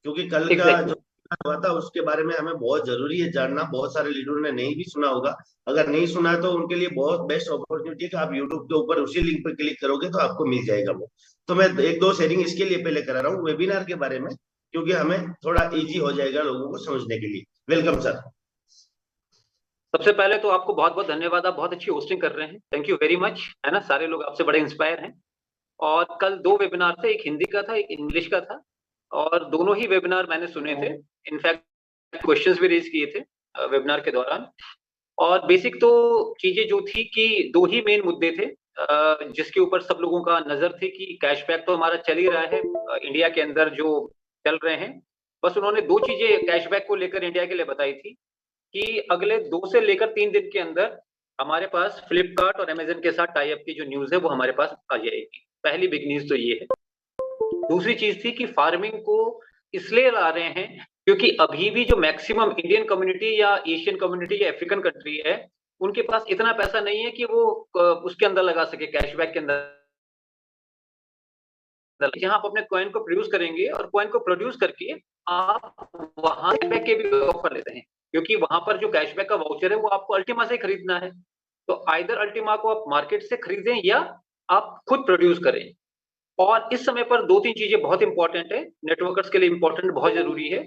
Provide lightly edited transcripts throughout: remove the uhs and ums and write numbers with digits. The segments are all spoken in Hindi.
क्योंकि कल का जो एग्जैक्टली। हुआ था उसके बारे में हमें बहुत जरूरी है जानना। बहुत सारे लीडरों ने नहीं भी सुना होगा। अगर नहीं सुना है तो उनके लिए बहुत बेस्ट अपॉर्चुनिटी है कि आप यूट्यूब के ऊपर उसी लिंक पर क्लिक करोगे तो आपको मिल जाएगा वो। तो मैं एक दो शेयरिंग इसके लिए पहले करा रहा हूँ वेबिनार के बारे में, क्योंकि हमें थोड़ा इजी हो जाएगा लोगों को समझने के लिए। Welcome sir. सबसे पहले तो आपको बहुत बहुत धन्यवाद, आप बहुत अच्छी होस्टिंग कर रहे हैं, थैंक यू वेरी मच, है ना। सारे लोग आपसे बड़े इंस्पायर हैं। और कल दो वेबिनार थे, एक हिंदी का था, एक इंग्लिश का था। और दोनों ही वेबिनार मैंने सुने थे। इनफैक्ट क्वेश्चंस भी रेज किए थे वेबिनार के दौरान। और बेसिक तो चीजें जो थी कि दो ही मेन मुद्दे थे जिसके ऊपर सब लोगों का नजर थी कि कैशबैक तो हमारा चल ही रहा है इंडिया के अंदर जो चल रहे हैं। बस उन्होंने दो चीजें कैशबैक को लेकर इंडिया के लिए बताई थी कि अगले 2 से लेकर 3 दिन के अंदर हमारे पास फ्लिपकार्ट और अमेजन के साथ टाई अप की जो न्यूज है वो हमारे पास आ जाएगी। पहली बिग न्यूज तो ये है। दूसरी चीज थी कि फार्मिंग को इसलिए ला रहे हैं क्योंकि अभी भी जो मैक्सिमम इंडियन कम्युनिटी या एशियन कम्युनिटी या अफ्रीकन कंट्री है, उनके पास इतना पैसा नहीं है कि वो उसके अंदर लगा सके, कैशबैक के अंदर। जहां आप अपने कॉइन को प्रोड्यूस करेंगे और कॉइन को प्रोड्यूस करके आप वहां कैशबैक के भी ऑफर लेते हैं, क्योंकि वहां पर जो कैशबैक का वाउचर है वो आपको अल्टीमा से खरीदना है। तो आइदर अल्टीमा को आप मार्केट से खरीदें या आप खुद प्रोड्यूस करें। और इस समय पर दो तीन चीजें बहुत इंपॉर्टेंट है, नेटवर्कर्स के लिए इंपॉर्टेंट, बहुत जरूरी है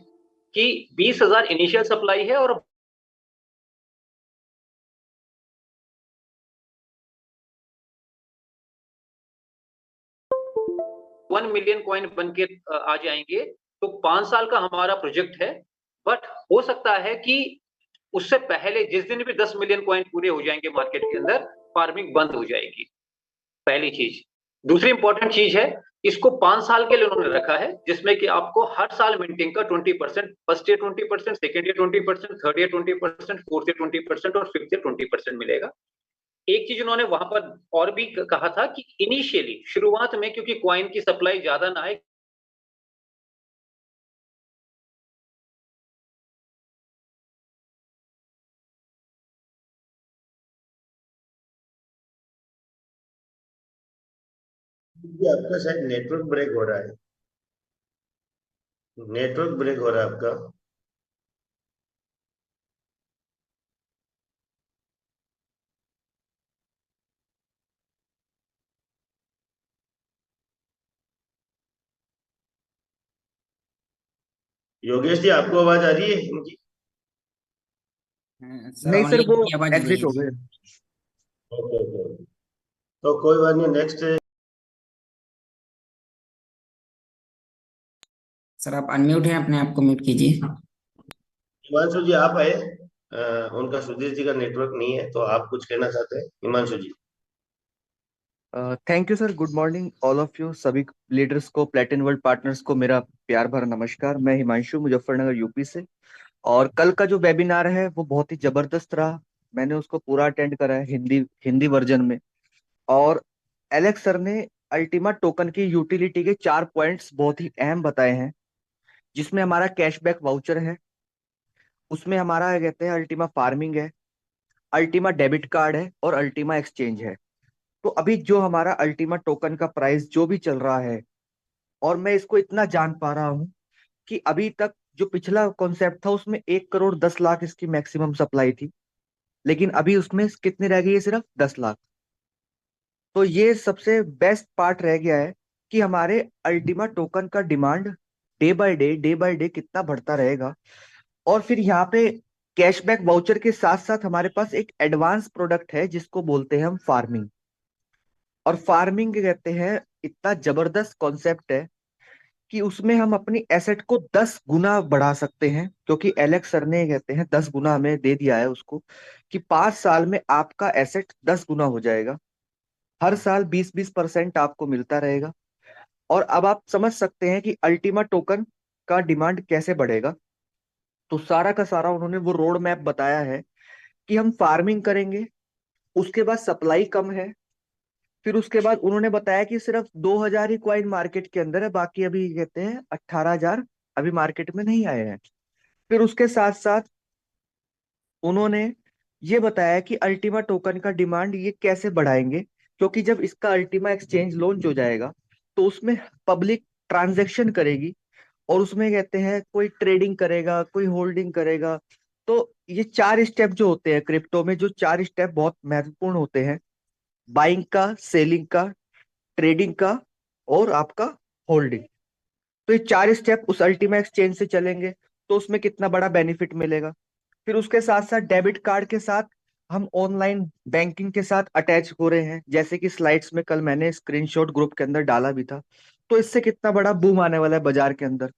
कि 20,000 इनिशियल सप्लाई है और 1 मिलियन कॉइन बन के आ जाएंगे। तो 5 साल का हमारा प्रोजेक्ट है। बट हो सकता है कि उससे पहले जिस दिन भी 10 मिलियन कॉइन पूरे हो जाएंगे मार्केट के अंदर, फार्मिंग बंद हो जाएगी। पहली चीज। दूसरी इंपॉर्टेंट चीज है, इसको 5 साल के लिए उन्होंने रखा है जिसमें कि आपको हर साल मिंटिंग का 20%, first year 20%, second year 20%, third year 20%, fourth year 20% और फिफ्थ ईयर 20% मिलेगा। एक चीज उन्होंने वहां पर और भी कहा था कि इनिशियली शुरुआत में क्योंकि क्वाइन की सप्लाई ज्यादा ना आए। ये आपका शायद नेटवर्क ब्रेक हो रहा है। नेटवर्क ब्रेक हो रहा है आपका। योगेश जी आपको आवाज आ रही है इनकी? सर नहीं सर, ओनली वो आपकी आवाज आ रही एग्जिट है। हो गए। Okay okay. तो कोई बात नहीं, नेक्स्ट। सर आप अनम्यूट हैं, अपने आप को म्यूट कीजिए। हिमांशु जी आप आए। उनका सुधीर जी का नेटवर्क नहीं है, तो आप कुछ कहना चाहते हैं Himanshu ji? Thank you sir, good morning all of you, सभी लीडर्स को, प्लेटिन वर्ल्ड पार्टनर्स को मेरा प्यार भरा नमस्कार। मैं हिमांशु, मुजफ्फरनगर यूपी से। और कल का जो वेबिनार है वो बहुत ही जबरदस्त रहा। मैंने उसको पूरा अटेंड करा है, हिंदी हिंदी वर्जन में। और एलेक्स सर ने अल्टीमा टोकन की यूटिलिटी के 4 पॉइंट्स बहुत ही अहम बताए हैं, जिसमें हमारा कैशबैक वाउचर है, उसमें हमारा क्या कहते हैं अल्टीमा फार्मिंग है, अल्टीमा डेबिट कार्ड है और अल्टीमा एक्सचेंज है। तो अभी जो हमारा अल्टीमा टोकन का प्राइस जो भी चल रहा है, और मैं इसको इतना जान पा रहा हूँ कि अभी तक जो पिछला कॉन्सेप्ट था उसमें 1,10,00,000 इसकी मैक्सिमम सप्लाई थी, लेकिन अभी उसमें कितनी रह गई है? सिर्फ 10 लाख। तो ये सबसे बेस्ट पार्ट रह गया है कि हमारे अल्टीमा टोकन का डिमांड डे बाय डे कितना बढ़ता रहेगा। और फिर यहाँ पे कैशबैक वाउचर के साथ साथ हमारे पास एक एडवांस प्रोडक्ट है जिसको बोलते हैं हम फार्मिंग। और फार्मिंग कहते हैं, इतना जबरदस्त कॉन्सेप्ट है कि उसमें हम अपनी एसेट को 10 गुना बढ़ा सकते हैं, क्योंकि एलेक्स सर ने कहते हैं 10 गुना हमें दे दिया है उसको, कि 5 साल में आपका एसेट 10 गुना हो जाएगा। हर साल 20-20% आपको मिलता रहेगा। और अब आप समझ सकते हैं कि अल्टीमा टोकन का डिमांड कैसे बढ़ेगा। तो सारा का सारा उन्होंने वो रोड मैप बताया है कि हम फार्मिंग करेंगे, उसके बाद सप्लाई कम है, फिर उसके बाद उन्होंने बताया कि सिर्फ 2,000 ही क्वाइन मार्केट के अंदर है, बाकी अभी कहते हैं 18,000 अभी मार्केट में नहीं आए हैं। फिर उसके साथ साथ उन्होंने ये बताया कि अल्टीमा टोकन का डिमांड ये कैसे बढ़ाएंगे, क्योंकि जब इसका अल्टीमा एक्सचेंज लॉन्च हो जाएगा तो उसमें पब्लिक ट्रांजैक्शन करेगी, और उसमें कहते हैं कोई ट्रेडिंग करेगा, कोई होल्डिंग करेगा। तो ये 4 स्टेप जो होते हैं क्रिप्टो में, जो 4 स्टेप बहुत महत्वपूर्ण होते हैं, बाइंग का, सेलिंग का, ट्रेडिंग का और आपका होल्डिंग। तो ये 4 स्टेप उस अल्टीमा एक्सचेंज से चलेंगे तो उसमें कितना बड़ा बेनिफिट मिलेगा। फिर उसके साथ साथ डेबिट कार्ड के साथ हम ऑनलाइन बैंकिंग के साथ अटैच हो रहे हैं, जैसे कि स्लाइड्स में कल मैंने स्क्रीनशॉट ग्रुप के अंदर डाला भी था। तो इससे कितना बड़ा बूम आने वाला है बाजार के अंदर।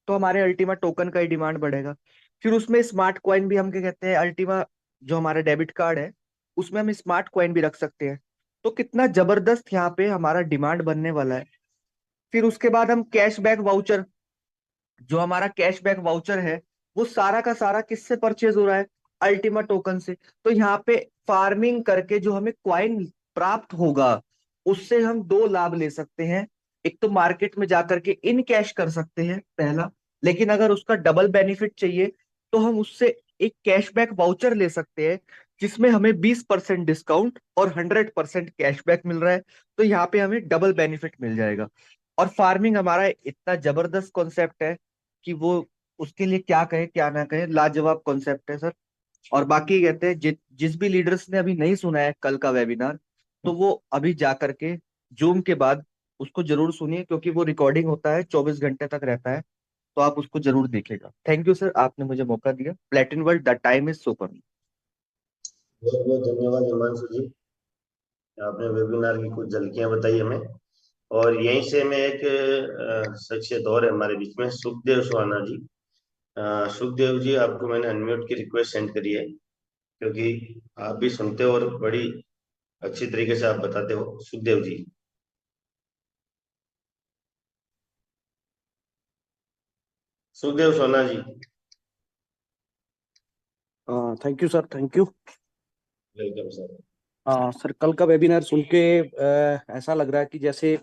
तो हमारे अल्टीमा टोकन का ही डिमांड बढ़ेगा। फिर उसमें स्मार्ट कॉइन भी हम क्या कहते हैं, अल्टीमा जो हमारा डेबिट कार्ड है उसमें हम स्मार्ट कॉइन भी रख सकते हैं। तो कितना जबरदस्त यहाँ पे हमारा डिमांड बनने वाला है। फिर उसके बाद हम कैशबैक वाउचर, जो हमारा कैशबैक वाउचर है वो सारा का सारा किससे परचेज हो रहा है, अल्टीमा टोकन से। तो यहाँ पे फार्मिंग करके जो हमें क्वाइन प्राप्त होगा उससे हम 2 लाभ ले सकते हैं। एक तो मार्केट में जाकर के इन कैश कर सकते हैं पहला, लेकिन अगर उसका डबल बेनिफिट चाहिए तो हम उससे एक कैशबैक वाउचर ले सकते हैं जिसमें हमें 20% डिस्काउंट और 100% कैशबैक मिल रहा है। तो यहाँ पे हमें डबल बेनिफिट मिल जाएगा। और फार्मिंग हमारा इतना जबरदस्त कॉन्सेप्ट है कि वो उसके लिए क्या कहे क्या ना कहे, लाजवाब कॉन्सेप्ट है सर। और बाकी कहते हैं जिस भी लीडर्स ने अभी नहीं सुना है कल का वेबिनार, तो वो अभी जा करके जूम के बाद उसको जरूर सुनिए, क्योंकि वो रिकॉर्डिंग होता है, 24 घंटे तक रहता है। तो आप उसको जरूर देखेगा। थैंक यू सर, आपने मुझे मौका दिया। Platin World the time is super. बहुत बहुत धन्यवाद हिमांशु जी, आपने वेबिनार की कुछ झलकियां बताई हमें। और यहीं से मैं एक शख्सियत और है हमारे बीच में, सुखदेव सुहाना जी। सुखदेव जी, आपको मैंने अनम्यूट की रिक्वेस्ट सेंड करी है, क्योंकि आप भी सुनते हो और बड़ी अच्छी तरीके से आप बताते हो। Sukhdev ji. Sukhdev Sona ji. Thank you sir, thank you. Welcome sir. Sir कल का वेबिनार सुन के ऐसा लग रहा है कि जैसे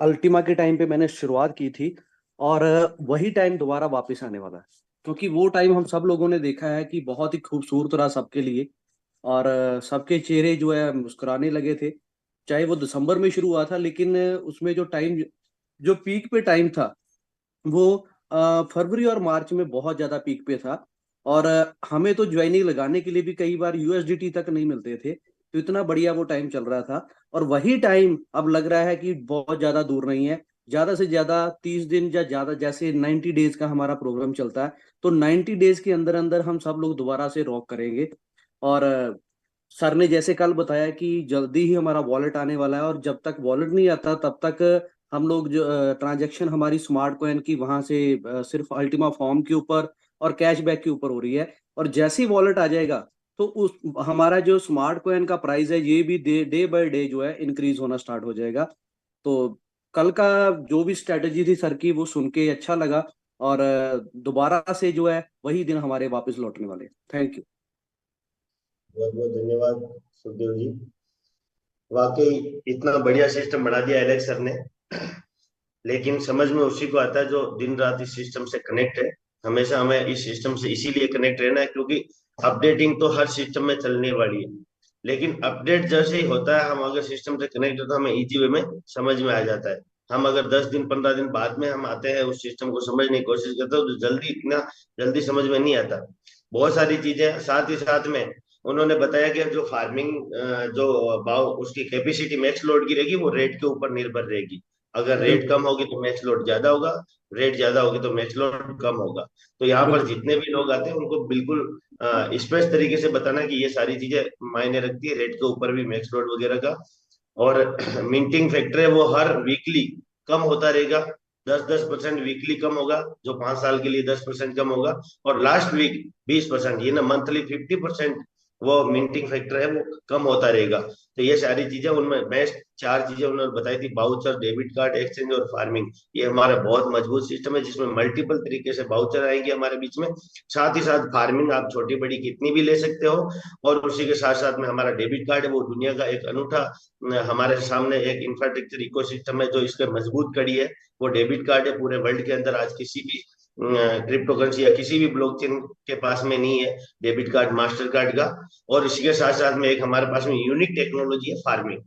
अल्टीमा के टाइम पे मैंने शुरुआत की थी और वही टाइम दोबारा वापस आने वाला है। क्योंकि वो टाइम हम सब लोगों ने देखा है कि बहुत ही खूबसूरत रहा सबके लिए। और सबके चेहरे जो है मुस्कुराने लगे थे। चाहे वो दिसंबर में शुरू हुआ था, लेकिन उसमें जो टाइम, जो पीक पे टाइम था, वो फरवरी और मार्च में बहुत ज्यादा पीक पे था। और हमें तो ज्वाइनिंग लगाने के लिए भी कई बार यूएसडीटी तक नहीं मिलते थे। तो इतना बढ़िया वो टाइम चल रहा था। और वही टाइम अब लग रहा है कि बहुत ज्यादा दूर नहीं है। ज्यादा से ज्यादा 30 दिन या ज्यादा, जैसे 90 डेज का हमारा प्रोग्राम चलता है, तो 90 डेज के अंदर अंदर हम सब लोग दोबारा से रॉक करेंगे। और सर ने जैसे कल बताया कि जल्दी ही हमारा वॉलेट आने वाला है, और जब तक वॉलेट नहीं आता तब तक हम लोग जो ट्रांजैक्शन हमारी स्मार्ट कॉइन की वहां से सिर्फ अल्टीमा फॉर्म के ऊपर और कैशबैक के ऊपर हो रही है। और जैसे ही वॉलेट आ जाएगा तो उस हमारा जो स्मार्ट कॉइन का प्राइस है ये भी डे बाय डे जो है इंक्रीज होना स्टार्ट हो जाएगा। तो कल का जो भी स्ट्रेटेजी थी सर की, वो सुन के अच्छा लगा। और दोबारा से जो है वही दिन हमारे वापस लौटने वाले। Thank you. बहुत बहुत धन्यवाद सुखदेव जी। वाकई इतना बढ़िया सिस्टम बना दिया एलेक्स सर ने, लेकिन समझ में उसी को आता है जो दिन रात इस सिस्टम से कनेक्ट है। हमेशा हमें इस सिस्टम से इसीलिए कनेक्ट रहना है, क्योंकि अपडेटिंग तो हर सिस्टम में चलने वाली है। लेकिन अपडेट जैसे ही होता है, हम अगर सिस्टम से कनेक्ट होता है, हमें इजी वे में समझ में आ जाता है। हम अगर 10 दिन 15 दिन बाद में हम आते हैं उस सिस्टम को समझने की कोशिश करते हैं, तो जल्दी इतना जल्दी समझ में नहीं आता। बहुत सारी चीजें साथ ही साथ में उन्होंने बताया कि जो फार्मिंग, जो भाव उसकी कैपेसिटी मैक्स लोड की रहेगी, वो रेट के ऊपर निर्भर रहेगी। अगर रेट बिल्कुल कम होगी तो मैच लोड ज्यादा होगा, रेट ज्यादा होगी तो मैच लोड कम होगा। तो यहाँ पर बिल्कुल। जितने भी लोग आते हैं उनको बिल्कुल स्पष्ट तरीके से बताना कि ये सारी चीजें मायने रखती है, रेट के ऊपर भी मैक्स लोड वगैरह का। और मिंटिंग फैक्टर है वो हर वीकली कम होता रहेगा। 10-10% वीकली कम होगा, जो 5 साल के लिए 10% कम होगा। और लास्ट वीक 20%, ये ना मंथली 50% वो मिंटिंग फैक्टर है वो कम होता रहेगा। तो ये सारी चीजें उनमें बेस्ट 4 चीजें उन्होंने बताई थी, बाउचर, डेबिट कार्ड, एक्सचेंज और फार्मिंग। ये हमारा बहुत मजबूत सिस्टम है जिसमें मल्टीपल तरीके से बाउचर आएंगे हमारे बीच में। साथ ही साथ फार्मिंग आप छोटी बड़ी कितनी भी ले सकते हो। और उसी के साथ साथ में हमारा डेबिट कार्ड है, वो दुनिया का एक अनूठा, हमारे सामने एक इंफ्रास्ट्रक्चर इकोसिस्टम है जो इसके मजबूत कड़ी है। वो डेबिट कार्ड है, पूरे वर्ल्ड के अंदर आज किसी भी क्रिप्टो करेंसी या किसी भी ब्लॉकचेन के पास में नहीं है डेबिट कार्ड, मास्टर कार्ड का। और इसी के साथ साथ में एक हमारे पास में यूनिक टेक्नोलॉजी है फार्मिंग।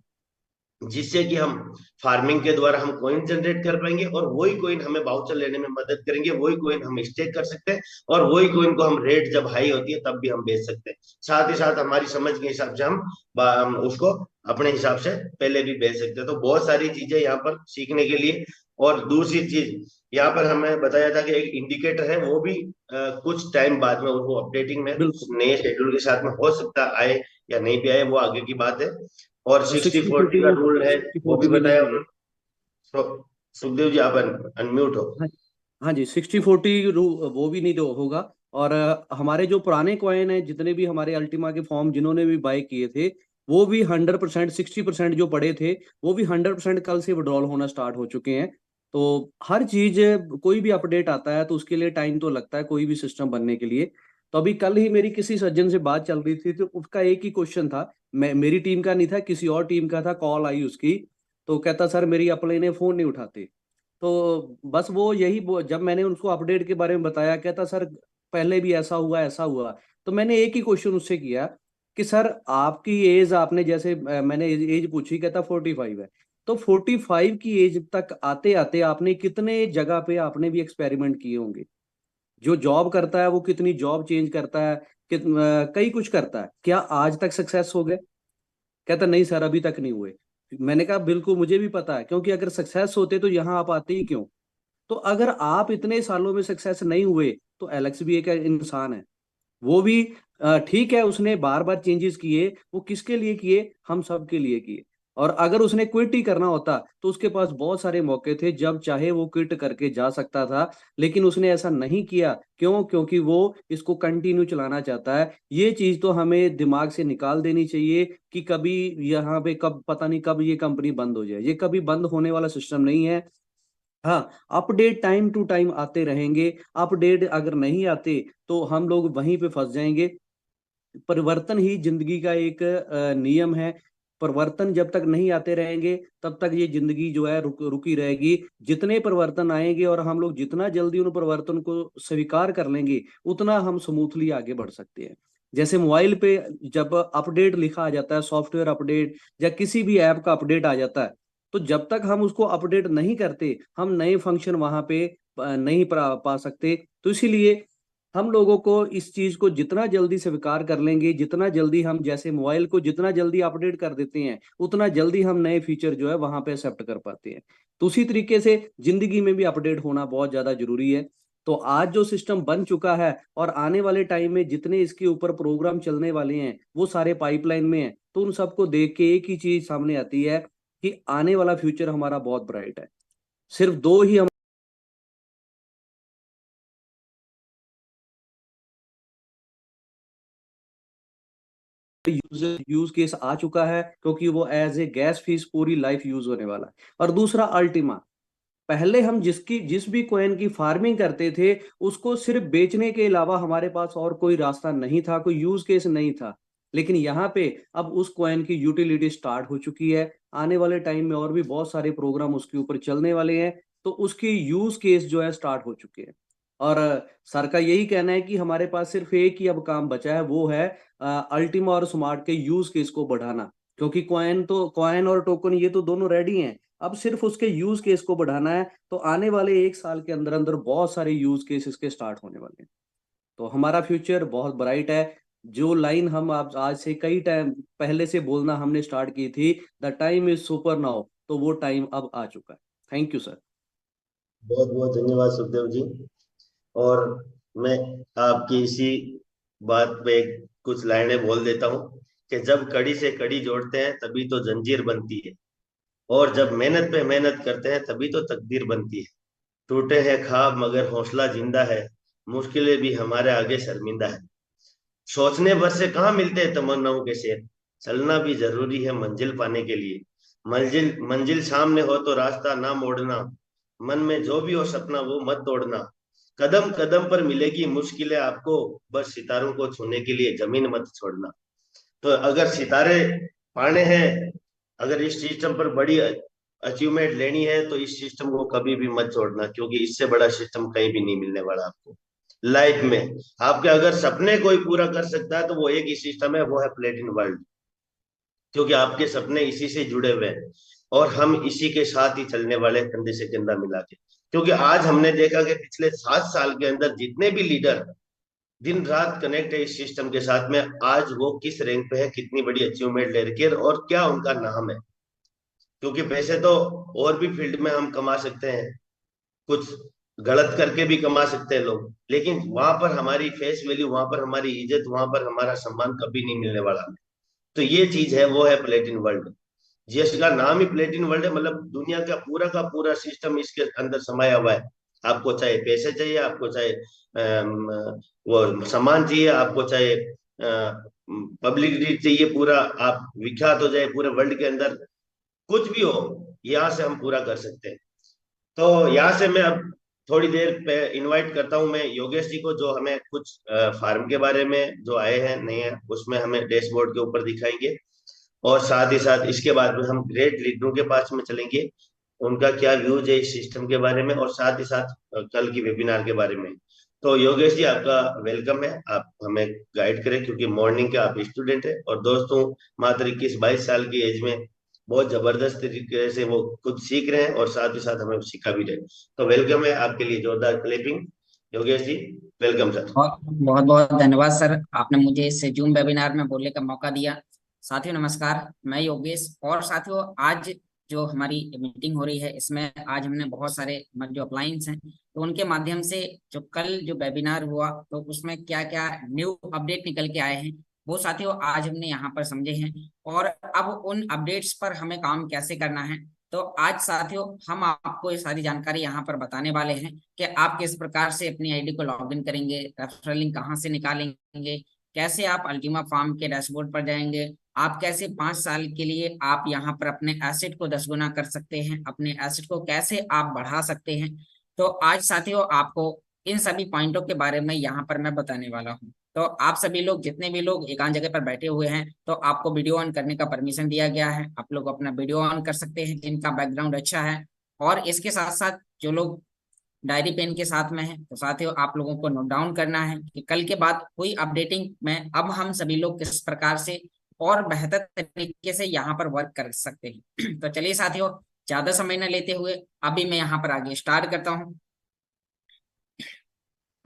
जिससे कि हम फार्मिंग के द्वारा हम कॉइन जनरेट कर पाएंगे, और वही कॉइन हमें वाउचर लेने में मदद करेंगे, वही कॉइन हम स्टेक कर सकते हैं, और वही कॉइन को हम रेट जब हाई होती है तब भी हम बेच सकते हैं। साथ ही साथ हमारी समझ के हिसाब से हम उसको अपने हिसाब से पहले भी बेच सकते हैं। तो बहुत सारी चीजें यहाँ पर सीखने के लिए। और दूसरी चीज यहाँ पर हमें बताया था कि एक इंडिकेटर है, वो भी कुछ टाइम बाद में वो अपडेटिंग में कुछ बिल्कुल। नए शेड्यूल के साथ में हो सकता आए या नहीं भी आए, वो आगे की बात है। और और 60-40 का रूल है, सिक्सटी वो भी फोर्टी में नहीं बताया होगा। उन्होंने। तो सुखदेव जी आप अनम्यूट हो। हाँ, हाँ जी, 60-40 वो भी नहीं होगा। और हमारे जो पुराने कॉइन है, जितने भी हमारे अल्टीमा के फॉर्म जिन्होंने भी बाय किए थे, वो भी 100%, 60% जो पड़े थे, वो भी 100% कल से विड्रॉल होना स्टार्ट हो चुके हैं। तो हर चीज, कोई भी अपडेट आता है तो उसके लिए टाइम तो लगता है, कोई भी सिस्टम बनने के लिए। तो अभी कल ही मेरी किसी सज्जन से बात चल रही थी, तो उसका एक ही क्वेश्चन था, मैं मेरी टीम का नहीं था, किसी और टीम का था, कॉल आई उसकी। तो कहता सर मेरी अपने ने फोन नहीं उठाते। तो बस वो यही जब मैंने उनको अपडेट के बारे में बताया, कहता सर पहले भी ऐसा हुआ ऐसा हुआ। तो मैंने एक ही क्वेश्चन उससे किया कि सर आपकी एज, आपने जैसे मैंने एज पूछी, कहता 45 है। तो 45 की एज तक आते आते आपने कितने जगह पे आपने भी एक्सपेरिमेंट किए होंगे। जो जॉब करता है वो कितनी जॉब चेंज करता है, कई कुछ करता है, क्या आज तक सक्सेस हो गए? कहता नहीं सर अभी तक नहीं हुए। मैंने कहा बिल्कुल मुझे भी पता है, क्योंकि अगर सक्सेस होते तो यहाँ आप आते ही क्यों? तो अगर आप इतने सालों में सक्सेस नहीं हुए, तो एलेक्स भी एक इंसान है। वो भी ठीक है, उसने बार बार चेंजेस किए, वो किसके लिए किए? हम सब के लिए किए। और अगर उसने क्विट ही करना होता तो उसके पास बहुत सारे मौके थे, जब चाहे वो क्विट करके जा सकता था। लेकिन उसने ऐसा नहीं किया, क्यों? क्योंकि वो इसको कंटिन्यू चलाना चाहता है। ये चीज तो हमें दिमाग से निकाल देनी चाहिए कि कभी यहाँ पे कब, पता नहीं कब ये कंपनी बंद हो जाए। ये कभी बंद होने वाला सिस्टम नहीं है। हाँ, अपडेट टाइम टू टाइम आते रहेंगे। अपडेट अगर नहीं आते तो हम लोग वहीं पे फंस जाएंगे। परिवर्तन ही जिंदगी का एक नियम है। परिवर्तन जब तक नहीं आते रहेंगे, तब तक ये जिंदगी जो है रुकी रहेगी। जितने परिवर्तन आएंगे और हम लोग जितना जल्दी उन परिवर्तन को स्वीकार कर लेंगे, उतना हम स्मूथली आगे बढ़ सकते हैं। जैसे मोबाइल पे जब अपडेट लिखा आ जाता है, सॉफ्टवेयर अपडेट या किसी भी ऐप का अपडेट आ जाता है, तो जब तक हम उसको अपडेट नहीं करते, हम नए फंक्शन वहां पे नहीं पा सकते। तो इसीलिए हम लोगों को इस चीज को जितना जल्दी स्वीकार कर लेंगे, जितना जल्दी हम, जैसे मोबाइल को जितना जल्दी अपडेट कर देते हैं, उतना जल्दी हम नए फीचर जो है वहां पे एक्सेप्ट कर पाते हैं। तो उसी तरीके से जिंदगी में भी अपडेट होना बहुत ज्यादा जरूरी है। तो आज जो सिस्टम बन चुका है और आने वाले टाइम में जितने इसके ऊपर प्रोग्राम चलने वाले हैं, वो सारे पाइपलाइन में हैं। तो उन सबको देख के एक ही चीज सामने आती है कि आने वाला फ्यूचर हमारा बहुत ब्राइट है। सिर्फ दो ही यूज केस आ चुका है, क्योंकि वो एज ए गैस फीस पूरी लाइफ यूज होने वाला है। और दूसरा अल्टीमा, पहले हम जिस भी कॉइन की फार्मिंग करते थे, उसको सिर्फ बेचने के अलावा हमारे पास और कोई रास्ता नहीं था, कोई यूज केस नहीं था। लेकिन यहाँ पे अब उस कॉइन की यूटिलिटी स्टार्ट हो चुकी है। आने वाले टाइम में और भी बहुत सारे प्रोग्राम उसके ऊपर चलने वाले हैं। तो उसकी यूज केस जो है स्टार्ट हो चुके हैं। और सर का यही कहना है कि हमारे पास सिर्फ एक ही अब काम बचा है, वो है अल्टीमा और स्मार्ट के यूज केस को बढ़ाना। क्योंकि कॉइन और टोकन ये तो दोनों रेडी हैं, अब सिर्फ उसके यूज केस को बढ़ाना है। तो आने वाले एक साल के अंदर अंदर बहुत सारे यूज केस इसके स्टार्ट होने वाले हैं। तो हमारा फ्यूचर बहुत ब्राइट है। जो लाइन हम आप आज से कई टाइम पहले से बोलना हमने स्टार्ट की थी, the time is super now, तो वो टाइम अब आ चुका है। Thank you sir. बहुत बहुत धन्यवाद सुखदेव जी। और मैं आपकी इसी बात पे कुछ लाइनें बोल देता हूँ कि जब कड़ी से कड़ी जोड़ते हैं तभी तो जंजीर बनती है, और जब मेहनत पे मेहनत करते हैं तभी तो तकदीर बनती है। टूटे हैं ख्वाब मगर हौसला जिंदा है, मुश्किलें भी हमारे आगे शर्मिंदा है। सोचने भर से कहाँ मिलते हैं तमन्नाओं के शेर, चलना भी जरूरी है मंजिल पाने के लिए। मंजिल मंजिल सामने हो तो रास्ता ना मोड़ना, मन में जो भी हो सपना वो मत तोड़ना। कदम कदम पर मिलेगी मुश्किलें आपको, बस सितारों को छूने के लिए जमीन मत छोड़ना। तो अगर सितारे पाने हैं, अगर इस सिस्टम पर बड़ी अचीवमेंट लेनी है, तो इस सिस्टम को कभी भी मत छोड़ना, क्योंकि इससे बड़ा सिस्टम कहीं भी नहीं मिलने वाला आपको लाइफ में। आपके अगर सपने कोई पूरा कर सकता है तो वो एक ही सिस्टम है, वो है प्लेटिन वर्ल्ड, क्योंकि आपके सपने इसी से जुड़े हुए हैं। और हम इसी के साथ ही चलने वाले, कंधे से कंधा मिला के। क्योंकि आज हमने देखा कि पिछले 7 साल के अंदर जितने भी लीडर दिन रात कनेक्ट है इस सिस्टम के साथ में, आज वो किस रैंक पे है, कितनी बड़ी अचीवमेंट ले रखी है और क्या उनका नाम है। क्योंकि पैसे तो और भी फील्ड में हम कमा सकते हैं, कुछ गलत करके भी कमा सकते हैं लोग, लेकिन वहां पर हमारी फेस वैल्यू, वहां पर हमारी इज्जत, वहां पर हमारा सम्मान कभी नहीं मिलने वाला। तो ये चीज है, वो है प्लेटिन वर्ल्ड। जीएसटी का नाम ही प्लेटिन वर्ल्ड है, मतलब दुनिया का पूरा सिस्टम इसके अंदर समाया हुआ है। आपको चाहे पैसे चाहिए, आपको चाहे वो सम्मान चाहिए, आपको चाहे पब्लिसिटी चाहिए, पूरा आप विख्यात हो जाए पूरे वर्ल्ड के अंदर, कुछ भी हो, यहाँ से हम पूरा कर सकते हैं। तो यहाँ से मैं अब थोड़ी देर पे इनवाइट करता हूँ मैं योगेश जी को, जो हमें कुछ फार्म के बारे में जो आए हैं नहीं है उसमें हमें डैशबोर्ड के ऊपर दिखाएंगे। और साथ ही साथ इसके बाद में हम ग्रेट लीडरों के पास में चलेंगे, उनका क्या व्यूज है इस सिस्टम के बारे में, और साथ ही साथ कल की वेबिनार के बारे में। तो योगेश जी, आपका वेलकम है, आप हमें गाइड करें, क्योंकि मॉर्निंग के आप स्टूडेंट हैं और दोस्तों मात्र 21-22 साल की एज में बहुत जबरदस्त तरीके से वो खुद सीख रहे हैं और साथ ही साथ हमें सिखा भी रहे हैं। तो वेलकम है आपके लिए, जोरदार clapping. Yogesh ji, welcome sir. बहुत बहुत बहुत धन्यवाद सर, आपने मुझे इस जूम वेबिनार में बोलने का मौका दिया। साथियों नमस्कार, मैं योगेश। और साथियों, आज जो हमारी मीटिंग हो रही है, इसमें आज हमने बहुत सारे हमारे जो अपलाइंस हैं, तो उनके माध्यम से जो कल जो वेबिनार हुआ, तो उसमें क्या क्या न्यू अपडेट निकल के आए हैं, वो साथियों आज हमने यहाँ पर समझे हैं। और अब उन अपडेट्स पर हमें काम कैसे करना है, तो आज साथियों हम आपको ये सारी जानकारी यहाँ पर बताने वाले हैं कि आप किस प्रकार से अपनी आईडी को लॉगिन करेंगे, रेफरल लिंक कहाँ से निकालेंगे, कैसे आप अल्टीमा फार्म के डैशबोर्ड पर जाएंगे, आप कैसे 5 साल के लिए आप यहाँ पर अपने एसेट को 10 गुना कर सकते हैं, अपने एसेट को कैसे आप बढ़ा सकते हैं। तो आज साथियों आपको इन सभी पॉइंटों के बारे में यहाँ पर मैं बताने वाला हूँ। तो आप सभी लोग, जितने भी लोग एकांत जगह पर बैठे हुए हैं, तो आपको वीडियो ऑन करने का परमिशन दिया गया है, आप लोग अपना वीडियो ऑन कर सकते हैं जिनका बैकग्राउंड अच्छा है। और इसके साथ साथ जो लोग डायरी पेन के साथ में है, तो साथियों आप लोगों को नोट डाउन करना है कि कल के बाद हुई अपडेटिंग में अब हम सभी लोग किस प्रकार से और बेहतर तरीके से यहाँ पर वर्क कर सकते हैं। तो चलिए साथियों, ज्यादा समय न लेते हुए अभी मैं यहाँ पर आगे स्टार्ट करता हूँ।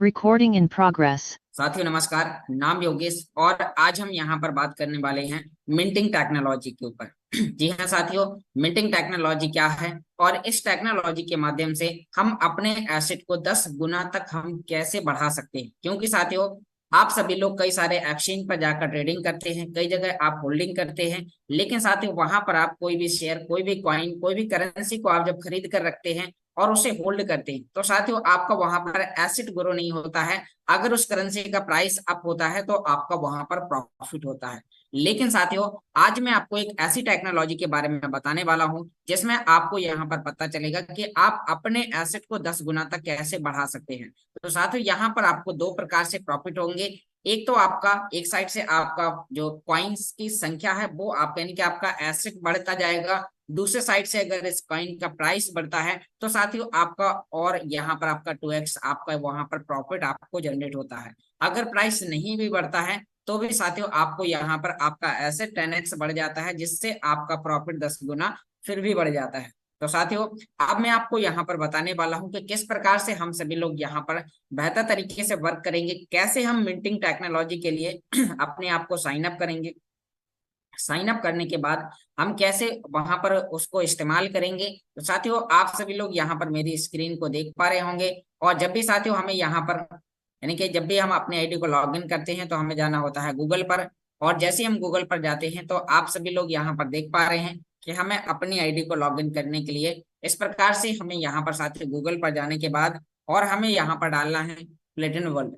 Recording in progress. साथियों नमस्कार, नाम योगेश और आज हम यहाँ पर बात करने वाले हैं मिंटिंग टेक्नोलॉजी के ऊपर। जी हाँ साथियों, मिंटिंग टेक्नोलॉजी क्या है और इस टेक्नोलॉजी के माध्यम से हम अपने एसेट को 10 गुना तक हम कैसे बढ़ा सकते हैं। क्योंकि साथियों आप सभी लोग कई सारे एक्सचेंज पर जाकर ट्रेडिंग करते हैं, कई जगह आप होल्डिंग करते हैं, लेकिन साथियों वहां पर आप कोई भी शेयर, कोई भी कॉइन, कोई भी करेंसी को आप जब खरीद कर रखते हैं और उसे होल्ड करते हैं, तो साथियों आपका वहां पर एसेट ग्रो नहीं होता है। अगर उस करेंसी का प्राइस अप होता है तो आपका वहां पर प्रॉफिट होता है। लेकिन साथियों आज मैं आपको एक ऐसी टेक्नोलॉजी के बारे में बताने वाला हूं जिसमें आपको यहाँ पर पता चलेगा कि आप अपने एसेट को 10 गुना तक कैसे बढ़ा सकते हैं। तो साथियों यहाँ पर आपको 2 प्रकार से प्रॉफिट होंगे। एक तो आपका एक साइड से आपका जो कॉइन्स की संख्या है वो आप, यानी कि आपका एसेट बढ़ता जाएगा। दूसरे साइड से अगर इस कॉइन का प्राइस बढ़ता है तो साथियों आपका और यहाँ पर आपका 2x आपका वहां पर प्रॉफिट आपको जनरेट होता है। अगर प्राइस नहीं भी बढ़ता है तो भी साथियों आपको यहाँ पर आपका एसेट 10x बढ़ जाता है, जिससे आपका प्रॉफिट 10 गुना फिर भी बढ़ जाता है। तो साथियों अब मैं आपको यहाँ पर बताने वाला हूँ कि किस प्रकार से हम सभी लोग यहाँ पर बेहतर तरीके से वर्क करेंगे, कैसे हम मिंटिंग टेक्नोलॉजी के लिए अपने आप को साइन अप करेंगे। साइन अप करने के बाद हम कैसे वहां पर उसको इस्तेमाल करेंगे। तो साथियों आप सभी लोग यहाँ पर मेरी स्क्रीन को देख पा रहे होंगे। और जब भी साथियों हमें यहाँ पर, यानी कि जब भी हम अपने आईडी को लॉगिन करते हैं तो हमें जाना होता है गूगल पर। और जैसे हम गूगल पर जाते हैं तो आप सभी लोग यहाँ पर देख पा रहे हैं कि हमें अपनी आईडी को लॉगिन करने के लिए इस प्रकार से हमें यहाँ पर साथियों गूगल पर जाने के बाद और हमें यहाँ पर डालना है प्लेटिन वर्ल्ड।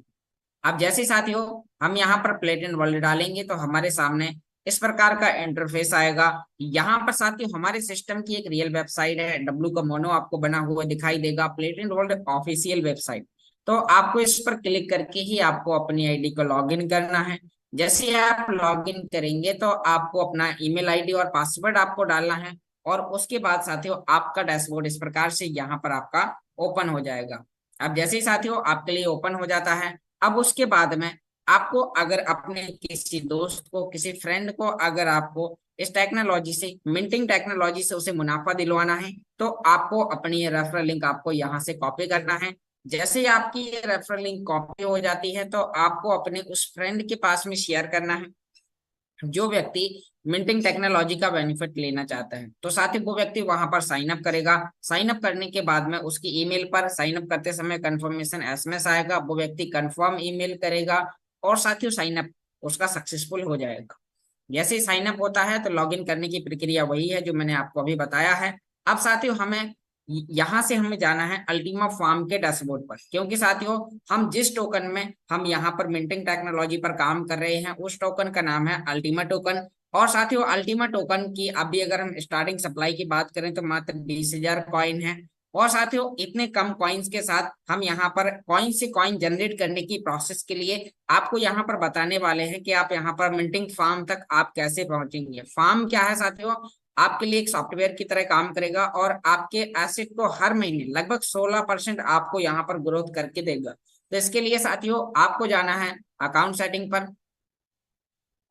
अब जैसे साथियों हम यहाँ पर प्लेटिन वर्ल्ड डालेंगे तो हमारे सामने इस प्रकार का इंटरफेस आएगा। यहाँ पर साथियों हमारे सिस्टम की एक रियल वेबसाइट है, डब्ल्यू का मोनो आपको बना हुआ दिखाई देगा, प्लेटिन वर्ल्ड ऑफिशियल वेबसाइट। तो आपको इस पर क्लिक करके ही आपको अपनी आईडी को लॉगिन करना है। जैसे आप लॉगिन करेंगे तो आपको अपना ईमेल आईडी और पासवर्ड आपको डालना है और उसके बाद साथियों आपका डैशबोर्ड इस प्रकार से यहाँ पर आपका ओपन हो जाएगा। अब जैसे ही साथियों आपके लिए ओपन हो जाता है, अब उसके बाद में आपको अगर अपने किसी दोस्त को, किसी फ्रेंड को, अगर आपको इस टेक्नोलॉजी से, मिंटिंग टेक्नोलॉजी से उसे मुनाफा दिलवाना है, तो आपको अपनी ये रेफरल लिंक आपको यहाँ से कॉपी करना है। जैसे ही आपकी ये रेफरल लिंक कॉपी हो जाती है तो आपको अपने उस फ्रेंड के पास में शेयर करना है जो व्यक्ति मिंटिंग टेक्नोलॉजी का बेनिफिट लेना चाहता है। तो साथ ही वो व्यक्ति वहां पर साइन अप करेगा। साइन अप करने के बाद में उसकी ईमेल पर साइन अप करते समय कंफर्मेशन एसएमएस आएगा, वो व्यक्ति कंफर्म ईमेल करेगा और साथ ही साइन अप उसका सक्सेसफुल हो जाएगा। जैसे ही साइन अप होता है तो लॉगिन करने की प्रक्रिया वही है जो मैंने आपको अभी बताया है। अब साथियों हमें यहाँ से हमें जाना है अल्टीमा फार्म के डैशबोर्ड पर, क्योंकि साथियों हम जिस टोकन में हम यहाँ पर मिंटिंग टेक्नोलॉजी पर काम कर रहे हैं उस टोकन का नाम है अल्टीमा टोकन। और साथियों अल्टीमा टोकन की अभी अगर हम स्टार्टिंग सप्लाई की बात करें तो मात्र 20,000 कॉइन है। और साथियों इतने कम कॉइन्स के साथ हम यहाँ पर कॉइन से कॉइन जनरेट करने की प्रोसेस के लिए आपको यहाँ पर बताने वाले हैं कि आप यहाँ पर मिंटिंग फार्म तक आप कैसे पहुंचेंगे। फार्म क्या है साथियों, आपके लिए एक सॉफ्टवेयर की तरह काम करेगा और आपके एसेट को हर महीने लगभग 16% आपको यहाँ पर ग्रोथ करके देगा। तो इसके लिए साथियों आपको जाना है अकाउंट सेटिंग पर,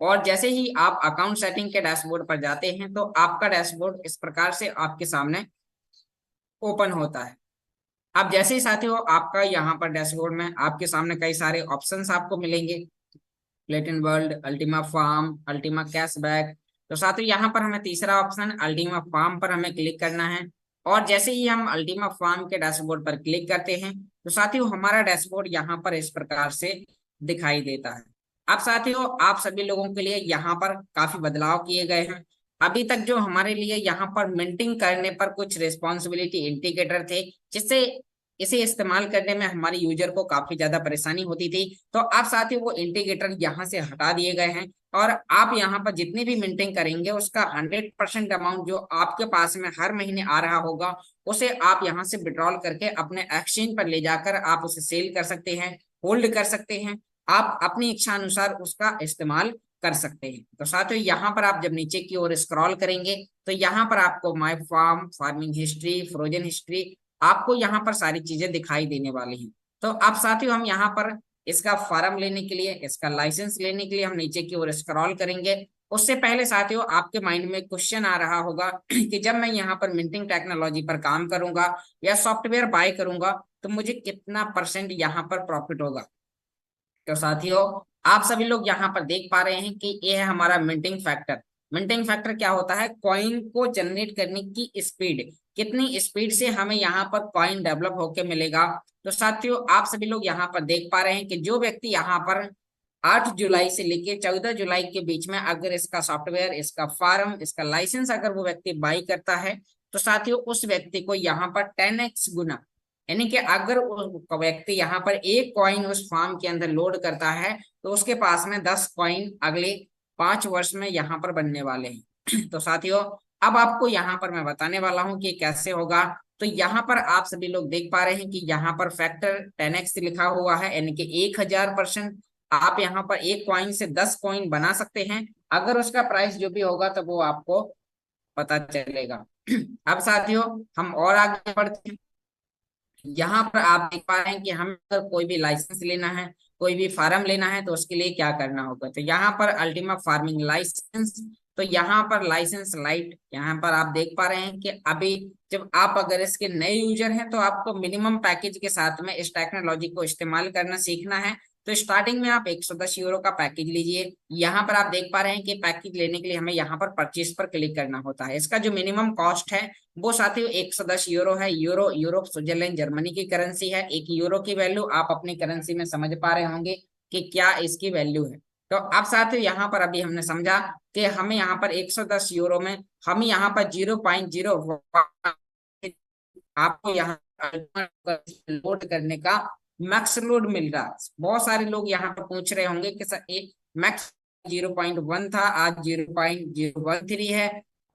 और जैसे ही आप अकाउंट सेटिंग के डैशबोर्ड पर जाते हैं तो आपका डैशबोर्ड इस प्रकार से आपके सामने ओपन होता है। अब जैसे ही साथियों आपका यहाँ पर डैशबोर्ड में आपके सामने कई सारे ऑप्शंस आपको मिलेंगे, Platin World, Ultima farm, Ultima cashback. तो साथियों यहाँ पर हमें तीसरा ऑप्शन अल्टीमा फार्म पर हमें क्लिक करना है। और जैसे ही हम अल्टीमा फार्म के डैशबोर्ड पर क्लिक करते हैं तो साथियों हमारा डैशबोर्ड यहाँ पर इस प्रकार से दिखाई देता है। अब साथियों आप सभी लोगों के लिए यहाँ पर काफी बदलाव किए गए हैं। अभी तक जो हमारे लिए यहाँ पर मिंटिंग करने पर कुछ रिस्पॉन्सिबिलिटी इंडिकेटर थे जिससे इसे इस्तेमाल करने में हमारे यूजर को काफी ज्यादा परेशानी होती थी, तो अब साथियों वो इंडिकेटर यहाँ से हटा दिए गए हैं और आप यहाँ पर जितनी भी मिंटिंग करेंगे उसका 100% अमाउंट जो आपके पास में हर महीने आ रहा होगा उसे आप यहाँ से विड्रॉल करके अपने एक्सचेंज पर ले जाकर आप उसे सेल कर सकते हैं, होल्ड कर सकते हैं, आप अपनी इच्छा अनुसार उसका इस्तेमाल कर सकते हैं। तो साथियों यहाँ पर आप जब नीचे की ओर स्क्रॉल करेंगे तो यहाँ पर आपको my farm, farming history, frozen history, आपको यहाँ पर सारी चीजें दिखाई देने वाली हैं। तो अब साथियों हम यहाँ पर इसका फार्म लेने के लिए, इसका लाइसेंस लेने के लिए हम नीचे की ओर स्क्रॉल करेंगे। उससे पहले साथियों आपके माइंड में क्वेश्चन आ रहा होगा कि जब मैं यहाँ पर मिंटिंग टेक्नोलॉजी पर काम करूंगा या सॉफ्टवेयर बाय करूंगा तो मुझे कितना % यहाँ पर प्रॉफिट होगा। तो साथियों आप सभी लोग यहाँ पर देख पा रहे हैं कि ये है हमारा मिंटिंग फैक्टर। मिंटिंग फैक्टर क्या होता है, कॉइन को जनरेट करने की स्पीड, कितनी स्पीड से हमें यहाँ पर कॉइन डेवलप होके मिलेगा। तो साथियों आप सभी लोग यहाँ पर देख पा रहे हैं कि जो व्यक्ति यहाँ पर 8 जुलाई से लेके 14 जुलाई के बीच में अगर इसका सॉफ्टवेयर, इसका फार्म, इसका लाइसेंस अगर वो व्यक्ति बाई करता है तो साथियों उस व्यक्ति को यहाँ पर 10x गुना, यानी कि अगर वो व्यक्ति यहाँ पर एक कॉइन उस फार्म के अंदर लोड करता है तो उसके पास में 10 कॉइन अगले 5 वर्ष में यहाँ पर बनने वाले हैं। तो साथियों अब आपको यहाँ पर मैं बताने वाला हूँ कि कैसे होगा। तो यहाँ पर आप सभी लोग देख पा रहे हैं कि यहाँ पर फैक्टर 10x लिखा हुआ है, यानी कि 1000% आप यहाँ पर एक कॉइन से 10 कॉइन बना सकते हैं। अगर उसका प्राइस जो भी होगा तो वो आपको पता चलेगा। अब साथियों हम और आगे बढ़ते हैं। यहाँ पर आप देख पा रहे हैं कि हमें अगर कोई भी लाइसेंस लेना है, कोई भी फार्म लेना है तो उसके लिए क्या करना होगा। तो यहाँ पर अल्टीमा फार्मिंग लाइसेंस, तो यहाँ पर लाइसेंस लाइट, यहाँ पर आप देख पा रहे हैं कि अभी जब आप अगर इसके नए यूजर हैं तो आपको मिनिमम पैकेज के साथ में इस टेक्नोलॉजी को इस्तेमाल करना सीखना है। तो स्टार्टिंग में आप 110 यूरो का पैकेज लीजिए। यहाँ पर आप देख पा रहे हैं कि पैकेज लेने के लिए हमें यहाँ पर परचेज पर क्लिक करना होता है। इसका जो मिनिमम कॉस्ट है वो साथियों 110 यूरो है। यूरो यूरोप, स्विट्जरलैंड, जर्मनी की करेंसी है। एक यूरो की वैल्यू आप अपनी करेंसी में समझ पा रहे होंगे कि क्या इसकी वैल्यू है। तो अब साथियों यहाँ पर अभी हमने समझा कि हमें यहाँ पर 110 यूरो में हम यहाँ पर 0.0 आपको यहाँ लोड करने का मैक्स लोड मिल रहा है। बहुत सारे लोग यहाँ पर पूछ रहे होंगे कि सर एक मैक्स 0.1 था, आज 0.013 है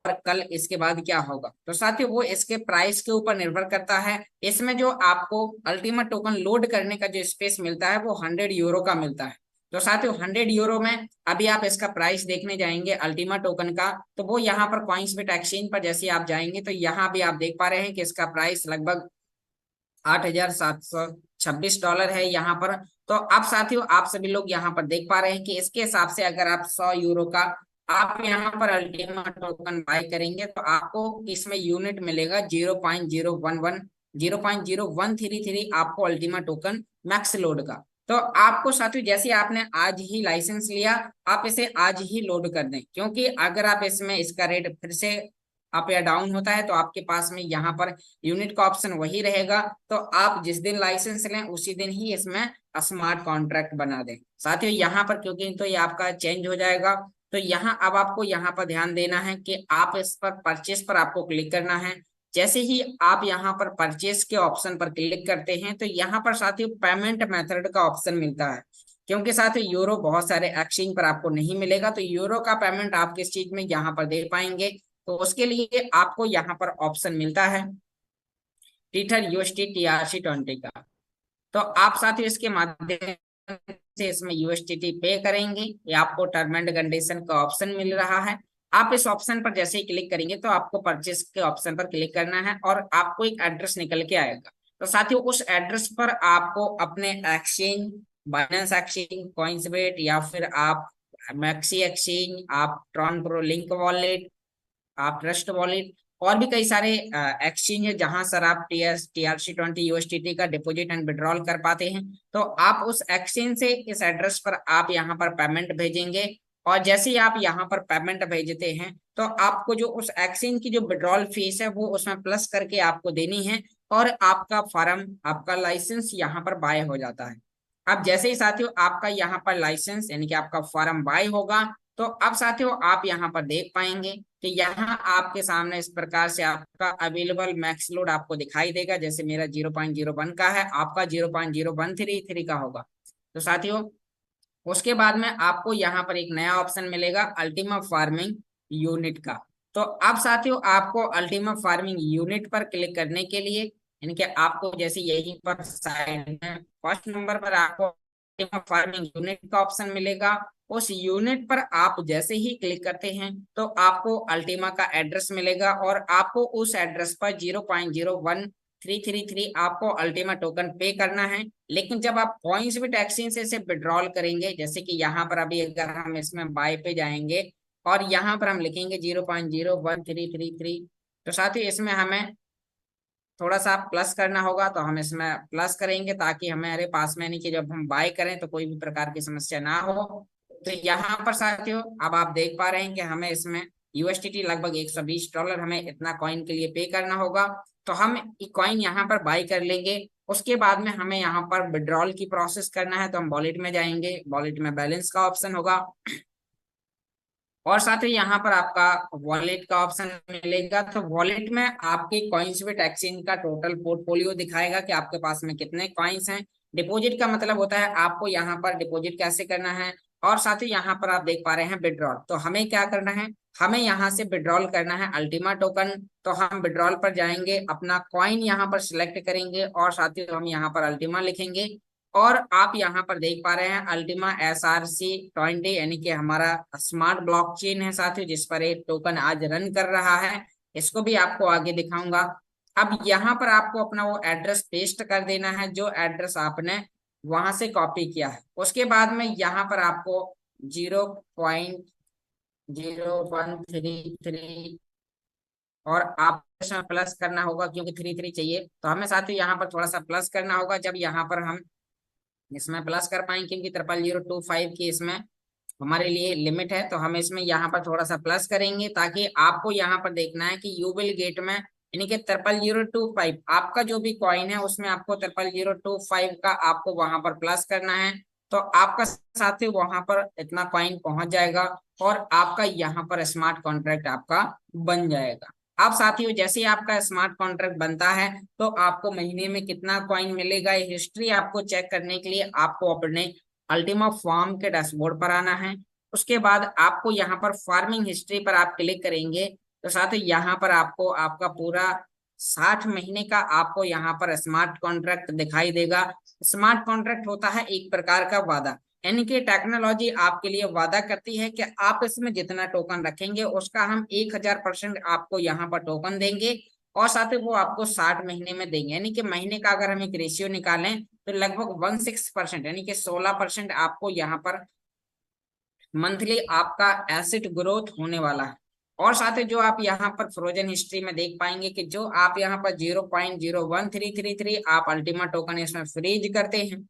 और कल इसके बाद क्या होगा। तो साथियों वो इसके प्राइस के ऊपर निर्भर करता है। इसमें जो आपको अल्टीमेट टोकन लोड करने का जो स्पेस मिलता है वो 100 यूरो का मिलता है। तो साथियों 100 यूरो में अभी आप इसका प्राइस देखने जाएंगे अल्टीमा टोकन का, तो वो यहाँ पर कॉइन्सबिट एक्सचेंज पर जैसे आप जाएंगे तो यहाँ भी आप देख पा रहे हैं कि इसका प्राइस लगभग $26 है यहाँ पर। तो अब साथियों आप सभी लोग यहाँ पर देख पा रहे हैं कि इसके हिसाब से अगर आप 100 यूरो का आप यहाँ पर अल्टीमा टोकन बाय करेंगे तो आपको इसमें यूनिट मिलेगा 0.011 0.0133 आपको अल्टीमा टोकन मैक्स लोड का। तो आपको साथियों जैसे आपने आज ही लाइसेंस लिया आप इसे आज ही लोड कर दें, क्योंकि अगर आप इसमें इसका रेट फिर से अप या डाउन होता है तो आपके पास में यहाँ पर यूनिट का ऑप्शन वही रहेगा। तो आप जिस दिन लाइसेंस लें उसी दिन ही इसमें स्मार्ट कॉन्ट्रैक्ट बना दें। साथियों यहाँ पर क्योंकि तो ये आपका चेंज हो जाएगा, तो यहाँ अब आपको यहाँ पर ध्यान देना है कि आप इस पर परचेस पर आपको क्लिक करना है। जैसे ही आप यहाँ पर परचेस के ऑप्शन पर क्लिक करते हैं तो यहाँ पर साथियों पेमेंट मेथड का ऑप्शन मिलता है, क्योंकि साथियों यूरो बहुत सारे एक्सचेंज पर आपको नहीं मिलेगा। तो यूरो का पेमेंट आप किस चीज में यहाँ पर दे पाएंगे, तो उसके लिए आपको यहाँ पर ऑप्शन मिलता है टीथर यूएसटी TRC20 का। तो आप साथियों इसके माध्यम से इसमें यूएसटीटी पे करेंगे, ये आपको टर्म एंड कंडीशन का ऑप्शन मिल रहा है। आप इस ऑप्शन पर जैसे ही क्लिक करेंगे तो आपको परचेस के ऑप्शन पर क्लिक करना है और आपको एक एड्रेस निकल के आएगा। तो साथियों उस एड्रेस पर आपको अपने एक्सचेंज, बाइनेंस एक्सचेंज, कॉइन्सबेट या फिर आप मैक्सी एक्सचेंज, आप ट्रॉन प्रो लिंक वॉलेट, आप ट्रस्ट वॉलेट और भी कई सारे एक्सचेंज है जहां सर आप TRC20 USDT का डिपॉजिट एंड विड्रॉल कर पाते हैं। तो आप उस एक्सचेंज से इस एड्रेस पर आप यहाँ पर पेमेंट भेजेंगे और जैसे ही आप यहाँ पर पेमेंट भेजते हैं तो आपको जो उस एक्सचेंज की जो विड्रॉल फीस है वो उसमें प्लस करके आपको देनी है और आपका फॉर्म, आपका लाइसेंस यहाँ पर बाय हो जाता है। अब जैसे ही साथियों आपका यहाँ पर लाइसेंस यानी कि आपका फॉर्म बाय होगा तो अब साथियों आप यहाँ पर देख पाएंगे कि यहाँ आपके सामने इस प्रकार से आपका अवेलेबल मैक्स लोड आपको दिखाई देगा। जैसे मेरा 0.01 का है, आपका 0.0133 का होगा। तो साथियों उसके बाद में आपको यहाँ पर एक नया ऑप्शन मिलेगा अल्टीमा फार्मिंग यूनिट का। तो अब साथियों आपको अल्टीमा फार्मिंग यूनिट पर क्लिक करने के लिए यानी कि आपको जैसे यहीं पर साइड में फर्स्ट नंबर पर आपको अल्टीमा फार्मिंग यूनिट का ऑप्शन मिलेगा। उस यूनिट पर आप जैसे ही क्लिक करते हैं तो आपको अल्टीमा का एड्रेस मिलेगा और आपको उस एड्रेस पर 0.01333 आपको अल्टीमा टोकन पे करना है। लेकिन जब आप कॉइन्सबिट एक्सचेंज से विड्रॉल करेंगे, जैसे कि यहाँ पर अभी अगर हम इसमें बाय पे जाएंगे और यहाँ पर हम लिखेंगे 0.01333, तो साथ ही इसमें हमें थोड़ा सा प्लस करना होगा। तो हम इसमें प्लस करेंगे ताकि हमारे पास में नहीं कि जब हम बाय करें तो कोई भी प्रकार की समस्या ना हो। तो यहाँ पर साथियों अब आप देख पा रहे हैं कि हमें इसमें USDT लगभग $120 हमें इतना कॉइन के लिए पे करना होगा। तो हम कॉइन यहाँ पर बाय कर लेंगे। उसके बाद में हमें यहाँ पर विड्रॉल की प्रोसेस करना है, तो हम वॉलेट में जाएंगे, वॉलेट में बैलेंस का ऑप्शन होगा और साथ ही यहाँ पर आपका वॉलेट का ऑप्शन मिलेगा। तो वॉलेट में आपके कॉइन्सबिट एक्सचेंज का टोटल पोर्टफोलियो दिखाएगा कि आपके पास में कितने कॉइन्स हैं। डिपॉजिट का मतलब होता है आपको यहाँ पर डिपॉजिट कैसे करना है और साथ ही यहाँ पर आप देख पा रहे हैं विड्रॉल। तो हमें क्या करना है, हमें यहाँ से विड्रॉल करना है अल्टीमा टोकन। तो हम विड्रॉल पर जाएंगे, अपना कॉइन यहाँ पर सिलेक्ट करेंगे और साथ ही हम यहाँ पर अल्टीमा लिखेंगे और आप यहाँ पर देख पा रहे हैं अल्टीमा SRC20 यानी कि हमारा स्मार्ट ब्लॉकचेन है साथियों, जिस पर एक टोकन आज रन कर रहा है। इसको भी आपको आगे दिखाऊंगा। अब यहाँ पर आपको अपना वो एड्रेस पेस्ट कर देना है जो एड्रेस आपने वहां से कॉपी किया है। उसके बाद में यहाँ पर आपको 0.0133 और आप इसमें प्लस करना होगा क्योंकि 33 चाहिए, तो हमें साथियों यहाँ पर थोड़ा सा प्लस करना होगा। जब यहाँ पर हम इसमें प्लस कर पाएंगे क्योंकि 00025 की इसमें हमारे लिए लिमिट है, तो हम इसमें यहाँ पर थोड़ा सा प्लस करेंगे ताकि आपको यहाँ पर देखना है कि यू विल गेट में यानी कि 00025 आपका जो भी कॉइन है उसमें आपको 00025 का आपको वहां पर प्लस करना है। तो आपका साथ ही वहां पर इतना कॉइन पहुंच जाएगा और आपका यहाँ पर स्मार्ट कॉन्ट्रैक्ट आपका बन जाएगा। अब साथियों जैसे ही आपका स्मार्ट कॉन्ट्रैक्ट बनता है तो आपको महीने में कितना कॉइन मिलेगा, ये हिस्ट्री आपको चेक करने के लिए आपको अपने अल्टीमा फार्म के डैशबोर्ड पर आना है। उसके बाद आपको यहाँ पर फार्मिंग हिस्ट्री पर आप क्लिक करेंगे तो साथ ही यहाँ पर आपको आपका पूरा 60 महीने का आपको यहाँ पर स्मार्ट कॉन्ट्रैक्ट दिखाई देगा। स्मार्ट कॉन्ट्रैक्ट होता है एक प्रकार का वादा, यानी कि टेक्नोलॉजी आपके लिए वादा करती है कि आप इसमें जितना टोकन रखेंगे उसका हम 1000% आपको यहाँ पर टोकन देंगे और साथ ही वो आपको 60 महीने में देंगे। यानी कि महीने का अगर हम एक रेशियो निकालें तो लगभग 16% यानी कि 16% आपको यहाँ पर मंथली आपका एसेट ग्रोथ होने वाला है। और साथ ही जो आप यहाँ पर फ्रोजन हिस्ट्री में देख पाएंगे कि जो आप यहाँ पर 0.01333 आप अल्टीमा टोकन इसमें फ्रीज करते हैं,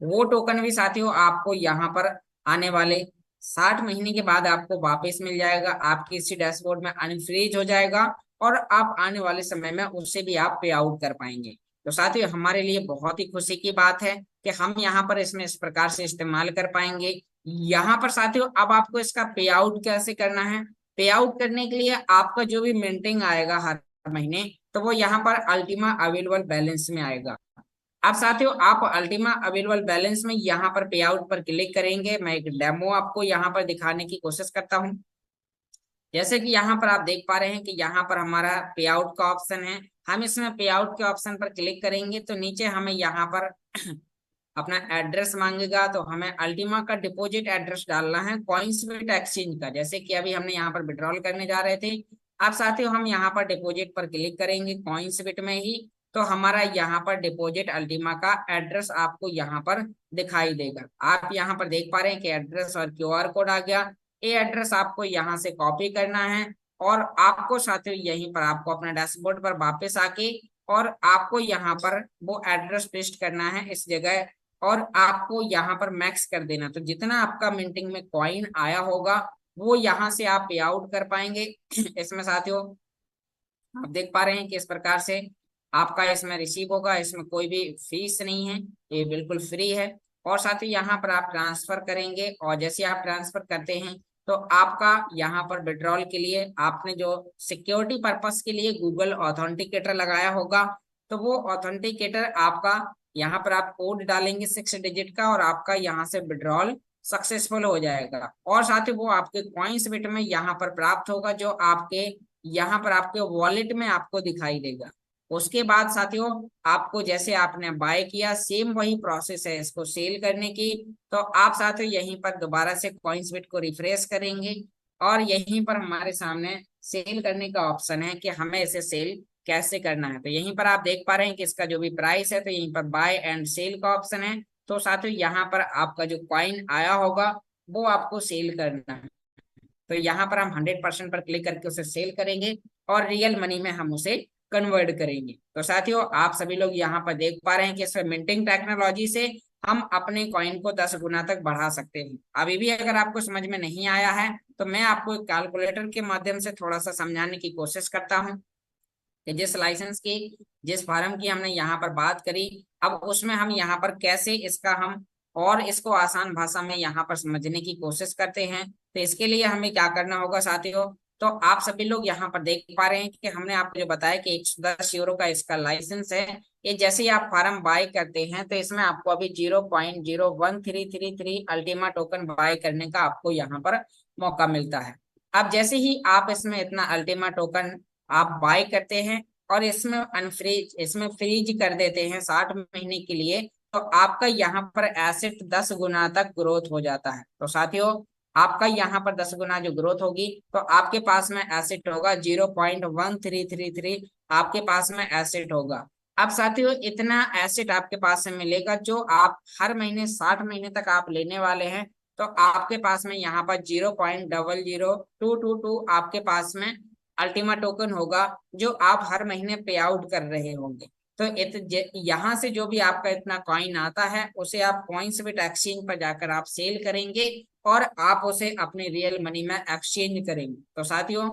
वो टोकन भी साथियों आपको यहाँ पर आने वाले 60 महीने के बाद आपको वापस मिल जाएगा, आपकी इसी डैशबोर्ड में अनफ्रीज हो जाएगा और आप आने वाले समय में उससे भी आप पे आउट कर पाएंगे। तो साथियों हमारे लिए बहुत ही खुशी की बात है कि हम यहाँ पर इसमें इस प्रकार से इस्तेमाल कर पाएंगे। यहाँ पर साथियों अब आपको इसका पे आउट कैसे करना है, पे आउट करने के लिए आपका जो भी मिंटिंग आएगा हर महीने, तो वो यहाँ पर अल्टीमा अवेलेबल बैलेंस में आएगा। अब साथियों आप अल्टीमा अवेलेबल बैलेंस में यहाँ पर पे आउट पर क्लिक करेंगे। मैं एक डेमो आपको यहाँ पर दिखाने की कोशिश करता हूँ। जैसे कि यहाँ पर आप देख पा रहे हैं कि यहाँ पर हमारा पे आउट का ऑप्शन है। हम इसमें पे आउट के ऑप्शन पर क्लिक करेंगे तो नीचे हमें यहाँ पर अपना एड्रेस मांगेगा, तो हमें अल्टीमा का डिपॉजिट एड्रेस डालना है कॉइनस्बिट एक्सचेंज का, जैसे कि अभी हमने यहाँ पर विड्रॉल करने जा रहे थे। अब साथियों हम यहाँ पर डिपॉजिट पर क्लिक करेंगे कॉइनस्बिट में ही, तो हमारा यहाँ पर डिपॉजिट अल्टीमा का एड्रेस आपको यहाँ पर दिखाई देगा। आप यहाँ पर देख पा रहे हैं कि एड्रेस और QR कोड आ गया। ये एड्रेस आपको यहाँ से कॉपी करना है और आपको साथियों यहीं पर आपको अपने डैशबोर्ड पर वापस आके और आपको यहाँ पर वो एड्रेस पेस्ट करना है इस जगह और आपको यहाँ पर मैक्स कर देना। तो जितना आपका मिंटिंग में कॉइन आया होगा वो यहाँ से आप पे आउट कर पाएंगे। इसमें साथियों आप देख पा रहे हैं कि इस प्रकार से आपका इसमें रिसीव होगा, इसमें कोई भी फीस नहीं है, ये बिल्कुल फ्री है। और साथ ही यहाँ पर आप ट्रांसफर करेंगे और जैसे आप ट्रांसफर करते हैं तो आपका यहाँ पर विड्रॉल के लिए आपने जो सिक्योरिटी पर्पस के लिए गूगल ऑथेंटिकेटर लगाया होगा, तो वो ऑथेंटिकेटर आपका यहाँ पर आप कोड डालेंगे 6 डिजिट का और आपका यहाँ से विड्रॉल सक्सेसफुल हो जाएगा। और साथ ही वो आपके कॉइनस्बिट में यहाँ पर प्राप्त होगा, जो आपके यहाँ पर आपके वॉलेट में आपको दिखाई देगा। उसके बाद साथियों आपको जैसे आपने बाय किया सेम वही प्रोसेस है इसको सेल करने की। तो आप साथियों यहीं पर दोबारा से कॉइनस्बिट को रिफ्रेश करेंगे और यहीं पर हमारे सामने सेल करने का ऑप्शन है कि हमें इसे सेल कैसे करना है। तो यहीं पर आप देख पा रहे हैं कि इसका जो भी प्राइस है तो यहीं पर बाय एंड सेल का ऑप्शन है। तो साथियों यहाँ पर आपका जो कॉइन आया होगा वो आपको सेल करना है। तो यहाँ पर हम 100% पर क्लिक करके उसे सेल करेंगे और रियल मनी में हम उसे कन्वर्ट करेंगे। तो साथियों आप सभी लोग यहाँ पर देख पा रहे हैं कि इस मिंटिंग टेक्नोलॉजी से हम अपने कॉइन को 10 गुना तक बढ़ा सकते हैं। अभी भी अगर आपको समझ में नहीं आया है तो मैं आपको एक कैलकुलेटर के माध्यम से थोड़ा सा समझाने की कोशिश करता हूँ कि जिस लाइसेंस की जिस फार्म की हमने यहाँ पर बात करी, अब उसमें हम यहाँ पर कैसे इसका हम और इसको आसान भाषा में यहाँ पर समझने की कोशिश करते हैं। तो इसके लिए हमें क्या करना होगा साथियों, तो आप सभी लोग यहाँ पर देख पा रहे हैं कि हमने आपको जो बताया कि 110 यूरो का इसका लाइसेंस है। ये जैसे ही आप फार्म बाय करते हैं तो इसमें आपको अभी 0.01333 अल्टीमा टोकन बाय करने का आपको यहाँ पर मौका मिलता है। अब जैसे ही आप इसमें इतना अल्टीमा टोकन आप बाय करते हैं और इसमें फ्रीज कर देते हैं 60 महीने के लिए, तो आपका यहाँ पर एसेट 10 गुना तक ग्रोथ हो जाता है। तो साथियों आपका यहाँ पर 10 गुना जो ग्रोथ होगी तो आपके पास में एसेट होगा 0.1333 आपके पास में एसेट होगा। अब साथियों इतना एसेट आपके पास से मिलेगा जो आप हर महीने 60 महीने तक आप लेने वाले हैं। तो आपके पास में यहाँ पर 0.00222 आपके पास में अल्टीमा टोकन होगा जो आप हर महीने पे आउट कर रहे होंगे। तो यहाँ से जो भी आपका इतना कॉइन आता है उसे आप कॉइनस्बिट एक्सचेंज पर जाकर आप सेल करेंगे और आप उसे अपने रियल मनी में एक्सचेंज करेंगे। तो साथियों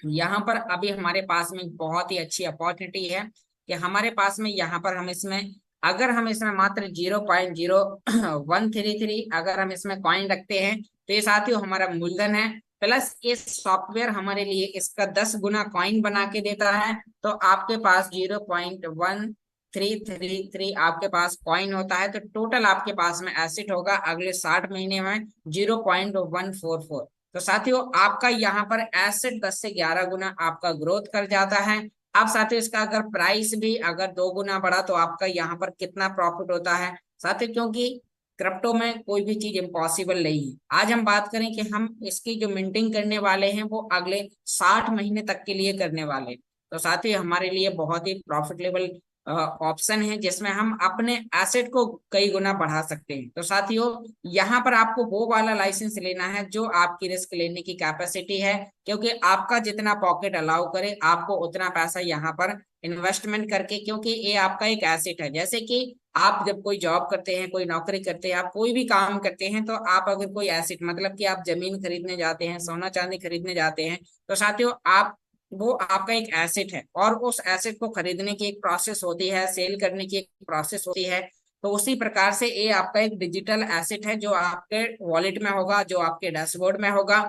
यहाँ पर अभी हमारे पास में बहुत ही अच्छी अपॉर्चुनिटी है कि हमारे पास में यहाँ पर हम इसमें अगर हम इसमें मात्र 0.0133 अगर हम इसमें कॉइन रखते हैं तो ये साथियों हमारा मूलधन है, प्लस इस सॉफ्टवेयर हमारे लिए इसका 10 गुना कॉइन बना के देता है। तो आपके पास 0.1333 आपके पास कॉइन होता है, तो टोटल आपके पास में एसेट होगा अगले 60 महीने में 0.144। तो साथियों आपका यहाँ पर एसेट 10 से 11 गुना आपका ग्रोथ कर जाता है। अब साथियों इसका अगर प्राइस भी अगर 2 गुना बढ़ा तो आपका यहाँ पर कितना प्रॉफिट होता है साथियों, क्योंकि क्रिप्टो में कोई भी चीज इम्पॉसिबल नहीं है। आज हम बात करें कि हम इसकी जो मिंटिंग करने वाले हैं वो अगले 60 महीने तक के लिए करने वाले। तो साथियों हमारे लिए बहुत ही प्रॉफिटेबल ऑप्शन है जिसमें हम अपने एसेट को कई गुना बढ़ा सकते हैं। तो साथियों यहाँ पर आपको वो वाला लाइसेंस लेना है जो आपकी रिस्क लेने की कैपेसिटी है, क्योंकि आपका जितना पॉकेट अलाउ करे आपको उतना पैसा यहाँ पर इन्वेस्टमेंट करके, क्योंकि ये आपका एक एसेट है। जैसे कि आप जब कोई जॉब करते हैं, कोई नौकरी करते हैं, आप कोई भी काम करते हैं, तो आप अगर कोई एसेट मतलब कि आप जमीन खरीदने जाते हैं, सोना चांदी खरीदने जाते हैं, तो साथियों आप वो आपका एक एसेट है और उस एसेट को खरीदने की एक प्रोसेस होती है, सेल करने की एक प्रोसेस होती है। तो उसी प्रकार से ये आपका एक डिजिटल एसेट है जो आपके वॉलेट में होगा, जो आपके डैशबोर्ड में होगा।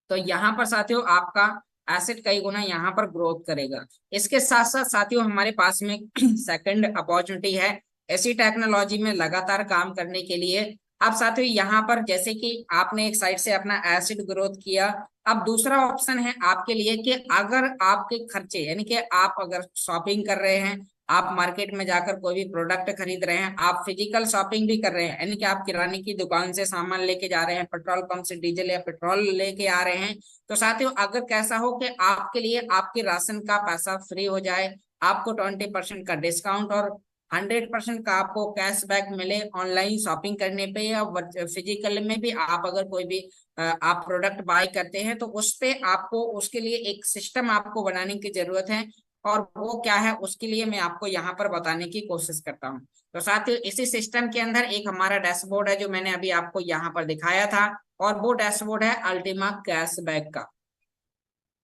तो यहाँ पर साथियों आपका एसेट कई गुना यहाँ पर ग्रोथ करेगा। इसके साथ साथ साथियों हमारे पास में सेकंड अपॉर्चुनिटी है ऐसी टेक्नोलॉजी में लगातार काम करने के लिए। अब साथियों यहाँ पर जैसे कि आपने एक साइड से अपना एसेट ग्रोथ किया, अब दूसरा ऑप्शन है आपके लिए कि अगर आपके खर्चे यानी कि आप अगर शॉपिंग कर रहे हैं, आप मार्केट में जाकर कोई भी प्रोडक्ट खरीद रहे हैं, आप फिजिकल शॉपिंग भी कर रहे हैं यानी कि आप किराने की दुकान से सामान लेके जा रहे हैं, पेट्रोल पंप से डीजल या पेट्रोल लेके आ रहे हैं, तो साथियों अगर कैसा हो कि आपके लिए आपके राशन का पैसा फ्री हो जाए, आपको 20% का डिस्काउंट और 100% का आपको कैशबैक मिले ऑनलाइन शॉपिंग करने पे या फिजिकल में भी आप अगर कोई भी आप प्रोडक्ट बाय करते हैं, तो उस पे आपको उसके लिए एक सिस्टम आपको बनाने की जरूरत है। और वो क्या है उसके लिए मैं आपको यहाँ पर बताने की कोशिश करता हूँ। तो साथियों इसी सिस्टम के अंदर एक हमारा डैशबोर्ड है जो मैंने अभी आपको यहाँ पर दिखाया था, और वो डैशबोर्ड है अल्टीमा कैशबैक का।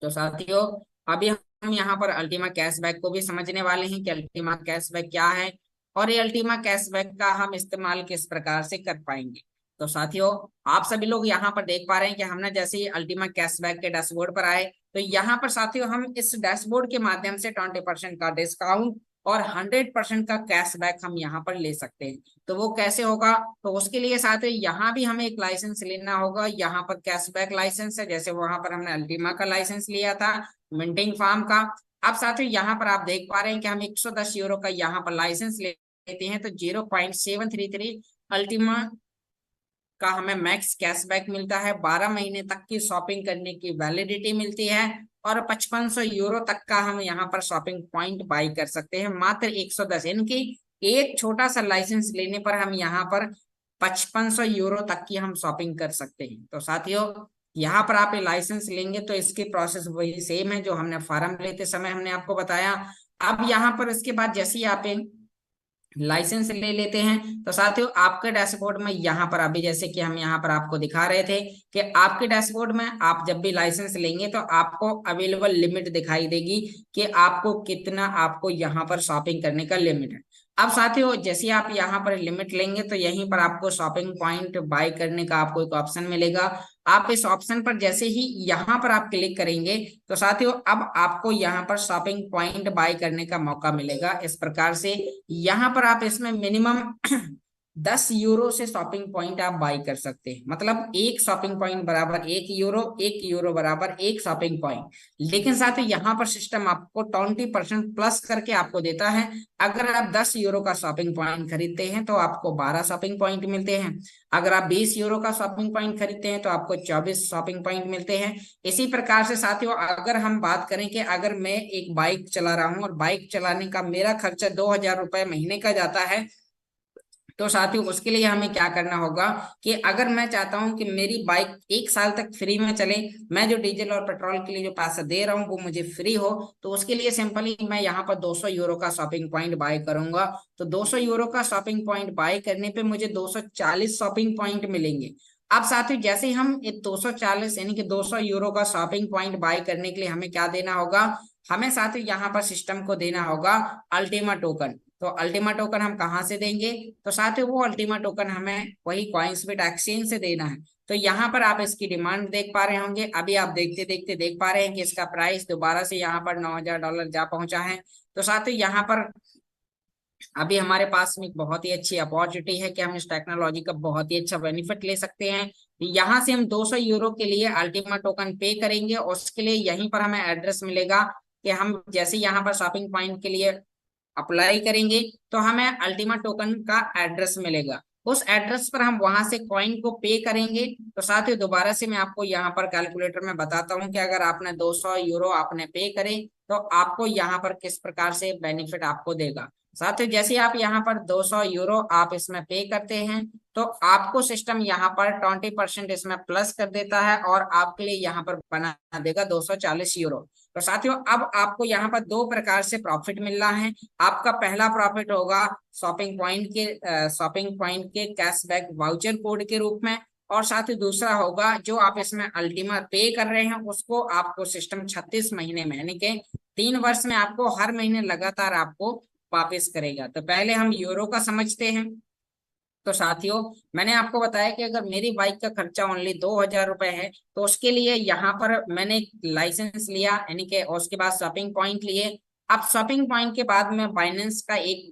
तो साथियों अभी हम यहाँ पर अल्टीमा कैशबैक को भी समझने वाले हैं कि अल्टीमा कैशबैक क्या है और ये अल्टीमा कैशबैक का हम इस्तेमाल किस प्रकार से कर पाएंगे। तो साथियों आप सभी लोग यहाँ पर देख पा रहे हैं कि हमने जैसे ही अल्टीमा कैशबैक के डैशबोर्ड पर आए, तो यहाँ पर साथियों हम इस डैशबोर्ड के माध्यम से 20% का डिस्काउंट और 100% का कैशबैक हम यहाँ पर ले सकते हैं। तो वो कैसे होगा, तो उसके लिए साथियों यहाँ भी हमें एक लाइसेंस लेना होगा। यहाँ पर कैशबैक लाइसेंस है, जैसे वहां पर हमने अल्टीमा का लाइसेंस लिया था मिंटिंग फार्म का। अब साथियों यहाँ पर आप देख पा रहे हैं कि हम 110 यूरो का यहाँ पर लाइसेंस लेते हैं, तो 0.733 अल्टीमा का हमें मैक्स कैशबैक मिलता है, 12 महीने तक की शॉपिंग करने की वैलिडिटी मिलती है और 5500 यूरो तक का हम यहाँ पर शॉपिंग पॉइंट बाई कर सकते हैं मात्र 110, यानी कि एक छोटा सा लाइसेंस लेने पर हम यहाँ पर 5500 यूरो तक की हम शॉपिंग कर सकते हैं। तो साथियों यहाँ पर आप ये लाइसेंस लेंगे तो इसकी प्रोसेस वही सेम है जो हमने फार्म लेते समय हमने आपको बताया। अब यहाँ पर इसके बाद जैसे ही आप लाइसेंस ले लेते हैं, तो साथियों आपके डैशबोर्ड में यहाँ पर अभी जैसे कि हम यहाँ पर आपको दिखा रहे थे कि आपके डैशबोर्ड में आप जब भी लाइसेंस लेंगे तो आपको अवेलेबल लिमिट दिखाई देगी कि आपको कितना आपको यहाँ पर शॉपिंग करने का लिमिट है। अब साथियों जैसे आप यहाँ पर लिमिट लेंगे तो यहीं पर आपको शॉपिंग पॉइंट बाय करने का आपको एक ऑप्शन मिलेगा। आप इस ऑप्शन पर जैसे ही यहाँ पर आप क्लिक करेंगे तो साथियों अब आपको यहाँ पर शॉपिंग पॉइंट बाय करने का मौका मिलेगा। इस प्रकार से यहाँ पर आप इसमें मिनिमम 10 यूरो से शॉपिंग पॉइंट आप बाई कर सकते हैं, मतलब एक शॉपिंग पॉइंट बराबर 1 यूरो, 1 यूरो बराबर एक शॉपिंग पॉइंट। लेकिन साथ ही यहाँ पर सिस्टम आपको 20% प्लस करके आपको देता है। अगर आप 10 यूरो का शॉपिंग पॉइंट खरीदते हैं तो आपको 12 शॉपिंग पॉइंट मिलते हैं। अगर आप 20 यूरो का शॉपिंग पॉइंट खरीदते हैं तो आपको 24 शॉपिंग पॉइंट मिलते हैं। इसी प्रकार से साथियों अगर हम बात करें कि अगर मैं एक बाइक चला रहा हूँ और बाइक चलाने का मेरा खर्चा 2000 रुपए महीने का जाता है, तो साथियों उसके लिए हमें क्या करना होगा कि अगर मैं चाहता हूं कि मेरी बाइक 1 साल तक फ्री में चले, मैं जो डीजल और पेट्रोल के लिए जो पैसा दे रहा हूं वो मुझे फ्री हो, तो उसके लिए सिंपली मैं यहाँ पर 200 यूरो का शॉपिंग पॉइंट बाय करूंगा। तो 200 यूरो का शॉपिंग पॉइंट बाय करने पे मुझे 240 शॉपिंग पॉइंट मिलेंगे। अब साथियों जैसे ही हम 240 यानी कि 200 यूरो का शॉपिंग पॉइंट बाय करने के लिए हमें क्या देना होगा, हमें साथियों यहाँ पर सिस्टम को देना होगा अल्टीमा टोकन। तो अल्टीमा टोकन हम कहाँ से देंगे, तो साथियों वो अल्टीमा टोकन हमें वही कॉइन्सबिट एक्सचेंज से देना है। तो यहाँ पर आप इसकी डिमांड देख पा रहे होंगे, अभी आप देखते देखते देख पा रहे हैं कि इसका प्राइस दोबारा से यहाँ पर $9000 जा पहुंचा है। तो साथियों यहाँ पर अभी हमारे पास में बहुत ही अच्छी अपॉर्चुनिटी है कि हम इस टेक्नोलॉजी का बहुत ही अच्छा बेनिफिट ले सकते हैं। यहाँ से हम 200 यूरो के लिए अल्टीमा टोकन पे करेंगे और उसके लिए यहीं पर हमें एड्रेस मिलेगा कि हम जैसे यहाँ पर शॉपिंग पॉइंट के लिए अप्लाई करेंगे तो हमें अल्टीमा टोकन का एड्रेस मिलेगा। उस एड्रेस पर हम वहां से कॉइन को पे करेंगे। तो साथ ही दोबारा से मैं आपको यहाँ पर कैलकुलेटर में बताता हूँ कि अगर आपने 200 यूरो आपने पे करे तो आपको यहाँ पर किस प्रकार से बेनिफिट आपको देगा। साथ ही जैसे आप यहाँ पर 200 यूरो आप इसमें पे करते हैं तो आपको सिस्टम यहाँ पर 20% इसमें प्लस कर देता है और आपके लिए यहाँ पर बना देगा 240 यूरो। तो साथियों अब आपको यहाँ पर दो प्रकार से प्रॉफिट मिल रहा है। आपका पहला प्रॉफिट होगा शॉपिंग पॉइंट के कैशबैक वाउचर कोड के रूप में, और साथ ही दूसरा होगा जो आप इसमें अल्टीमा पे कर रहे हैं उसको आपको सिस्टम 36 महीने में यानी कि 3 वर्ष में आपको हर महीने लगातार आपको वापस करेगा। तो पहले हम यूरो का समझते हैं। तो साथियों मैंने आपको बताया कि अगर मेरी बाइक का खर्चा ओनली 2000 रुपए है तो उसके लिए यहाँ पर मैंने लाइसेंस लिया यानी कि उसके बाद शॉपिंग पॉइंट लिए। अब शॉपिंग पॉइंट के बाद मैं बाइनेंस का एक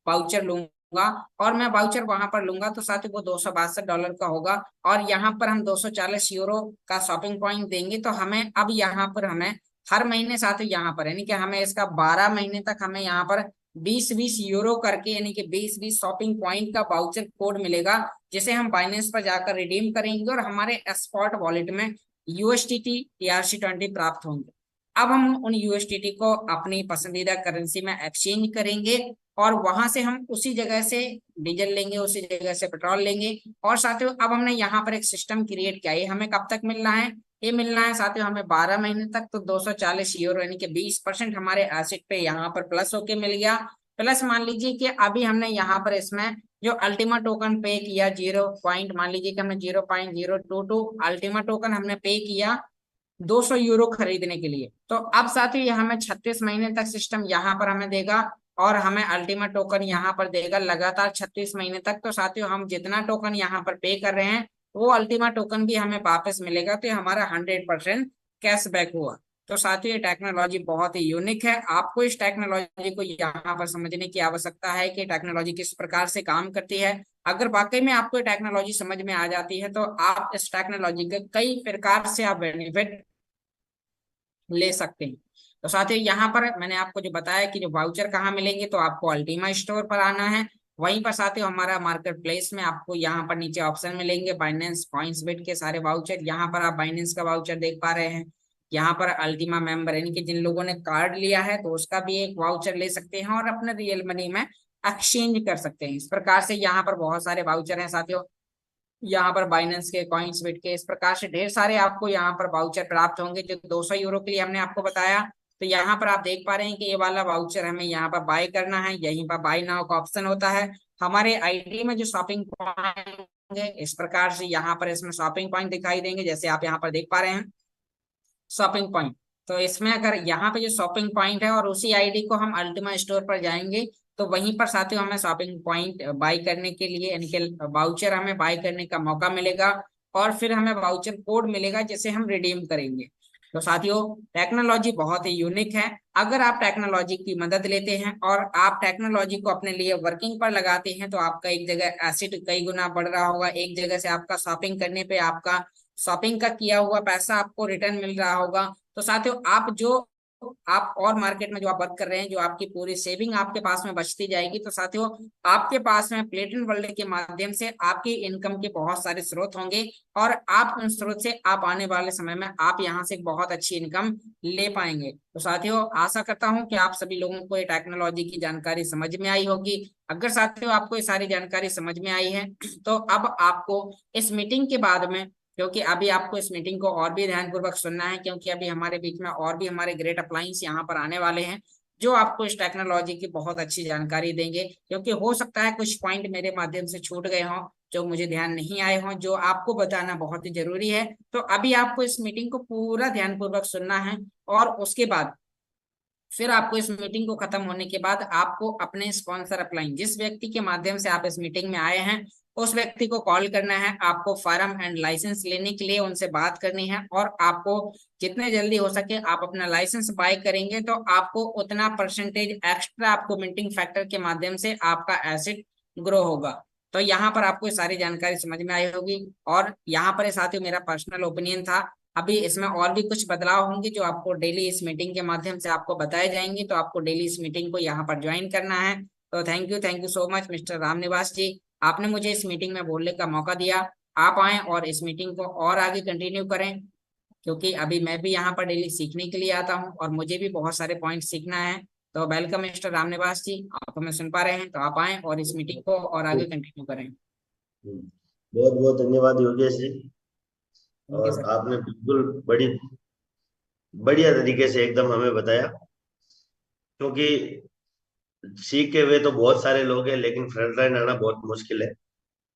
वाउचर लूंगा और मैं वाउचर वहां पर लूंगा तो साथ ही वो $262 का होगा और यहाँ पर हम 240 यूरो का शॉपिंग पॉइंट देंगे। तो हमें अब यहाँ पर हमें हर महीने साथ ही यहाँ पर यानी कि हमें इसका 12 महीने तक हमें यहाँ पर 20-20 यूरो करके यानी कि 20-20 शॉपिंग पॉइंट का वाउचर कोड मिलेगा जिसे हम बाइनेंस पर जाकर रिडीम करेंगे और हमारे स्पॉट वॉलेट में USDT ERC20 प्राप्त होंगे। अब हम उन USDT को अपनी पसंदीदा करेंसी में एक्सचेंज करेंगे और वहां से हम उसी जगह से डीजल लेंगे, उसी जगह से पेट्रोल लेंगे। और साथियों अब हमने यहाँ पर एक सिस्टम क्रिएट किया है। हमें कब तक मिलना है? ये मिलना है साथियों हमें 12 महीने तक। तो 240 यूरो यानी कि 20% हमारे एसेट पे यहाँ पर प्लस होके मिल गया। प्लस मान लीजिए कि अभी हमने यहाँ पर इसमें जो अल्टीमा टोकन पे किया 0 पॉइंट, मान लीजिए कि हमने 0.022 अल्टीमा टोकन हमने पे किया 200 यूरो खरीदने के लिए। तो अब साथियों हमें 36 महीने तक सिस्टम यहाँ पर हमें देगा और हमें अल्टीमा टोकन यहाँ पर देगा लगातार 36 महीने तक। तो साथियों हम जितना टोकन यहाँ पर पे कर रहे हैं वो अल्टीमा टोकन भी हमें वापस मिलेगा। तो ये हमारा 100% कैशबैक हुआ। तो साथियों ये टेक्नोलॉजी बहुत ही यूनिक है। आपको इस टेक्नोलॉजी को यहाँ पर समझने की आवश्यकता है कि टेक्नोलॉजी किस प्रकार से काम करती है। अगर वाकई में आपको टेक्नोलॉजी समझ में आ जाती है तो आप इस टेक्नोलॉजी के कई प्रकार से आप बेनिफिट ले सकते हैं। तो साथियों यहाँ पर मैंने आपको जो बताया कि जो वाउचर कहाँ मिलेंगे, तो आपको अल्टीमा स्टोर पर आना है। वहीं पर साथियों हमारा मार्केट प्लेस में आपको यहाँ पर नीचे ऑप्शन मिलेंगे बाइनेंस पॉइंट्स बिट के सारे वाउचर। यहाँ पर आप बाइनेंस का वाउचर देख पा रहे हैं। यहाँ पर अल्टीमा मेंबर यानी कि जिन लोगों ने कार्ड लिया है तो उसका भी एक वाउचर ले सकते हैं और अपने रियल मनी में एक्सचेंज कर सकते हैं। इस प्रकार से यहाँ पर बहुत सारे वाउचर हैं साथियों। यहाँ पर बाइनेंस के, कॉइन्स बिट के, इस प्रकार से ढेर सारे आपको यहाँ पर वाउचर प्राप्त होंगे जो 200 यूरो के लिए हमने आपको बताया। तो यहाँ पर आप देख पा रहे हैं कि ये वाला वाउचर हमें यहाँ पर बाय करना है। यहीं पर बाय नाउ का ऑप्शन होता है। हमारे आईडी में जो शॉपिंग पॉइंट है इस प्रकार से यहाँ पर इसमें शॉपिंग पॉइंट दिखाई देंगे, जैसे आप यहाँ पर देख पा रहे हैं शॉपिंग पॉइंट। तो इसमें अगर यहाँ पे जो शॉपिंग पॉइंट है और उसी आईडी को हम अल्टीमा स्टोर पर जाएंगे तो वहीं पर साथियों हमें शॉपिंग पॉइंट बाय करने के लिए यानी कि वाउचर हमें बाय करने का मौका मिलेगा और फिर हमें वाउचर कोड मिलेगा जिसे हम रिडीम करेंगे। तो साथियों टेक्नोलॉजी बहुत ही यूनिक है। अगर आप टेक्नोलॉजी की मदद लेते हैं और आप टेक्नोलॉजी को अपने लिए वर्किंग पर लगाते हैं तो आपका एक जगह एसेट कई गुना बढ़ रहा होगा। एक जगह से आपका शॉपिंग करने पे आपका शॉपिंग का किया हुआ पैसा आपको रिटर्न मिल रहा होगा। तो साथियों आप और मार्केट में जो आप वर्क कर रहे हैं, जो आपकी पूरी सेविंग आपके पास में बचती जाएगी। तो साथियों आपके पास में प्लेटिन वर्ल्ड के माध्यम से आपकी इनकम के बहुत सारे स्रोत होंगे और आप उन स्रोत से आप आने वाले समय में आप यहाँ से बहुत अच्छी इनकम ले पाएंगे। तो साथियों आशा करता हूँ कि आप सभी लोगों को ये टेक्नोलॉजी की जानकारी समझ में आई होगी। अगर साथियों आपको ये सारी जानकारी समझ में आई है तो अब आपको इस मीटिंग के बाद में, क्योंकि अभी आपको इस मीटिंग को और भी ध्यानपूर्वक सुनना है क्योंकि अभी हमारे बीच में और भी हमारे ग्रेट अप्लायंस यहाँ पर आने वाले हैं जो आपको इस टेक्नोलॉजी की बहुत अच्छी जानकारी देंगे। क्योंकि हो सकता है कुछ पॉइंट मेरे माध्यम से छूट गए हों जो मुझे ध्यान नहीं आए हों, जो आपको बताना बहुत ही जरूरी है। तो अभी आपको इस मीटिंग को पूरा ध्यानपूर्वक सुनना है और उसके बाद फिर आपको इस मीटिंग को खत्म होने के बाद आपको अपने स्पॉन्सर अप्लाइंग, जिस व्यक्ति के माध्यम से आप इस मीटिंग में आए हैं, उस व्यक्ति को कॉल करना है। आपको फार्म एंड लाइसेंस लेने के लिए उनसे बात करनी है और आपको जितने जल्दी हो सके आप अपना लाइसेंस बाय करेंगे तो आपको उतना परसेंटेज एक्स्ट्रा आपको मिंटिंग फैक्टर के माध्यम से आपका एसेट ग्रो होगा। तो यहाँ पर आपको सारी जानकारी समझ में आई होगी और यहाँ पर साथियों मेरा पर्सनल ओपिनियन था। अभी इसमें और भी कुछ बदलाव होंगे जो आपको डेली इस मीटिंग के माध्यम से आपको बताए जाएंगे। तो आपको डेली इस मीटिंग को यहाँ पर ज्वाइन करना है। तो thank you so much mister Ramniwas ji. आपने मुझे इस मीटिंग में बोलने का मौका दिया। आप आए और इस मीटिंग को और आगे कंटिन्यू करें, क्योंकि अभी मैं भी यहाँ पर डेली सीखने के लिए आता हूँ और मुझे भी बहुत सारे पॉइंट सीखना है। तो वेलकम मिस्टर रामनिवास जी, आप हमें सुन पा रहे हैं तो आप आए और इस मीटिंग को और आगे कंटिन्यू करें। बहुत बहुत धन्यवाद योगेश जी। थैंक यू और सर। आपने बिल्कुल बड़ी बढ़िया तरीके से एकदम हमें बताया, क्योंकि सीखे हुए तो बहुत सारे लोग हैं लेकिन फ्रंट लाइन आना बहुत मुश्किल है।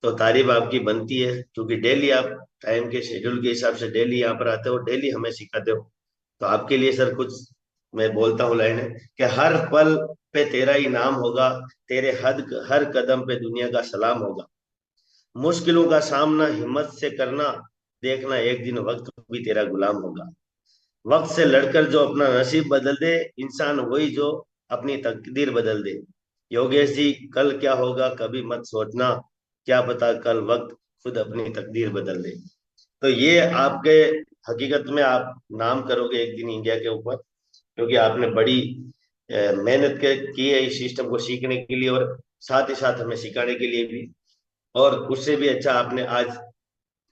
तो तारीफ आपकी बनती है, क्योंकि डेली आप टाइम के शेड्यूल के हिसाब से डेली यहाँ पर आते हो, डेली हमें सिखाते हो। तो आपके लिए सर कुछ मैं बोलता हूँ लाइन है कि हर पल पे तेरा ही नाम होगा, तेरे हर कदम पे दुनिया का सलाम होगा। मुश्किलों का सामना हिम्मत से करना, देखना एक दिन वक्त भी तेरा गुलाम होगा। वक्त से लड़कर जो अपना नसीब बदल दे, इंसान वही जो अपनी तकदीर बदल दे। योगेश जी, कल क्या होगा कभी मत सोचना, क्या पता कल वक्त खुद अपनी तकदीर बदल दे। तो ये आपके हकीकत में आप नाम करोगे एक दिन इंडिया के ऊपर, क्योंकि आपने बड़ी मेहनत की है इस सिस्टम को सीखने के लिए, और साथ ही साथ हमें सिखाने के लिए भी। और उससे भी अच्छा आपने आज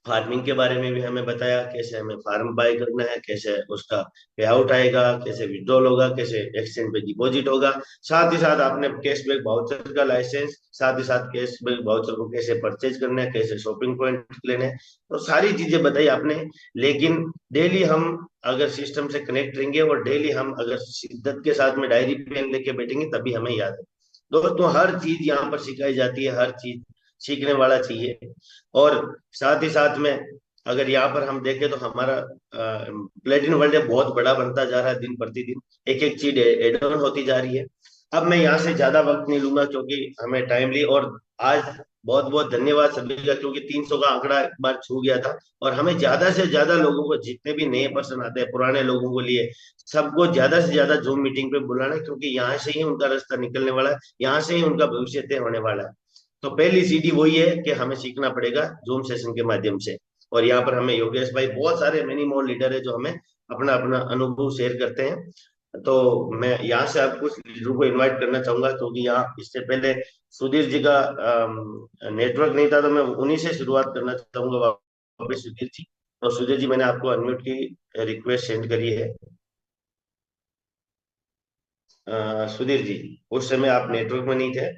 फार्मिंग के बारे में भी हमें बताया, कैसे हमें फार्म बाय करना है, कैसे उसका पे आउट आएगा, कैसे विड्रॉल होगा, कैसे एक्सचेंज पे डिपॉजिट होगा। साथ ही साथ आपने कैशबैक वाउचर का लाइसेंस, साथ ही साथ कैशबैक वाउचर को कैसे परचेज करना है, कैसे शॉपिंग पॉइंट लेने हैं, तो सारी चीजें बताई आपने। लेकिन डेली हम अगर सिस्टम से कनेक्ट रहेंगे और डेली हम अगर शिद्दत के साथ में डायरी पेन लेके बैठेंगे तभी हमें याद है। दोस्तों, हर चीज यहाँ पर सिखाई जाती है, हर चीज सीखने वाला चाहिए। और साथ ही साथ में अगर यहाँ पर हम देखें तो हमारा प्लेटिन वर्ल्ड बहुत बड़ा बनता जा रहा है, दिन प्रतिदिन एक एक चीज एड ऑन होती जा रही है। अब मैं यहाँ से ज्यादा वक्त नहीं लूंगा, क्योंकि हमें टाइमली, और आज बहुत बहुत धन्यवाद सभी का, क्योंकि 300 का आंकड़ा एक बार छू गया था। और हमें ज्यादा से ज्यादा लोगों को, जितने भी नए पर्सन आते हैं, पुराने लोगों को लिए सबको ज्यादा से ज्यादा जूम मीटिंग पे बुलाना है, क्योंकि यहाँ से ही उनका रास्ता निकलने वाला है, यहाँ से ही उनका भविष्य तय होने वाला है। तो पहली सीढ़ी वही है कि हमें सीखना पड़ेगा जूम सेशन के माध्यम से। और यहाँ पर हमें योगेश भाई, बहुत सारे मेनी मोर लीडर है जो हमें अपना अपना अनुभव शेयर करते हैं। तो मैं यहाँ से आपको लीडर को इनवाइट करना चाहूंगा, क्योंकि यहाँ इससे पहले सुधीर जी का नेटवर्क नहीं था, तो मैं उन्हीं से शुरुआत करना चाहूंगा वापस सुधीर जी। तो सुधीर जी, मैंने आपको अनम्यूट की रिक्वेस्ट सेंड करी है। सुधीर जी, उस समय आप नेटवर्क में नहीं थे,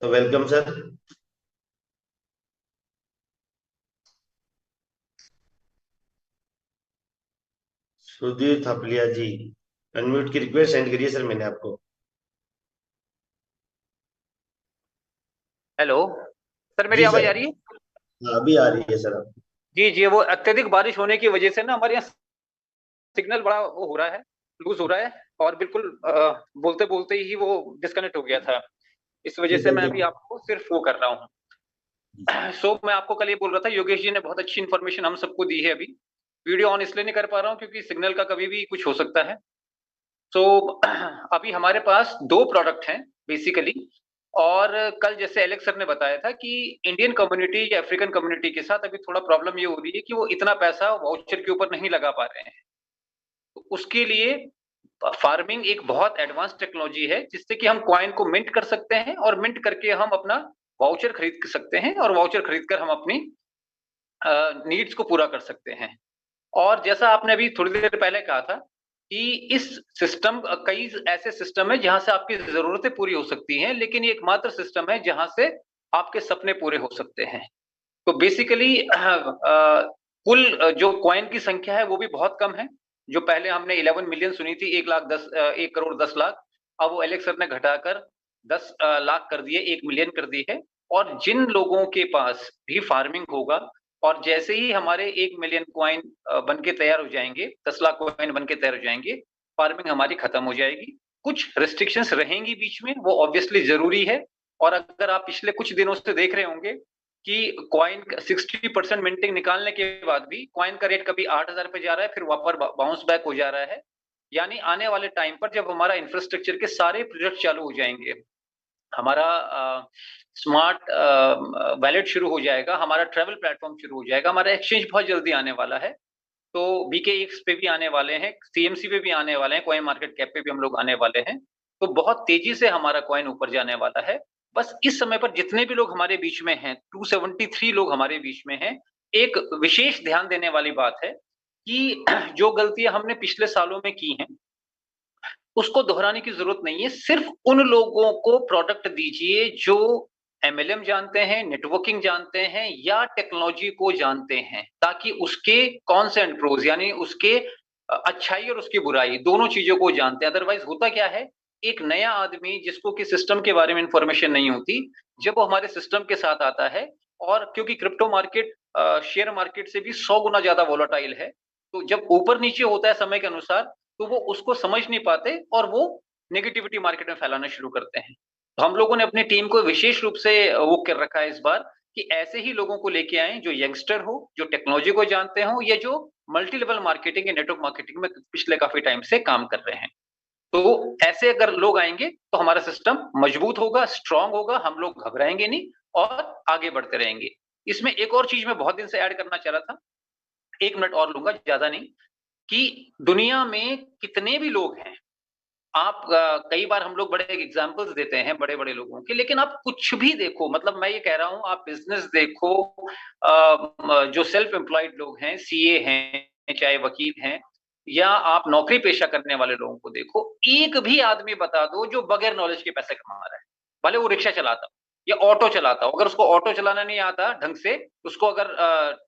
तो वेलकम सर। सुधीर थपलिया जी, अनम्यूट की रिक्वेस्ट सेंड करिए सर मैंने आपको। हेलो सर, मेरी जी आवाज सर। आ रही है? हाँ, अभी आ रही है सर आप। जी जी, वो अत्यधिक बारिश होने की वजह से ना हमारे यहाँ सिग्नल बड़ा वो हो रहा है, लूज हो रहा है, और बिल्कुल बोलते बोलते ही वो डिस्कनेक्ट हो गया था। इस वजह ठीक से है, मैं ठीक अभी आपको सिर्फ वो कर रहा हूँ। सो मैं आपको कल ये बोल रहा था, योगेश जी ने बहुत अच्छी इन्फॉर्मेशन हम सबको दी है। अभी वीडियो ऑन इसलिए नहीं कर पा रहा हूँ क्योंकि सिग्नल का कभी भी कुछ हो सकता है। सो अभी हमारे पास दो प्रोडक्ट हैं बेसिकली। और कल जैसे एलेक्स सर ने बताया था कि इंडियन कम्युनिटी या अफ्रीकन कम्युनिटी के साथ अभी थोड़ा प्रॉब्लम ये हो रही है कि वो इतना पैसा वाउचर के ऊपर नहीं लगा पा रहे हैं। तो उसके लिए फार्मिंग एक बहुत एडवांस टेक्नोलॉजी है, जिससे कि हम कॉइन को मिंट कर सकते हैं, और मिंट करके हम अपना वाउचर खरीद सकते हैं, और वाउचर खरीद कर हम अपनी नीड्स को पूरा कर सकते हैं। और जैसा आपने अभी थोड़ी देर पहले कहा था कि इस सिस्टम, कई ऐसे सिस्टम है जहां से आपकी जरूरतें पूरी हो सकती हैं, लेकिन ये एकमात्र सिस्टम है जहां से आपके सपने पूरे हो सकते हैं। तो बेसिकली कुल जो कॉइन की संख्या है वो भी बहुत कम है। जो पहले हमने 11 मिलियन सुनी थी, 1 करोड़ 10 लाख, अब वो एलेक्स सर ने घटाकर 10 लाख कर दिए, 1 मिलियन कर दी है। और जिन लोगों के पास भी फार्मिंग होगा, और जैसे ही हमारे 1 मिलियन कॉइन बन के तैयार हो जाएंगे, 10 लाख कॉइन बन के तैयार हो जाएंगे, फार्मिंग हमारी खत्म हो जाएगी। कुछ रिस्ट्रिक्शंस रहेंगी बीच में, वो ऑब्वियसली जरूरी है। और अगर आप पिछले कुछ दिनों से देख रहे होंगे कि कॉइन 60% मिंटिंग निकालने के बाद भी कॉइन का रेट कभी 8,000 पे जा रहा है, फिर वापस बाउंस बैक हो जा रहा है। यानी आने वाले टाइम पर जब हमारा इंफ्रास्ट्रक्चर के सारे प्रोजेक्ट चालू हो जाएंगे, हमारा स्मार्ट वैलेट शुरू हो जाएगा, हमारा ट्रैवल प्लेटफॉर्म शुरू हो जाएगा, हमारा एक्सचेंज बहुत जल्दी आने वाला है। तो BKX पे भी आने वाले हैं, CMC पे भी आने वाले हैं, कॉइन मार्केट कैप पे भी हम लोग आने वाले हैं। तो बहुत तेजी से हमारा कॉइन ऊपर जाने वाला है। बस इस समय पर जितने भी लोग हमारे बीच में हैं, 273 लोग हमारे बीच में हैं, एक विशेष ध्यान देने वाली बात है कि जो गलतियां हमने पिछले सालों में की हैं, उसको दोहराने की जरूरत नहीं है। सिर्फ उन लोगों को प्रोडक्ट दीजिए जो एमएलएम जानते हैं, नेटवर्किंग जानते हैं या टेक्नोलॉजी को जानते हैं, ताकि उसके कॉन्स एंड प्रोज यानी उसके अच्छाई और उसकी बुराई दोनों चीजों को जानते हैं। अदरवाइज होता क्या है, एक नया आदमी जिसको कि सिस्टम के बारे में इंफॉर्मेशन नहीं होती, जब वो हमारे सिस्टम के साथ आता है, और क्योंकि क्रिप्टो मार्केट शेयर मार्केट से भी 100 गुना ज्यादा वोलाटाइल है, तो जब ऊपर नीचे होता है समय के अनुसार, तो वो उसको समझ नहीं पाते और वो नेगेटिविटी मार्केट में फैलाना शुरू करते हैं। तो हम लोगों ने अपनी टीम को विशेष रूप से वो कर रखा है इस बार कि ऐसे ही लोगों को लेके आए जो यंगस्टर हो, जो टेक्नोलॉजी को जानते हो, या जो मल्टी लेवल मार्केटिंग या नेटवर्क मार्केटिंग में पिछले काफी टाइम से काम कर रहे हैं। तो ऐसे अगर लोग आएंगे तो हमारा सिस्टम मजबूत होगा, स्ट्रांग होगा, हम लोग घबराएंगे नहीं और आगे बढ़ते रहेंगे। इसमें एक और चीज मैं बहुत दिन से ऐड करना चाह रहा था, 1 मिनट और लूंगा, ज्यादा नहीं, कि दुनिया में कितने भी लोग हैं, आप कई बार हम लोग बड़े एग्जांपल्स देते हैं बड़े बड़े लोगों के, लेकिन आप कुछ भी देखो, मतलब मैं ये कह रहा हूं, आप बिजनेस देखो, जो सेल्फ एम्प्लॉयड लोग हैं, सीए हैं, चाहे वकील हैं, या आप नौकरी पेशा करने वाले लोगों को देखो, एक भी आदमी बता दो जो बगैर नॉलेज के पैसे कमा रहा है, भले वो रिक्शा चलाता हो या ऑटो चलाता हो। अगर उसको ऑटो चलाना नहीं आता ढंग से, उसको अगर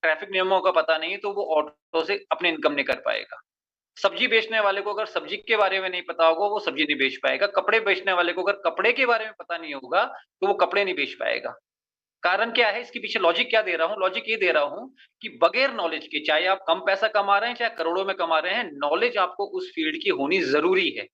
ट्रैफिक नियमों का पता नहीं है, तो वो ऑटो से अपनी इनकम नहीं कर पाएगा। सब्जी बेचने वाले को अगर सब्जी के बारे में नहीं पता होगा, वो सब्जी नहीं बेच पाएगा। कपड़े बेचने वाले को अगर कपड़े के बारे में पता नहीं होगा, तो वो कपड़े नहीं बेच पाएगा। कारण क्या है, इसके पीछे लॉजिक क्या दे रहा हूं? लॉजिक ये दे रहा हूं कि बगैर नॉलेज के, चाहे आप कम पैसा कमा रहे हैं, चाहे करोड़ों में कमा रहे हैं, नॉलेज आपको उस फील्ड की होनी जरूरी है।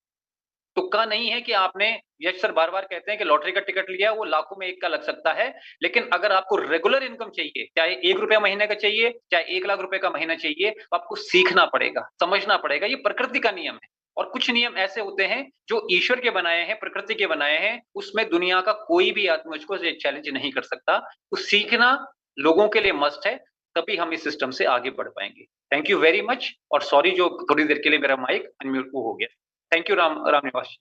तुक्का नहीं है कि आपने, यश सर बार बार कहते हैं कि लॉटरी का टिकट लिया, वो लाखों में एक का लग सकता है, लेकिन अगर आपको रेगुलर इनकम चाहिए, चाहे 1 रुपया महीने का चाहिए, चाहे 1 लाख रुपए का महीना चाहिए, तो आपको सीखना पड़ेगा, समझना पड़ेगा। ये प्रकृति का नियम है, और कुछ नियम ऐसे होते हैं जो ईश्वर के बनाए हैं, प्रकृति के बनाए हैं, उसमें दुनिया का कोई भी आदमी उसको चैलेंज नहीं कर सकता। तो सीखना लोगों के लिए मस्ट है, तभी हम इस सिस्टम से आगे बढ़ पाएंगे। थैंक यू वेरी मच, और सॉरी जो थोड़ी देर के लिए मेरा माइक अनम्यूट हो गया। Thank you Ram Niwas.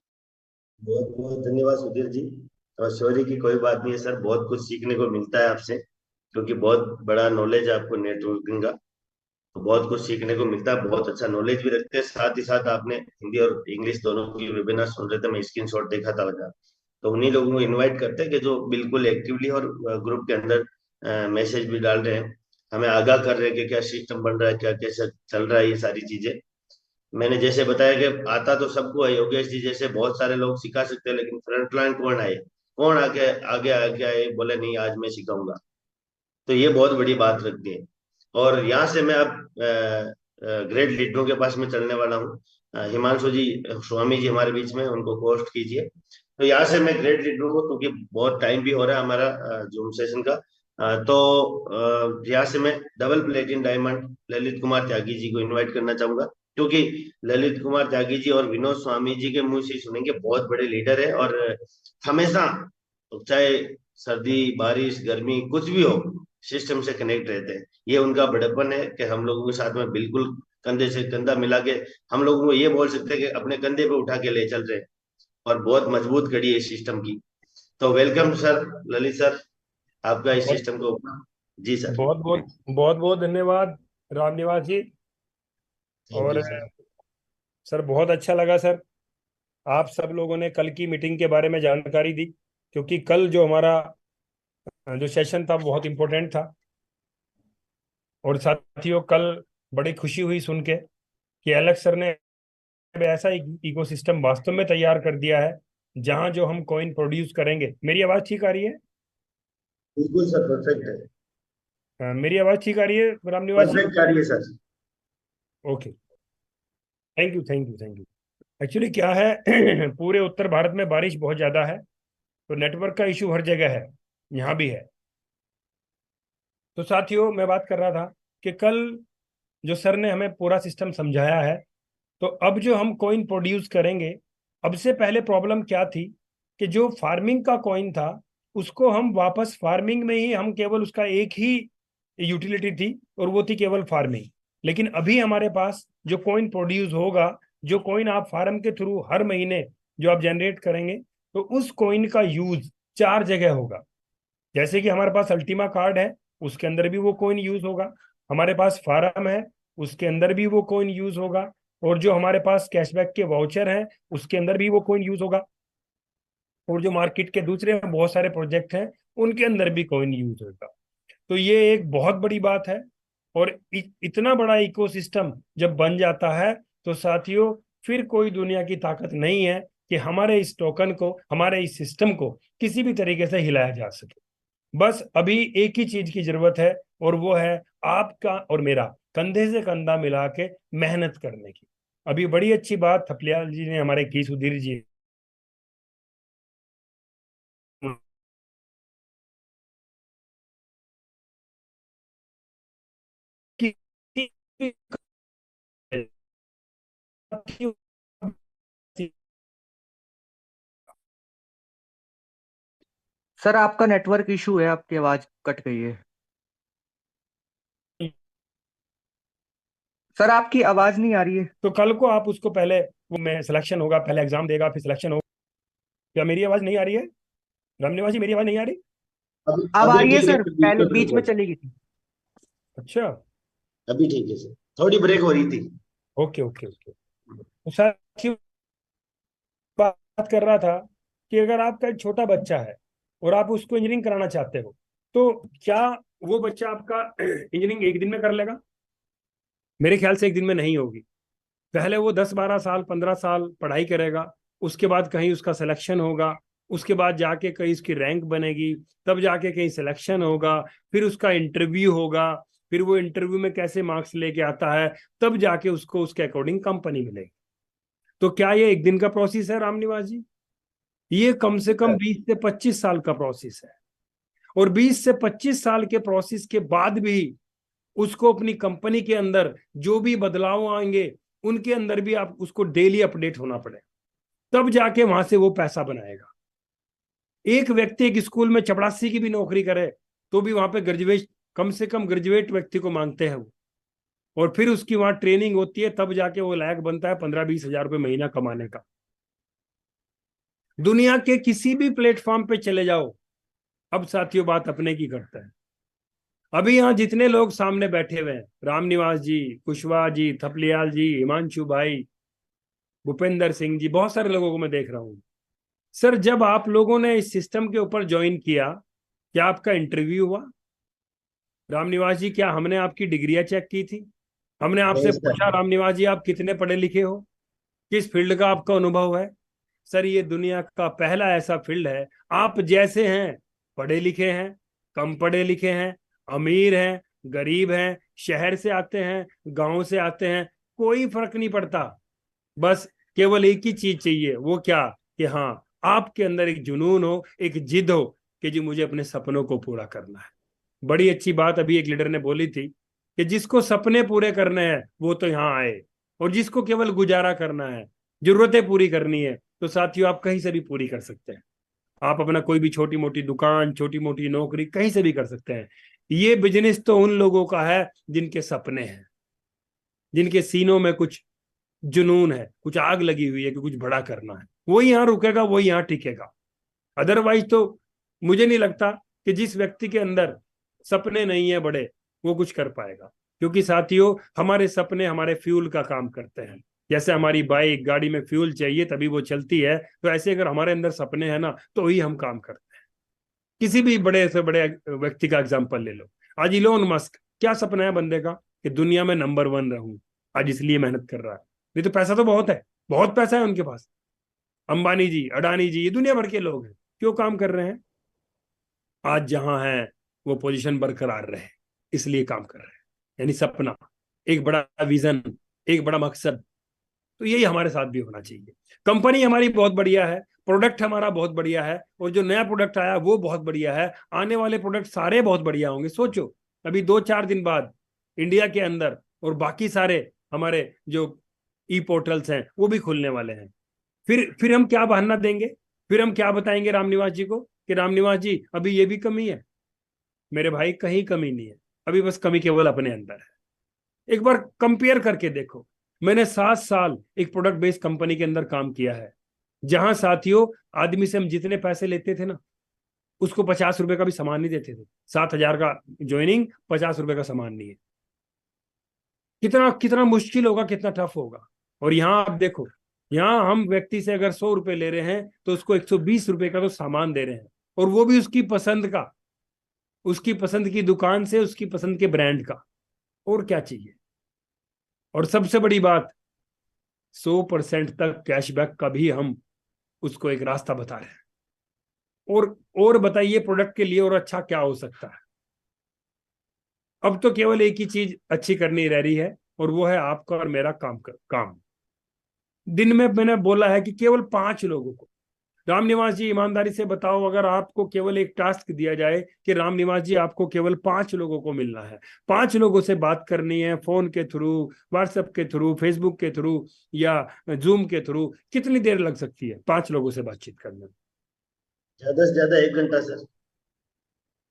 बहुत बहुत धन्यवाद सुधीर जी। और सॉरी की कोई बात नहीं है सर, बहुत कुछ सीखने को मिलता है आपसे, क्योंकि बहुत बड़ा नॉलेज है आपको नेटवर्किंग का, तो बहुत कुछ सीखने को मिलता है, बहुत अच्छा नॉलेज भी रखते हैं। साथ ही साथ आपने हिंदी और इंग्लिश दोनों की वेबिनार सुन रहे थे, मैं स्क्रीनशॉट देखा था उनका। तो उन्हीं लोगों को इनवाइट करते हैं कि जो बिल्कुल एक्टिवली और ग्रुप के अंदर मैसेज भी डाल रहे हैं, हमें आगाह कर रहे हैं कि क्या सिस्टम बन रहा है, क्या कैसे चल रहा है, ये सारी चीजें। मैंने जैसे बताया कि आता तो सबको है, योगेश जी जैसे बहुत सारे लोग सिखा सकते हैं, लेकिन फ्रंट लाइन कौन आए, कौन आगे आगे आगे आए बोले नहीं आज मैं सिखाऊंगा, तो ये बहुत बड़ी बात रखती है। और यहाँ से मैं अब ग्रेट लीडरों के पास में चलने वाला हूँ। हिमांशु जी स्वामी जी हमारे बीच में, उनको पोस्ट कीजिए। तो यहाँ से मैं ग्रेट लीडरों को, क्योंकि बहुत टाइम भी हो रहा है हमारा जूम सेशन का, यहाँ से मैं डबल प्लेटिन डायमंड ललित कुमार त्यागी जी को इनवाइट करना चाहूंगा, क्योंकि ललित कुमार त्यागी जी और विनोद स्वामी जी के मुंह से सुनेंगे, बहुत बड़े लीडर है, और हमेशा चाहे सर्दी बारिश गर्मी कुछ भी हो, सिस्टम से कनेक्ट रहते हैं। ये उनका बड़प्पन है कि हम लोगों के साथ में बिल्कुल कंधे से कंधा मिला के हम लोगों को ये बोल सकते हैं कि अपने कंधे पे उठा के ले चल रहे हैं, और बहुत मजबूत कड़ी है इस सिस्टम की। तो वेलकम सर, ललित सर, आपका इस बहुत सिस्टम को। जी सर। बहुत बहुत बहुत बहुत धन्यवाद राम निवास जी। थैंक और यू सर। सर बहुत अच्छा लगा सर, आप सब लोगों ने कल की मीटिंग के बारे में जानकारी दी, क्योंकि कल जो हमारा जो सेशन था बहुत इम्पोर्टेंट था। और साथियों, कल बड़ी खुशी हुई सुन के कि एलेक्स सर ने ऐसा एक इकोसिस्टम वास्तव में तैयार कर दिया है जहां जो हम कॉइन प्रोड्यूस करेंगे। मेरी आवाज ठीक आ रही है? बिल्कुल सर, परफेक्ट है। मेरी आवाज ठीक आ रही है राम निवास जी? परफेक्ट आ रही है sir. Okay, thank you thank you thank you. Actually क्या है पूरे उत्तर भारत में बारिश बहुत ज्यादा है, तो नेटवर्क का इशू हर जगह है, यहाँ भी है। तो साथियों, मैं बात कर रहा था कि कल जो सर ने हमें पूरा सिस्टम समझाया है, तो अब जो हम कॉइन प्रोड्यूस करेंगे, अब से पहले प्रॉब्लम क्या थी कि जो फार्मिंग का कॉइन था उसको हम वापस फार्मिंग में ही, हम केवल उसका एक ही यूटिलिटी थी और वो थी केवल फार्मिंग। लेकिन अभी हमारे पास जो कॉइन प्रोड्यूस होगा, जो कॉइन आप फार्म के थ्रू हर महीने जो आप जनरेट करेंगे, तो उस कॉइन का यूज 4 जगह होगा। जैसे कि हमारे पास अल्टीमा कार्ड है, उसके अंदर भी वो कॉइन यूज होगा। हमारे पास फारम है, उसके अंदर भी वो कॉइन यूज होगा। और जो हमारे पास कैशबैक के वाउचर हैं, उसके अंदर भी वो कॉइन यूज होगा। और जो मार्केट के दूसरे बहुत सारे प्रोजेक्ट हैं, उनके अंदर भी कॉइन यूज होगा। तो ये एक बहुत बड़ी बात है। और इतना बड़ा इकोसिस्टम जब बन जाता है, तो साथियों फिर कोई दुनिया की ताकत नहीं है कि हमारे इस टोकन को, हमारे इस सिस्टम को किसी भी तरीके से हिलाया जा सके। बस अभी एक ही चीज की जरूरत है, और वो है आपका और मेरा कंधे से कंधा मिला के मेहनत करने की। अभी बड़ी अच्छी बात थपलियाल जी ने हमारे की, सुधीर जी की, सर आपका नेटवर्क इशू है, आपकी आवाज कट गई है। सर आपकी आवाज नहीं आ रही है। तो कल को आप उसको पहले, वो में सिलेक्शन होगा, पहले एग्जाम देगा फिर सिलेक्शन होगा। क्या मेरी आवाज नहीं आ रही है रामनिवास जी? मेरी आवाज नहीं आ रही? अभी अब आ अभी रही है ठीक है, सर, अभी पहले ब्रेक बीच हो में रही चली गई थी। अच्छा। अभी ठीक है सर, थोड़ी ब्रेक हो रही थी। Okay okay okay. तो साथियों बात कर रहा था कि अगर आपका एक छोटा बच्चा है और आप उसको इंजीनियरिंग कराना चाहते हो, तो क्या वो बच्चा आपका इंजीनियरिंग एक दिन में कर लेगा? मेरे ख्याल से एक दिन में नहीं होगी। पहले वो 10-12 साल 15 साल पढ़ाई करेगा, उसके बाद कहीं उसका सिलेक्शन होगा, उसके बाद जाके कहीं उसकी रैंक बनेगी, तब जाके कहीं सिलेक्शन होगा, फिर उसका इंटरव्यू होगा, फिर वो इंटरव्यू में कैसे मार्क्स लेके आता है, तब जाके उसको उसके अकॉर्डिंग कंपनी मिलेगी। तो क्या ये एक दिन का प्रोसेस है रामनिवास जी? ये कम से कम 20 से 25 साल का प्रोसेस है। और 20 से 25 साल के प्रोसेस के बाद भी उसको अपनी कंपनी के अंदर जो भी बदलाव आएंगे, उनके अंदर भी आप उसको डेली अपडेट होना पड़े, तब जाके वहां से वो पैसा बनाएगा। एक व्यक्ति एक स्कूल में चपरासी की भी नौकरी करे, तो भी वहां पे ग्रेजुएट, कम से कम ग्रेजुएट व्यक्ति को मांगते हैं वो। और फिर उसकी वहां ट्रेनिंग होती है, तब जाके वो लायक बनता है 15-20 हजार रुपये महीना कमाने का। दुनिया के किसी भी प्लेटफॉर्म पे चले जाओ, अब साथियों बात अपने की करता है। अभी यहाँ जितने लोग सामने बैठे हुए हैं, रामनिवास जी, कुशवाहा जी, थपलियाल जी, हिमांशु भाई, भूपेंद्र सिंह जी, बहुत सारे लोगों को मैं देख रहा हूं। सर जब आप लोगों ने इस सिस्टम के ऊपर ज्वाइन किया, क्या आपका इंटरव्यू हुआ? रामनिवास जी, क्या हमने आपकी डिग्रियां चेक की थी? हमने नहीं आपसे सर। पूछा रामनिवास जी आप कितने पढ़े लिखे हो, किस फील्ड का आपका अनुभव है? सर ये दुनिया का पहला ऐसा फील्ड है, आप जैसे हैं, पढ़े लिखे हैं, कम पढ़े लिखे हैं, अमीर हैं, गरीब हैं, शहर से आते हैं, गांव से आते हैं, कोई फर्क नहीं पड़ता। बस केवल एक ही चीज चाहिए, वो क्या? कि हाँ, आपके अंदर एक जुनून हो, एक जिद हो कि जी मुझे अपने सपनों को पूरा करना है। बड़ी अच्छी बात अभी एक लीडर ने बोली थी कि जिसको सपने पूरे करने हैं वो तो यहाँ आए, और जिसको केवल गुजारा करना है, जरूरतें पूरी करनी है, तो साथियों आप कहीं से भी पूरी कर सकते हैं। आप अपना कोई भी छोटी मोटी दुकान, छोटी मोटी नौकरी कहीं से भी कर सकते हैं। ये बिजनेस तो उन लोगों का है जिनके सपने हैं, जिनके सीनों में कुछ जुनून है, कुछ आग लगी हुई है कि कुछ बड़ा करना है। वो यहाँ रुकेगा, वो यहाँ टिकेगा। अदरवाइज तो मुझे नहीं लगता कि जिस व्यक्ति के अंदर सपने नहीं है बड़े, वो कुछ कर पाएगा। क्योंकि साथियों हमारे सपने हमारे फ्यूल का काम करते हैं। जैसे हमारी बाइक गाड़ी में फ्यूल चाहिए तभी वो चलती है, तो ऐसे अगर हमारे अंदर सपने हैं ना, तो ही हम काम करते हैं। किसी भी बड़े से बड़े व्यक्ति का एग्जाम्पल ले लो। आज इलोन मस्क, क्या सपना है बंदे का? कि दुनिया में नंबर 1 रहूं। आज इसलिए मेहनत कर रहा है। नहीं तो पैसा तो बहुत है, बहुत पैसा है उनके पास। अंबानी जी, अडानी जी, ये दुनिया भर के लोग हैं, क्यों काम कर रहे हैं? आज जहां है वो पोजीशन बरकरार रहे, इसलिए काम कर रहे हैं। यानी सपना, एक बड़ा विजन, एक बड़ा मकसद। तो यही हमारे साथ भी होना चाहिए। कंपनी हमारी बहुत बढ़िया है, प्रोडक्ट हमारा बहुत बढ़िया है, और जो नया प्रोडक्ट आया वो बहुत बढ़िया है, आने वाले प्रोडक्ट सारे बहुत बढ़िया होंगे। सोचो अभी 2-4 दिन बाद इंडिया के अंदर और बाकी सारे हमारे जो ई पोर्टल्स हैं वो भी खुलने वाले हैं। फिर हम क्या बहाना देंगे? फिर हम क्या बताएंगे रामनिवास जी को कि रामनिवास जी अभी ये भी कमी है? मेरे भाई कहीं कमी नहीं है, अभी बस कमी केवल अपने अंदर है। एक बार कंपेयर करके देखो। मैंने 7 साल एक प्रोडक्ट बेस्ड कंपनी के अंदर काम किया है, जहां साथियों आदमी से हम जितने पैसे लेते थे ना, उसको 50 रुपए का भी सामान नहीं देते थे। 7,000 का ज्वाइनिंग, 50 रुपए का सामान नहीं है। कितना कितना मुश्किल होगा, कितना टफ होगा। और यहाँ आप देखो, यहाँ हम व्यक्ति से अगर 100 रुपए ले रहे हैं तो उसको 120 रुपए का तो सामान दे रहे हैं, और वो भी उसकी पसंद का, उसकी पसंद की दुकान से, उसकी पसंद के ब्रांड का। और क्या चाहिए। और सबसे बड़ी बात, 100% तक कैशबैक का भी हम उसको एक रास्ता बता रहे हैं। और बताइए प्रोडक्ट के लिए और अच्छा क्या हो सकता है। अब तो केवल एक ही चीज अच्छी करनी रह रही है, और वो है आपका और मेरा काम। दिन में मैंने बोला है कि केवल 5 लोगों को, रामनिवास जी ईमानदारी से बताओ, अगर आपको केवल एक टास्क दिया जाए कि रामनिवास जी आपको केवल 5 लोगों को मिलना है, 5 लोगों से बात करनी है, फोन के थ्रू, व्हाट्सएप के थ्रू, फेसबुक के थ्रू या जूम के थ्रू, कितनी देर लग सकती है 5 लोगों से बातचीत करने में? ज्यादा से ज्यादा 1 घंटा सर।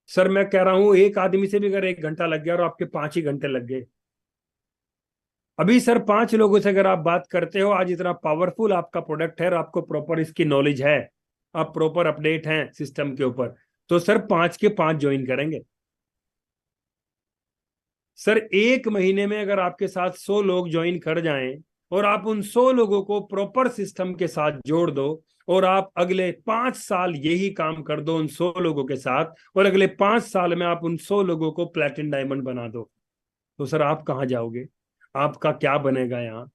सर मैं कह रहा हूं, एक आदमी से भी अगर 1 घंटा लग गया और आपके 5 ही घंटे लग गए। अभी सर 5 लोगों से अगर आप बात करते हो, आज इतना पावरफुल आपका प्रोडक्ट है और आपको प्रॉपर इसकी नॉलेज है, आप प्रॉपर अपडेट हैं सिस्टम के ऊपर, तो सर 5 के 5 ज्वाइन करेंगे। सर 1 महीने में अगर आपके साथ 100 लोग ज्वाइन कर जाएं और आप उन 100 लोगों को प्रॉपर सिस्टम के साथ जोड़ दो, और आप अगले 5 साल यही काम कर दो उन 100 लोगों के साथ, और अगले 5 साल में आप उन 100 लोगों को प्लैटिनम डायमंड बना दो, तो सर आप कहाँ जाओगे, आपका क्या बनेगा यहाँ?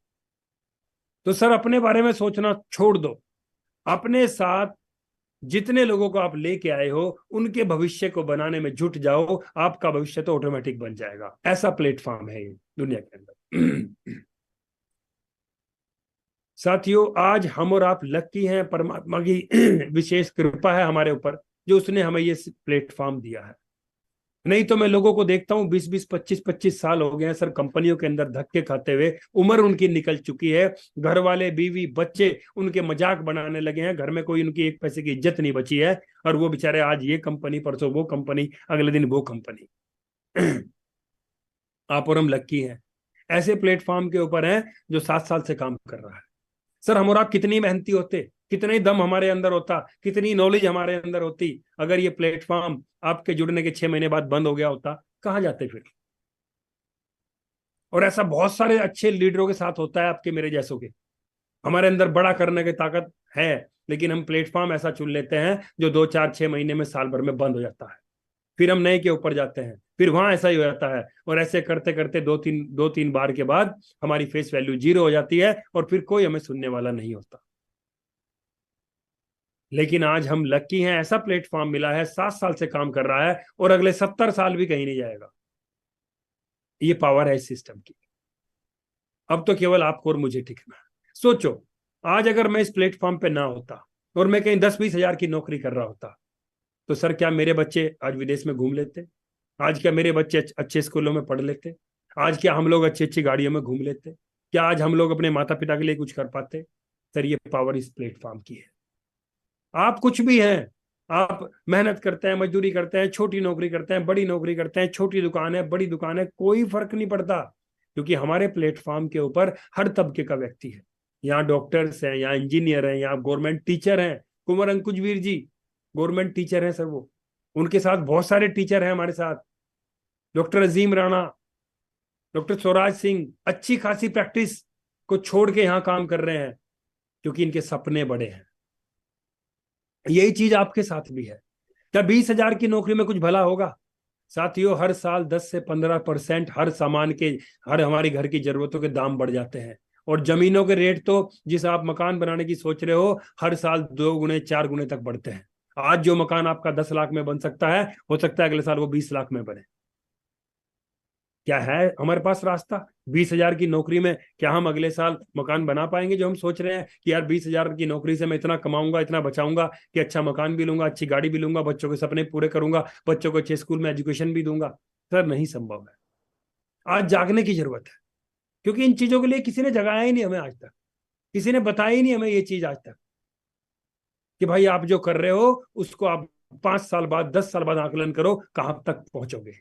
तो सर अपने बारे में सोचना छोड़ दो, अपने साथ जितने लोगों को आप लेके आए हो उनके भविष्य को बनाने में जुट जाओ, आपका भविष्य तो ऑटोमेटिक बन जाएगा। ऐसा प्लेटफॉर्म है ये दुनिया के अंदर। साथियों, आज हम और आप लकी हैं, परमात्मा की विशेष कृपा है हमारे ऊपर जो उसने हमें ये प्लेटफॉर्म दिया है। नहीं तो मैं लोगों को देखता हूँ 20-20, 25-25 साल हो गए हैं सर कंपनियों के अंदर धक्के खाते हुए, उम्र उनकी निकल चुकी है, घर वाले, बीवी, बच्चे उनके मजाक बनाने लगे हैं, घर में कोई उनकी 1 पैसे की इज्जत नहीं बची है, और वो बेचारे आज ये कंपनी, परसों वो कंपनी, अगले दिन वो कंपनी। आप और हम लक्की हैं, ऐसे प्लेटफॉर्म के ऊपर हैं जो 7 साल से काम कर रहा है। सर हम और आप कितनी मेहनती होते, कितने दम हमारे अंदर होता, कितनी नॉलेज हमारे अंदर होती, अगर ये प्लेटफॉर्म आपके जुड़ने के 6 महीने बाद बंद हो गया होता, कहां जाते फिर? और ऐसा बहुत सारे अच्छे लीडरों के साथ होता है, आपके मेरे जैसों के। हमारे अंदर बड़ा करने की ताकत है, लेकिन हम प्लेटफॉर्म ऐसा चुन लेते हैं जो 2-4-6 महीने में, साल भर में बंद हो जाता है। फिर हम नए के ऊपर जाते हैं, फिर वहां ऐसा ही हो जाता है, और ऐसे करते करते 2-3 बार के बाद हमारी फेस वैल्यू 0 हो जाती है, और फिर कोई हमें सुनने वाला नहीं होता। लेकिन आज हम लकी हैं, ऐसा प्लेटफॉर्म मिला है, 7 साल से काम कर रहा है, और अगले 70 साल भी कहीं नहीं जाएगा। ये पावर है इस सिस्टम की। अब तो केवल आपको और मुझे टिकना है। सोचो, आज अगर मैं इस प्लेटफॉर्म पे ना होता और मैं कहीं 10-20 हजार की नौकरी कर रहा होता, तो सर क्या मेरे बच्चे आज विदेश में घूम लेते? आज क्या मेरे बच्चे अच्छे स्कूलों में पढ़ लेते? आज क्या हम लोग अच्छी अच्छी गाड़ियों में घूम लेते? क्या आज हम लोग अपने माता पिता के लिए कुछ कर पाते? सर ये पावर इस प्लेटफॉर्म की है। आप कुछ भी हैं, आप मेहनत करते हैं, मजदूरी करते हैं, छोटी नौकरी करते हैं, बड़ी नौकरी करते हैं, छोटी दुकान है, बड़ी दुकान है, कोई फर्क नहीं पड़ता, क्योंकि हमारे प्लेटफॉर्म के ऊपर हर तबके का व्यक्ति है। यहाँ डॉक्टर्स हैं, यहाँ इंजीनियर हैं, यहाँ गवर्नमेंट टीचर हैं। कुंवर अंकुशवीर जी गवर्नमेंट टीचर हैं सर, वो, उनके साथ बहुत सारे टीचर हैं हमारे साथ। डॉक्टर अजीम राणा, डॉक्टर स्वराज सिंह अच्छी खासी प्रैक्टिस को छोड़ के यहाँ काम कर रहे हैं, क्योंकि इनके सपने बड़े हैं। यही चीज आपके साथ भी है। क्या 20,000 की नौकरी में कुछ भला होगा? साथियों, हर साल 10 से 15% हर सामान के, हर हमारी घर की जरूरतों के दाम बढ़ जाते हैं, और जमीनों के रेट तो, जिस आप मकान बनाने की सोच रहे हो, हर साल 2 गुने 4 गुने तक बढ़ते हैं। आज जो मकान आपका 10 लाख में बन सकता है, हो सकता है अगले साल वो 20 लाख में बने। क्या है हमारे पास रास्ता? 20,000 की नौकरी में क्या हम अगले साल मकान बना पाएंगे जो हम सोच रहे हैं कि यार 20,000 की नौकरी से मैं इतना कमाऊंगा, इतना बचाऊंगा कि अच्छा मकान भी लूंगा, अच्छी गाड़ी भी लूंगा, बच्चों के सपने पूरे करूंगा, बच्चों को अच्छे स्कूल में एजुकेशन भी दूंगा? सर नहीं संभव है। आज जागने की जरूरत है, क्योंकि इन चीजों के लिए किसी ने जगाया ही नहीं हमें आज तक, किसी ने बताया ही नहीं हमें ये चीज आज तक, कि भाई आप जो कर रहे हो उसको आप 5 साल बाद, 10 साल बाद आकलन करो, कहां तक पहुंचोगे।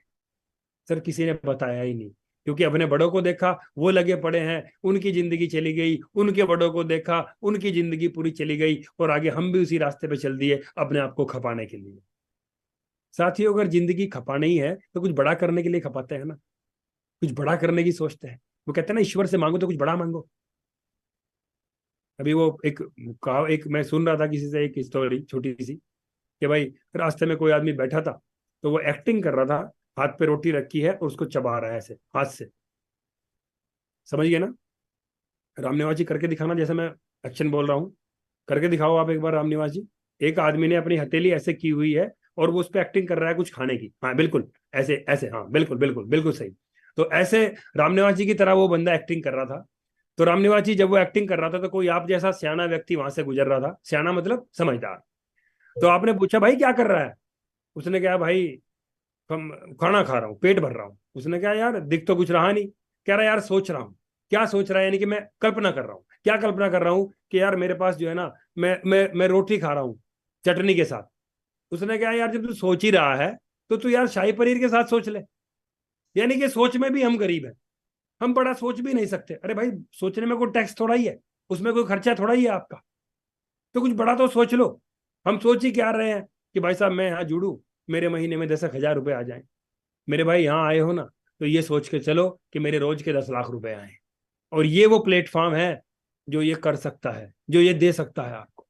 सर किसी ने बताया ही नहीं, क्योंकि अपने बड़ों को देखा, वो लगे पड़े हैं, उनकी जिंदगी चली गई, उनके बड़ों को देखा, उनकी जिंदगी पूरी चली गई, और आगे हम भी उसी रास्ते पे चल दिए अपने आप को खपाने के लिए। साथियों, अगर जिंदगी खपा नहीं है तो कुछ बड़ा करने के लिए खपाते हैं ना, कुछ बड़ा करने की सोचते हैं। वो कहते हैं ना, ईश्वर से मांगो तो कुछ बड़ा मांगो। अभी वो एक मैं सुन रहा था किसी से एक स्टोरी छोटी सी, कि भाई रास्ते में कोई आदमी बैठा था, तो वो एक्टिंग कर रहा था, हाथ पे रोटी रखी है और उसको चबा रहा है ऐसे हाथ से। समझ गए ना? रामनिवास जी करके दिखाना, जैसे मैं एक्शन बोल रहा हूँ, करके दिखाओ आप एक बार रामनिवास जी। एक आदमी ने अपनी हथेली ऐसे की हुई है और वो उस पर एक्टिंग कर रहा है कुछ खाने की। हाँ बिल्कुल ऐसे ऐसे, हाँ बिल्कुल बिल्कुल बिल्कुल सही। तो ऐसे रामनिवास जी की तरह वो बंदा एक्टिंग कर रहा था। तो रामनिवास जी जब वो एक्टिंग कर रहा था तो कोई आप जैसा सियाना व्यक्ति वहां से गुजर रहा था, सियाना मतलब समझदार। तो आपने पूछा भाई क्या कर रहा है? उसने कहा भाई हम खाना खा रहा हूँ, पेट भर रहा हूँ। उसने कहा यार दिख तो कुछ रहा नहीं। कह रहा यार सोच रहा हूँ। क्या सोच रहा है? यानी कि मैं कल्पना कर रहा हूँ। क्या कल्पना कर रहा हूँ? कि यार मेरे पास जो है ना, मैं रोटी खा रहा हूँ चटनी के साथ। उसने कहा यार जब तू सोच ही रहा है तो तू यार शाही पनीर के साथ सोच ले। यानी कि सोच में भी हम गरीब हैं, हम बड़ा सोच भी नहीं सकते। अरे भाई सोचने में कोई टैक्स थोड़ा ही है, उसमें कोई खर्चा थोड़ा ही है आपका, तो कुछ बड़ा तो सोच लो। हम सोच ही क्या रहे हैं कि भाई साहब मैं यहाँ जुड़ू, मेरे महीने में 10,000 रुपए आ जाए। मेरे भाई यहाँ आए हो ना, तो ये सोच के चलो कि मेरे रोज के 10 लाख रुपए आए। और ये वो प्लेटफॉर्म है जो ये कर सकता है, जो ये दे सकता है आपको।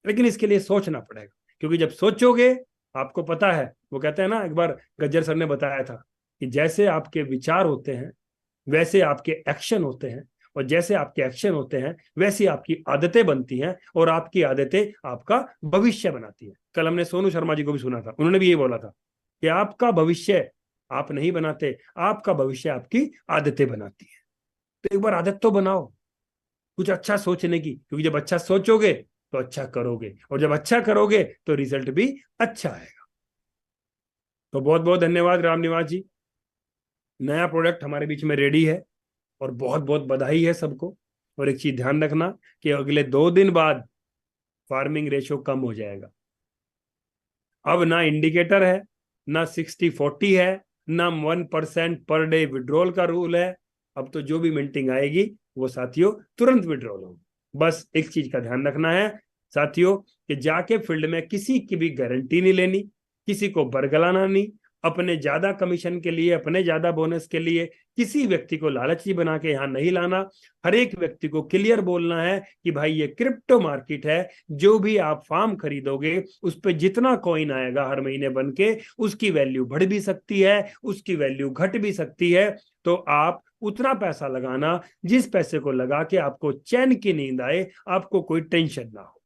लेकिन इसके लिए सोचना पड़ेगा, क्योंकि जब सोचोगे, आपको पता है, वो कहते हैं ना, एक बार गज्जर सर ने बताया था कि जैसे आपके विचार होते हैं वैसे आपके एक्शन होते हैं, और जैसे आपके एक्शन होते हैं वैसी आपकी आदतें बनती हैं, और आपकी आदतें आपका भविष्य बनाती हैं। कल हमने सोनू शर्मा जी को भी सुना था, उन्होंने भी ये बोला था कि आपका भविष्य आप नहीं बनाते, आपका भविष्य आपकी आदतें बनाती है। तो एक बार आदत तो बनाओ कुछ अच्छा सोचने की, क्योंकि जब अच्छा सोचोगे तो अच्छा करोगे, और जब अच्छा करोगे तो रिजल्ट भी अच्छा आएगा। तो बहुत बहुत धन्यवाद रामनिवास जी। नया प्रोडक्ट हमारे बीच में रेडी है, और बहुत बहुत बधाई है सबको। और एक चीज ध्यान रखना कि अगले 2 दिन बाद फार्मिंग रेशो कम हो जाएगा। अब ना इंडिकेटर है, ना 60-40 है, ना 1% पर डे विड्रॉल का रूल है। अब तो जो भी मिंटिंग आएगी वो साथियों तुरंत विड्रॉल होगी। बस एक चीज का ध्यान रखना है साथियों, कि जाके फील्ड में किसी की भी गारंटी नहीं लेनी, किसी को बरगलाना नहीं, अपने ज्यादा कमीशन के लिए, अपने ज्यादा बोनस के लिए किसी व्यक्ति को लालची बना के यहां नहीं लाना। हर एक व्यक्ति को क्लियर बोलना है कि भाई ये क्रिप्टो मार्केट है, जो भी आप फार्म खरीदोगे उस पर जितना कॉइन आएगा हर महीने बन के, उसकी वैल्यू बढ़ भी सकती है, उसकी वैल्यू घट भी सकती है। तो आप उतना पैसा लगाना जिस पैसे को लगा के आपको चैन की नींद आए, आपको कोई टेंशन ना हो।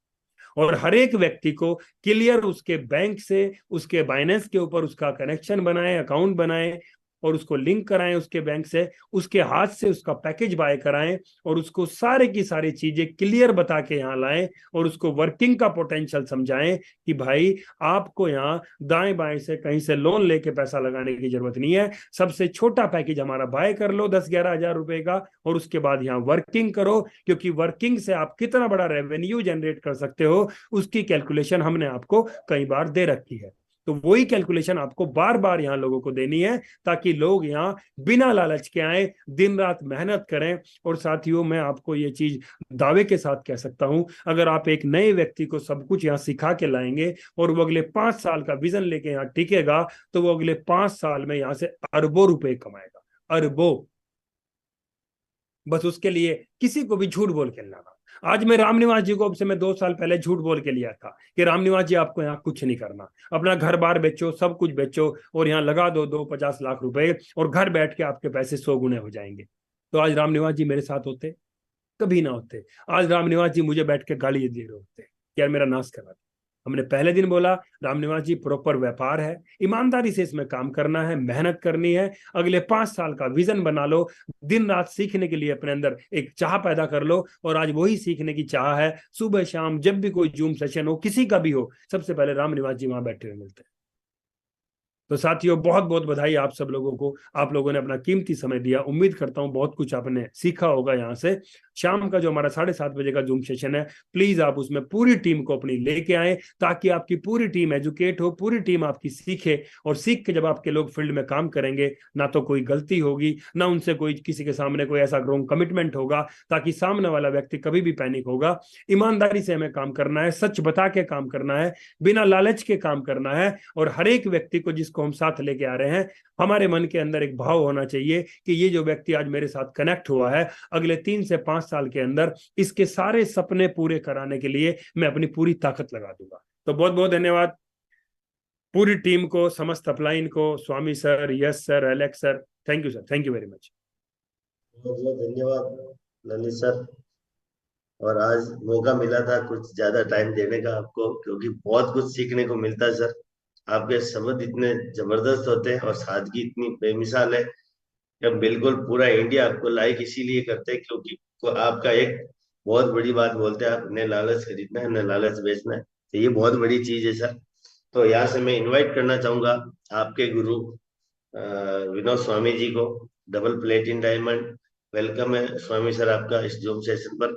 और हर एक व्यक्ति को क्लियर उसके बैंक से, उसके बाइनेंस के ऊपर उसका कनेक्शन बनाए, अकाउंट बनाए, और उसको लिंक कराएं उसके बैंक से, उसके हाथ से उसका पैकेज बाय कराएं, और उसको सारे की सारी चीजें क्लियर बता के यहाँ लाएं, और उसको वर्किंग का पोटेंशियल समझाएं कि भाई आपको यहाँ दाएं बाएं से कहीं से लोन लेके पैसा लगाने की जरूरत नहीं है। सबसे छोटा पैकेज हमारा बाय कर लो 10-11 हजार रुपए का, और उसके बाद यहाँ वर्किंग करो, क्योंकि वर्किंग से आप कितना बड़ा रेवेन्यू जनरेट कर सकते हो उसकी कैलकुलेशन हमने आपको कई बार दे रखी है। तो वही कैलकुलेशन आपको बार बार यहाँ लोगों को देनी है, ताकि लोग यहाँ बिना लालच के आए, दिन रात मेहनत करें। और साथियों मैं आपको ये चीज दावे के साथ कह सकता हूं, अगर आप एक नए व्यक्ति को सब कुछ यहाँ सिखा के लाएंगे और वो अगले 5 साल का विजन लेके यहाँ टिकेगा, तो वो अगले 5 साल में यहाँ से अरबों रुपए कमाएगा, अरबों। बस उसके लिए किसी को भी झूठ बोल के लाना। आज मैं रामनिवास जी को, अब से मैं 2 साल पहले झूठ बोल के लिया था कि रामनिवास जी आपको यहाँ कुछ नहीं करना, अपना घर बार बेचो, सब कुछ बेचो, और यहाँ लगा दो 50 लाख रुपए, और घर बैठ के आपके पैसे 100 गुने हो जाएंगे। तो आज रामनिवास जी मेरे साथ होते? कभी ना होते। आज रामनिवास जी मुझे बैठ के गाली दे रहे होते कि यार मेरा नाश करा। हमने पहले दिन बोला रामनिवास जी प्रॉपर व्यापार है, ईमानदारी से इसमें काम करना है, मेहनत करनी है, अगले 5 साल का विजन बना लो, दिन रात सीखने के लिए अपने अंदर एक चाह पैदा कर लो। और आज वही सीखने की चाह है। सुबह शाम जब भी कोई जूम सेशन हो, किसी का भी हो, सबसे पहले रामनिवास जी वहां बैठे हुए मिलते हैं। तो साथियों बहुत बहुत बधाई आप सब लोगों को, आप लोगों ने अपना कीमती समय दिया। उम्मीद करता हूं बहुत कुछ आपने सीखा होगा यहाँ से। शाम का जो हमारा 7:30 बजे का जूम सेशन है, प्लीज आप उसमें पूरी टीम को अपनी लेके आए, ताकि आपकी पूरी टीम एजुकेट हो, पूरी टीम आपकी सीखे, और सीख के जब आपके लोग फील्ड में काम करेंगे, ना तो कोई गलती होगी, ना उनसे कोई किसी के सामने कोई ऐसा रॉन्ग कमिटमेंट होगा, ताकि सामने वाला व्यक्ति कभी भी पैनिक होगा। ईमानदारी से हमें काम करना है, सच बता के काम करना है, बिना लालच के काम करना है, और हर एक व्यक्ति को जिसको हम साथ लेके आ रहे हैं, हमारे मन के अंदर एक भाव होना चाहिए कि ये जो व्यक्ति आज मेरे साथ कनेक्ट हुआ है, अगले 3 से 5 साल के अंदर इसके सारे सपने पूरे कराने के लिए मैं अपनी पूरी ताकत लगा दूंगा। तो बहुत बहुत धन्यवाद पूरी टीम को, समस्त अपलाइन को, Swami sir, yes sir, Alex sir, thank you sir, thank you very much. बहुत बहुत धन्यवाद ललित सर। और आज मौका मिला था कुछ ज्यादा टाइम देने का आपको, क्योंकि बहुत कुछ सीखने को मिलता है सर। आपके शब्द इतने जबरदस्त होते हैं और सादगी इतनी बेमिसाल है कि हम बिल्कुल पूरा इंडिया आपको लाइक इसीलिए करते हैं, क्योंकि आपका एक बहुत बड़ी बात बोलते हैं, आप न लालच खरीदना है न लालच बेचना है। तो ये बहुत बड़ी चीज है सर। तो यहाँ से मैं इनवाइट करना चाहूंगा आपके गुरु विनोद स्वामी जी को, डबल प्लेटिन डायमंड। वेलकम है स्वामी सर आपका इस जूम सेशन पर।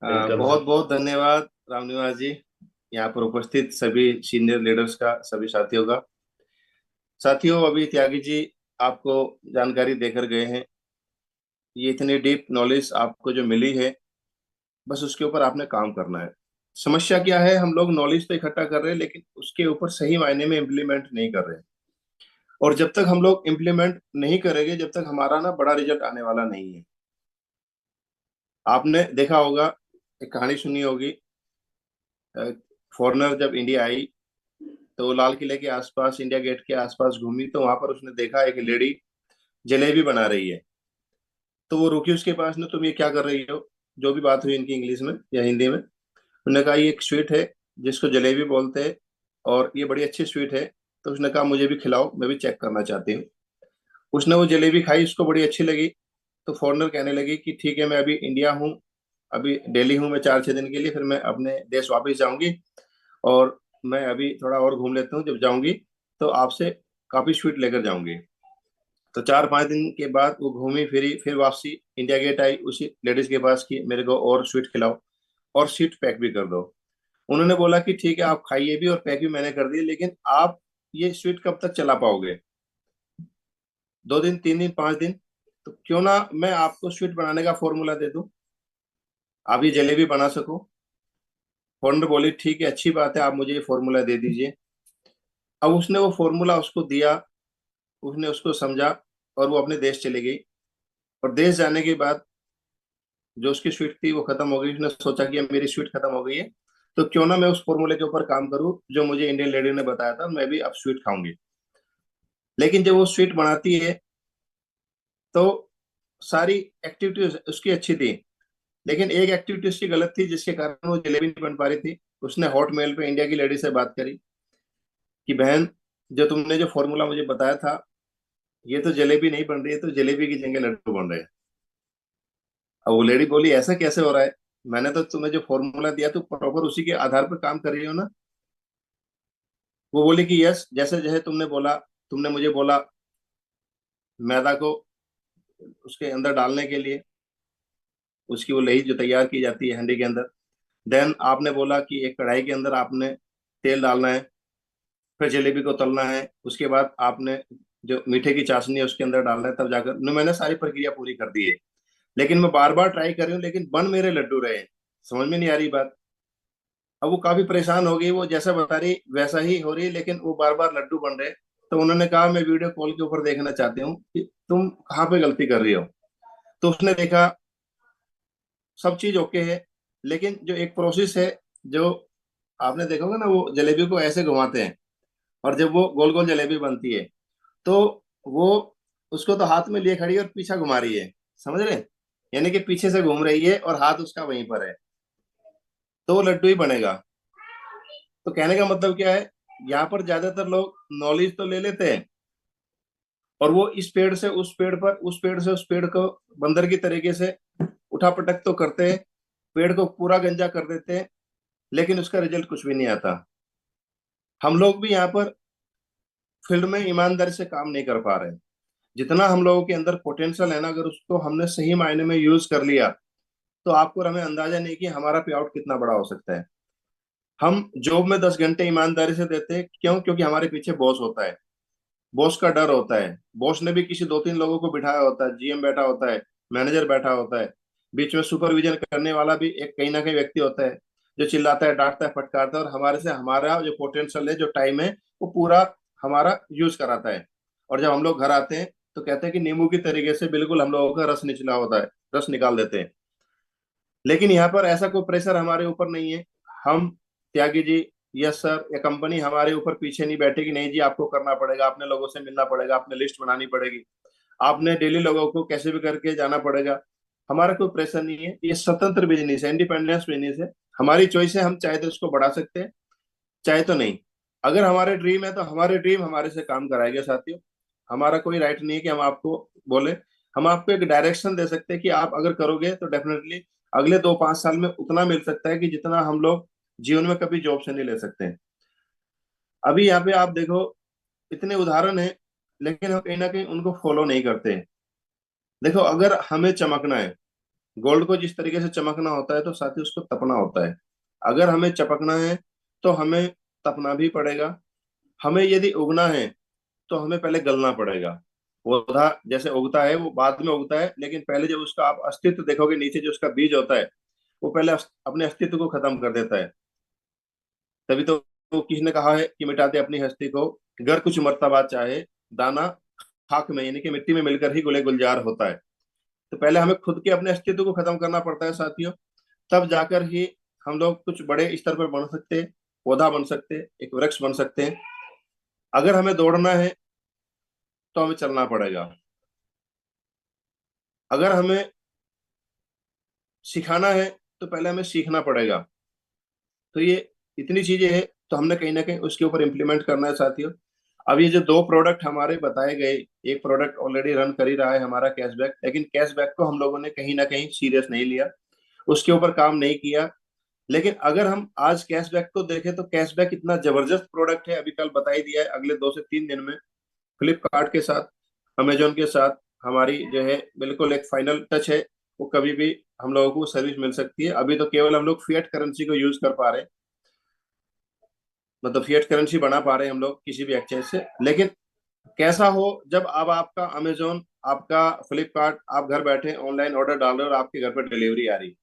वेलकम बहुत सर। बहुत धन्यवाद रामनिवास जी, यहाँ पर उपस्थित सभी सीनियर लीडर्स का, सभी साथियों का। साथियों, अभी त्यागी जी आपको जानकारी देकर गए हैं। ये इतनी डीप नॉलेज आपको जो मिली है, बस उसके ऊपर आपने काम करना है। समस्या क्या है, हम लोग नॉलेज तो इकट्ठा कर रहे हैं, लेकिन उसके ऊपर सही मायने में इम्प्लीमेंट नहीं कर रहे। और जब तक हम लोग इम्प्लीमेंट नहीं करेंगे, जब तक हमारा ना बड़ा रिजल्ट आने वाला नहीं है। आपने देखा होगा, एक कहानी सुनी होगी, फॉरेनर जब इंडिया आई तो वो लाल किले के आसपास, इंडिया गेट के आसपास घूमी, तो वहां पर उसने देखा एक लेडी जलेबी बना रही है। तो वो रुकी उसके पास ने, तुम ये क्या कर रही हो? जो भी बात हुई इनकी इंग्लिश में या हिंदी में, उन्होंने कहा ये एक स्वीट है जिसको जलेबी बोलते हैं, और ये बड़ी अच्छी स्वीट है। तो उसने कहा मुझे भी खिलाओ, मैं भी चेक करना चाहती हूँ। उसने वो जलेबी खाई, उसको बड़ी अच्छी लगी। तो फॉरेनर कहने लगी कि ठीक है, मैं अभी इंडिया हूँ, अभी दिल्ली हूँ मैं 4-6 दिन के लिए, फिर मैं अपने देश वापस जाऊंगी, और मैं अभी थोड़ा और घूम लेता हूँ, जब जाऊंगी तो आपसे काफी स्वीट लेकर जाऊंगी। तो 4-5 दिन के बाद वो घूमी फिरी, फिर वापसी इंडिया गेट आई, उसी लेडीज के पास की मेरे को और स्वीट खिलाओ और स्वीट पैक भी कर दो। उन्होंने बोला कि ठीक है, आप खाइए भी और पैक भी मैंने कर दिए, लेकिन आप ये स्वीट कब तक चला पाओगे? 2 दिन, 3 दिन, 5 दिन? तो क्यों ना मैं आपको स्वीट बनाने का फॉर्मूला दे दूं, आप ये जलेबी बना सको। फॉर्नर बोली ठीक है, अच्छी बात है, आप मुझे ये फॉर्मूला दे दीजिए। अब उसने वो फॉर्मूला उसको दिया, उसने उसको समझा, और वो अपने देश चली गई। और देश जाने के बाद जो उसकी स्वीट थी वो खत्म हो गई। उसने सोचा कि अब मेरी स्वीट खत्म हो गई है, तो क्यों ना मैं उस फॉर्मूले के ऊपर काम करूं जो मुझे इंडियन लेडी ने बताया था, मैं भी अब स्वीट खाऊंगी। लेकिन जब वो स्वीट बनाती है तो सारी एक्टिविटीज उसकी अच्छी थी, लेकिन एक एक्टिविटी उसकी गलत थी, जिसके कारण वो जलेबी नहीं बन पा रही थी। उसने हॉट मेल पे इंडिया की लेडी से बात करी कि बहन, जो तुमने जो फॉर्मूला मुझे बताया था, ये तो जलेबी नहीं बन रही है, तो जलेबी की जगह लड्डू बन रहे हैं। अब वो लेडी बोली ऐसा कैसे हो रहा है? मैंने तो तुम्हें जो फॉर्मूला दिया तो प्रॉपर उसी के आधार पर काम कर रही हो ना। वो बोली कि यस, जैसे जैसे तुमने बोला, तुमने मुझे बोला मैदा को उसके अंदर डालने के लिए, उसकी वो लही जो तैयार की जाती है हंडी के अंदर। देन आपने बोला कि एक कढ़ाई के अंदर आपने तेल डालना है, फिर जलेबी को तलना है, उसके बाद आपने जो मीठे की चाशनी है उसके अंदर डालना है, तब जाकर मैंने सारी प्रक्रिया पूरी कर दी है। लेकिन मैं बार बार ट्राई कर रही हूँ, लेकिन बन मेरे लड्डू रहे हैं। समझ में नहीं आ रही बात। अब वो काफी परेशान हो गई, वो जैसा बता रही वैसा ही हो रही है, लेकिन वो बार बार लड्डू बन रहे। तो उन्होंने कहा मैं वीडियो कॉल के ऊपर देखना चाहती हूँ कि तुम कहाँ पे गलती कर रही हो। तो उसने देखा सब चीज ओके है, लेकिन जो एक प्रोसेस है, जो आपने देखा होगा ना, वो जलेबी को ऐसे घुमाते हैं, और जब वो गोल गोल जलेबी बनती है तो वो उसको तो हाथ में लिए खड़ी है और पीछा घुमा रही है। समझ रहे? यानी कि पीछे से घूम रही है और हाथ उसका वहीं पर है, तो वो लड्डू ही बनेगा। तो कहने का मतलब क्या है, यहाँ पर ज्यादातर लोग नॉलेज तो ले लेते हैं, और वो इस पेड़ से उस पेड़ पर, उस पेड़ से उस पेड़ को बंदर की तरीके से उठा पटक तो करते हैं, पेड़ को पूरा गंजा कर देते हैं, लेकिन उसका रिजल्ट कुछ भी नहीं आता। हम लोग भी यहाँ पर फील्ड में ईमानदारी से काम नहीं कर पा रहे। जितना हम लोगों के अंदर पोटेंशियल है ना, अगर उसको हमने सही मायने में यूज कर लिया तो आपको और हमें अंदाजा नहीं कि हमारा पे आउट कितना बड़ा हो सकता है। हम जॉब में 10 घंटे ईमानदारी से देते हैं, क्यों? क्योंकि हमारे पीछे बॉस होता है, बॉस का डर होता है। बॉस ने भी किसी 2-3 लोगों को बिठाया होता है, जीएम बैठा होता है, मैनेजर बैठा होता है, बीच में सुपरविजन करने वाला भी एक कहीं ना कहीं व्यक्ति होता है जो चिल्लाता है, डांटता है, फटकारता है और हमारे से हमारा जो पोटेंशियल है, जो टाइम है, वो पूरा हमारा यूज कराता है। और जब हम लोग घर आते हैं तो कहते हैं कि नींबू की तरीके से बिल्कुल हम लोगों का रस निचला होता है, रस निकाल देते हैं। लेकिन यहाँ पर ऐसा कोई प्रेशर हमारे ऊपर नहीं है। हम त्यागी जी, यस सर, या कंपनी हमारे ऊपर पीछे नहीं बैठेगी, नहीं जी आपको करना पड़ेगा, आपने लोगों से मिलना पड़ेगा, आपने लिस्ट बनानी पड़ेगी, आपने डेली लोगों को कैसे भी करके जाना पड़ेगा। हमारा कोई प्रेशर नहीं है, ये स्वतंत्र बिजनेस है, इंडिपेंडेंस बिजनेस है। हमारी चॉइस है, हम चाहे तो इसको बढ़ा सकते हैं, चाहे तो नहीं। अगर हमारे ड्रीम है तो हमारे ड्रीम हमारे से काम कराएंगे साथियों। हमारा कोई राइट नहीं है कि हम आपको बोले। हम आपको एक डायरेक्शन दे सकते हैं कि आप अगर करोगे तो डेफिनेटली अगले 2-5 साल में उतना मिल सकता है कि जितना हम लोग जीवन में कभी जॉब से नहीं ले सकते हैं। अभी यहाँ पे आप देखो, इतने उदाहरण हैं, लेकिन हम कहीं ना कहीं उनको फॉलो नहीं करते हैं। देखो, अगर हमें चमकना है, गोल्ड को जिस तरीके से चमकना होता है तो साथ ही उसको तपना होता है। अगर हमें चपकना है तो हमें तपना भी पड़ेगा। हमें यदि उगना है तो हमें पहले गलना पड़ेगा। पौधा जैसे उगता है वो बाद में उगता है, लेकिन पहले जब उसका आप अस्तित्व देखोगे, नीचे जो उसका बीज होता है वो पहले अपने अस्तित्व को खत्म कर देता है। तभी तो किसी ने कहा है कि मिटा दे अपनी हस्ती को, घर कुछ मर्तबा चाहे, दाना खाक में यानी कि मिट्टी में मिलकर ही गुले गुलजार होता है। तो पहले हमें खुद के अपने अस्तित्व को खत्म करना पड़ता है साथियों, तब जाकर ही हम लोग कुछ बड़े स्तर पर बन सकते हैं, पौधा बन सकते हैं, एक वृक्ष बन सकते हैं। अगर हमें दौड़ना है तो हमें चलना पड़ेगा। अगर हमें सिखाना है तो पहले हमें सीखना पड़ेगा। तो ये इतनी चीजें हैं, तो हमने कहीं ना कहीं उसके ऊपर इम्प्लीमेंट करना है साथियों। अब ये जो 2 प्रोडक्ट हमारे बताए गए, एक प्रोडक्ट ऑलरेडी रन कर ही रहा है हमारा कैशबैक, लेकिन कैशबैक को हम लोगों ने कहीं ना कहीं सीरियस नहीं लिया, उसके ऊपर काम नहीं किया। लेकिन अगर हम आज कैशबैक को देखें तो कैशबैक इतना जबरदस्त प्रोडक्ट है, अभी कल बता ही दिया है, अगले 2 से 3 दिन में फ्लिपकार्ट के साथ, अमेजोन के साथ हमारी जो है बिल्कुल एक फाइनल टच है। वो कभी भी हम लोगों को सर्विस मिल सकती है। अभी तो केवल हम लोग फिएट करेंसी को यूज कर पा रहे हैं, मतलब फिएट करेंसी बना पा रहे हैं हम लोग किसी भी एक्सचेंज से। लेकिन कैसा हो जब अब आपका अमेजोन, आपका फ्लिपकार्ट, आप घर बैठे ऑनलाइन ऑर्डर डाल रहे हो और आपके घर पर डिलीवरी आ रही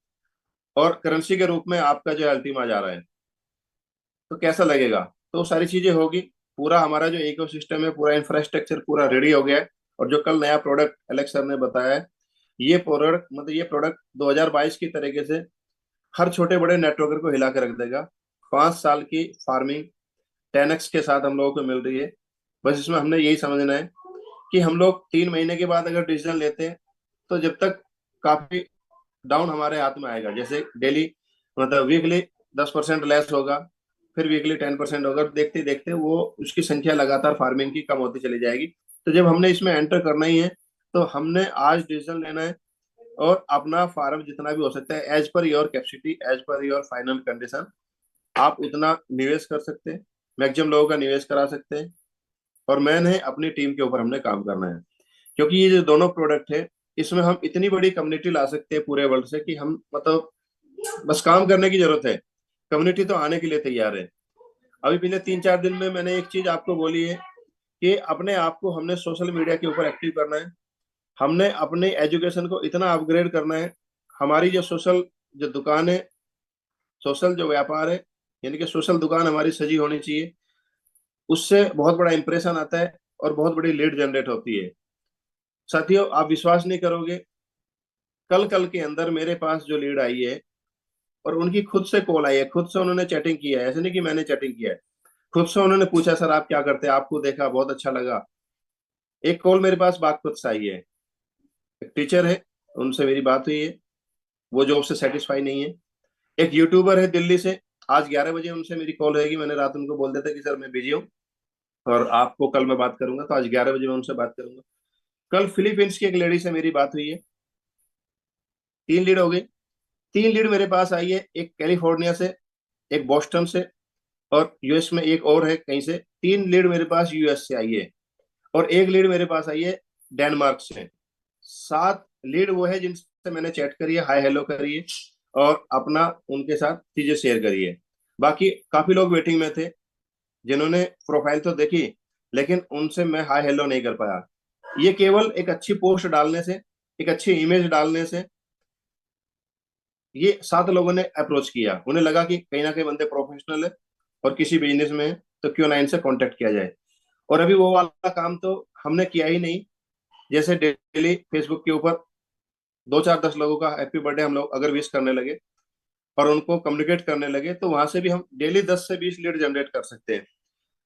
और करेंसी के रूप में आपका जो अल्टीमा जा रहा है, तो कैसा लगेगा? तो सारी चीजें होगी। पूरा हमारा जो इकोसिस्टम है, पूरा इंफ्रास्ट्रक्चर पूरा रेडी हो गया है। और जो कल नया प्रोडक्ट एलेक्स सर ने बताया है, ये प्रोडक्ट 2022 की तरीके से हर छोटे बड़े नेटवर्कर को हिला के रख देगा। 5 साल की फार्मिंग 10x के साथ हम लोगों को मिल रही है। बस इसमें हमने यही समझना है कि हम लोग 3 महीने के बाद अगर डिसीजन लेते हैं तो जब तक काफी डाउन हमारे हाथ में आएगा, जैसे डेली मतलब वीकली 10% लेस होगा, फिर वीकली 10% होगा, देखते देखते वो उसकी संख्या लगातार फार्मिंग की कम होती चली जाएगी। तो जब हमने इसमें एंटर करना ही है तो हमने आज डिसीजन लेना है और अपना फार्म जितना भी हो सकता है as per your capacity, as per your final condition, आप उतना निवेश कर सकते हैं, मैक्सिमम लोगों का निवेश करा सकते हैं। और मैन है अपनी टीम के ऊपर हमने काम करना है, क्योंकि ये जो दोनों प्रोडक्ट है इसमें हम इतनी बड़ी कम्युनिटी ला सकते हैं पूरे वर्ल्ड से कि हम मतलब बस काम करने की जरूरत है, कम्युनिटी तो आने के लिए तैयार है। अभी पिछले 3-4 दिन में मैंने एक चीज आपको बोली है कि अपने आप को हमने सोशल मीडिया के ऊपर एक्टिव करना है, हमने अपने एजुकेशन को इतना अपग्रेड करना है। हमारी जो सोशल जो दुकान है, सोशल जो व्यापार है, यानी कि सोशल दुकान हमारी सजी होनी चाहिए, उससे बहुत बड़ा इंप्रेशन आता है और बहुत बड़ी लीड जनरेट होती है। साथियों, आप विश्वास नहीं करोगे, कल के अंदर मेरे पास जो लीड आई है और उनकी खुद से कॉल आई है, खुद से उन्होंने चैटिंग किया है, ऐसे नहीं कि मैंने चैटिंग किया है, खुद से उन्होंने पूछा सर आप क्या करते हैं, आपको देखा बहुत अच्छा लगा। एक कॉल मेरे पास बागपत से आई है, एक टीचर है, उनसे मेरी बात हुई है, वो जॉब से सेटिस्फाई नहीं है। एक यूट्यूबर है दिल्ली से, आज 11 बजे उनसे मेरी कॉल रहेगी, मैंने रात उनको बोल दिया था कि सर मैं बिजी हूँ और आपको कल मैं बात करूंगा, तो आज 11 बजे मैं उनसे बात करूंगा। कल फिलीपींस की एक लेडी से मेरी बात हुई है, 3 लीड हो गई। 3 लीड मेरे पास आई है, एक कैलिफोर्निया से, एक बोस्टन से और यूएस में एक और है कहीं से। 3 लीड मेरे पास यूएस से आई है और एक लीड मेरे पास आई है डेनमार्क से। 7 लीड वो है जिनसे मैंने चैट करी है, हाय हेलो करी है और अपना उनके साथ चीजें शेयर करी है। बाकी काफी लोग वेटिंग में थे जिन्होंने प्रोफाइल तो देखी लेकिन उनसे मैं हाय हेलो नहीं कर पाया। ये केवल एक अच्छी पोस्ट डालने से, एक अच्छी इमेज डालने से ये 7 लोगों ने अप्रोच किया। उन्हें लगा कि कहीं ना कहीं बंदे प्रोफेशनल है और किसी बिजनेस में है, तो क्यों ना इनसे कांटेक्ट किया जाए। और अभी वो वाला काम तो हमने किया ही नहीं। जैसे डेली फेसबुक के ऊपर 2 4 10 लोगों का हैप्पी बर्थडे हम लोग अगर विश करने लगे और उनको कम्युनिकेट करने लगे तो वहां से भी हम डेली 10 से 20 लीड जनरेट कर सकते हैं।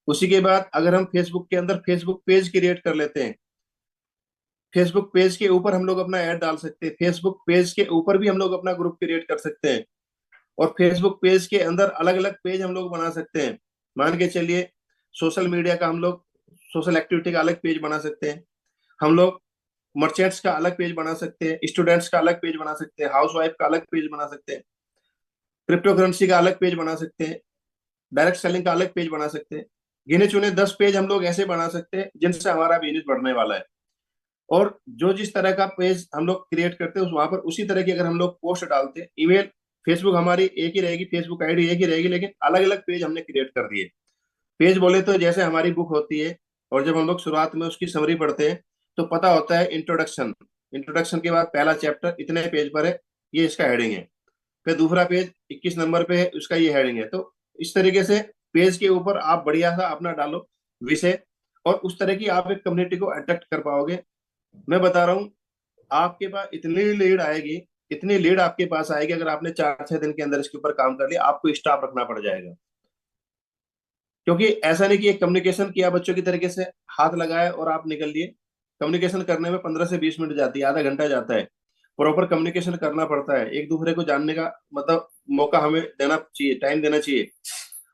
उसी के बाद अगर हम फेसबुक के अंदर फेसबुक पेज क्रिएट कर लेते हैं, फेसबुक पेज के ऊपर हम लोग अपना ऐड डाल सकते हैं, फेसबुक पेज के ऊपर भी हम लोग अपना ग्रुप क्रिएट कर सकते हैं और फेसबुक पेज के अंदर अलग अलग पेज हम लोग बना सकते हैं। मान के चलिए सोशल मीडिया का हम लोग सोशल एक्टिविटी का अलग पेज बना सकते हैं, हम लोग मर्चेंट्स का अलग पेज बना सकते हैं, स्टूडेंट्स का अलग पेज बना सकते हैं, हाउस वाइफ का अलग पेज बना सकते हैं, क्रिप्टो करेंसी का अलग पेज बना सकते हैं, डायरेक्ट सेलिंग का अलग पेज बना सकते हैं। गिने चुने 10 पेज हम लोग ऐसे बना सकते हैं जिनसे हमारा बिजनेस बढ़ने वाला है। और जो जिस तरह का पेज हम लोग क्रिएट करते हैं वहां पर उसी तरह की अगर हम लोग पोस्ट डालते हैं, ईमेल फेसबुक हमारी एक ही रहेगी, फेसबुक आईडी एक ही रहेगी, लेकिन अलग अलग पेज हमने क्रिएट कर दिए। पेज बोले तो जैसे हमारी बुक होती है और जब हम लोग शुरुआत में उसकी समरी पढ़ते हैं तो पता होता है इंट्रोडक्शन, इंट्रोडक्शन के बाद पहला चैप्टर इतने पेज पर है, ये इसका हेडिंग है, फिर दूसरा पेज 21 नंबर पे है, उसका ये हेडिंग है। तो इस तरीके से पेज के ऊपर आप बढ़िया सा अपना डालो विषय और उस तरह की आप एक कम्युनिटी को अट्रैक्ट कर पाओगे। मैं बता रहा हूँ आपके पास इतनी लीड आएगी, इतनी लीड आपके पास आएगी, अगर आपने 4 6 दिन के अंदर इसके ऊपर काम कर लिया आपको स्टाफ रखना पड़ जाएगा। क्योंकि ऐसा नहीं कि एक कम्युनिकेशन किया बच्चों की तरीके से हाथ लगाया और आप निकल लिए। कम्युनिकेशन करने में 15 से 20 मिनट जाती है, आधा घंटा जाता है। प्रॉपर कम्युनिकेशन करना पड़ता है, एक दूसरे को जानने का मतलब मौका हमें देना चाहिए, टाइम देना चाहिए।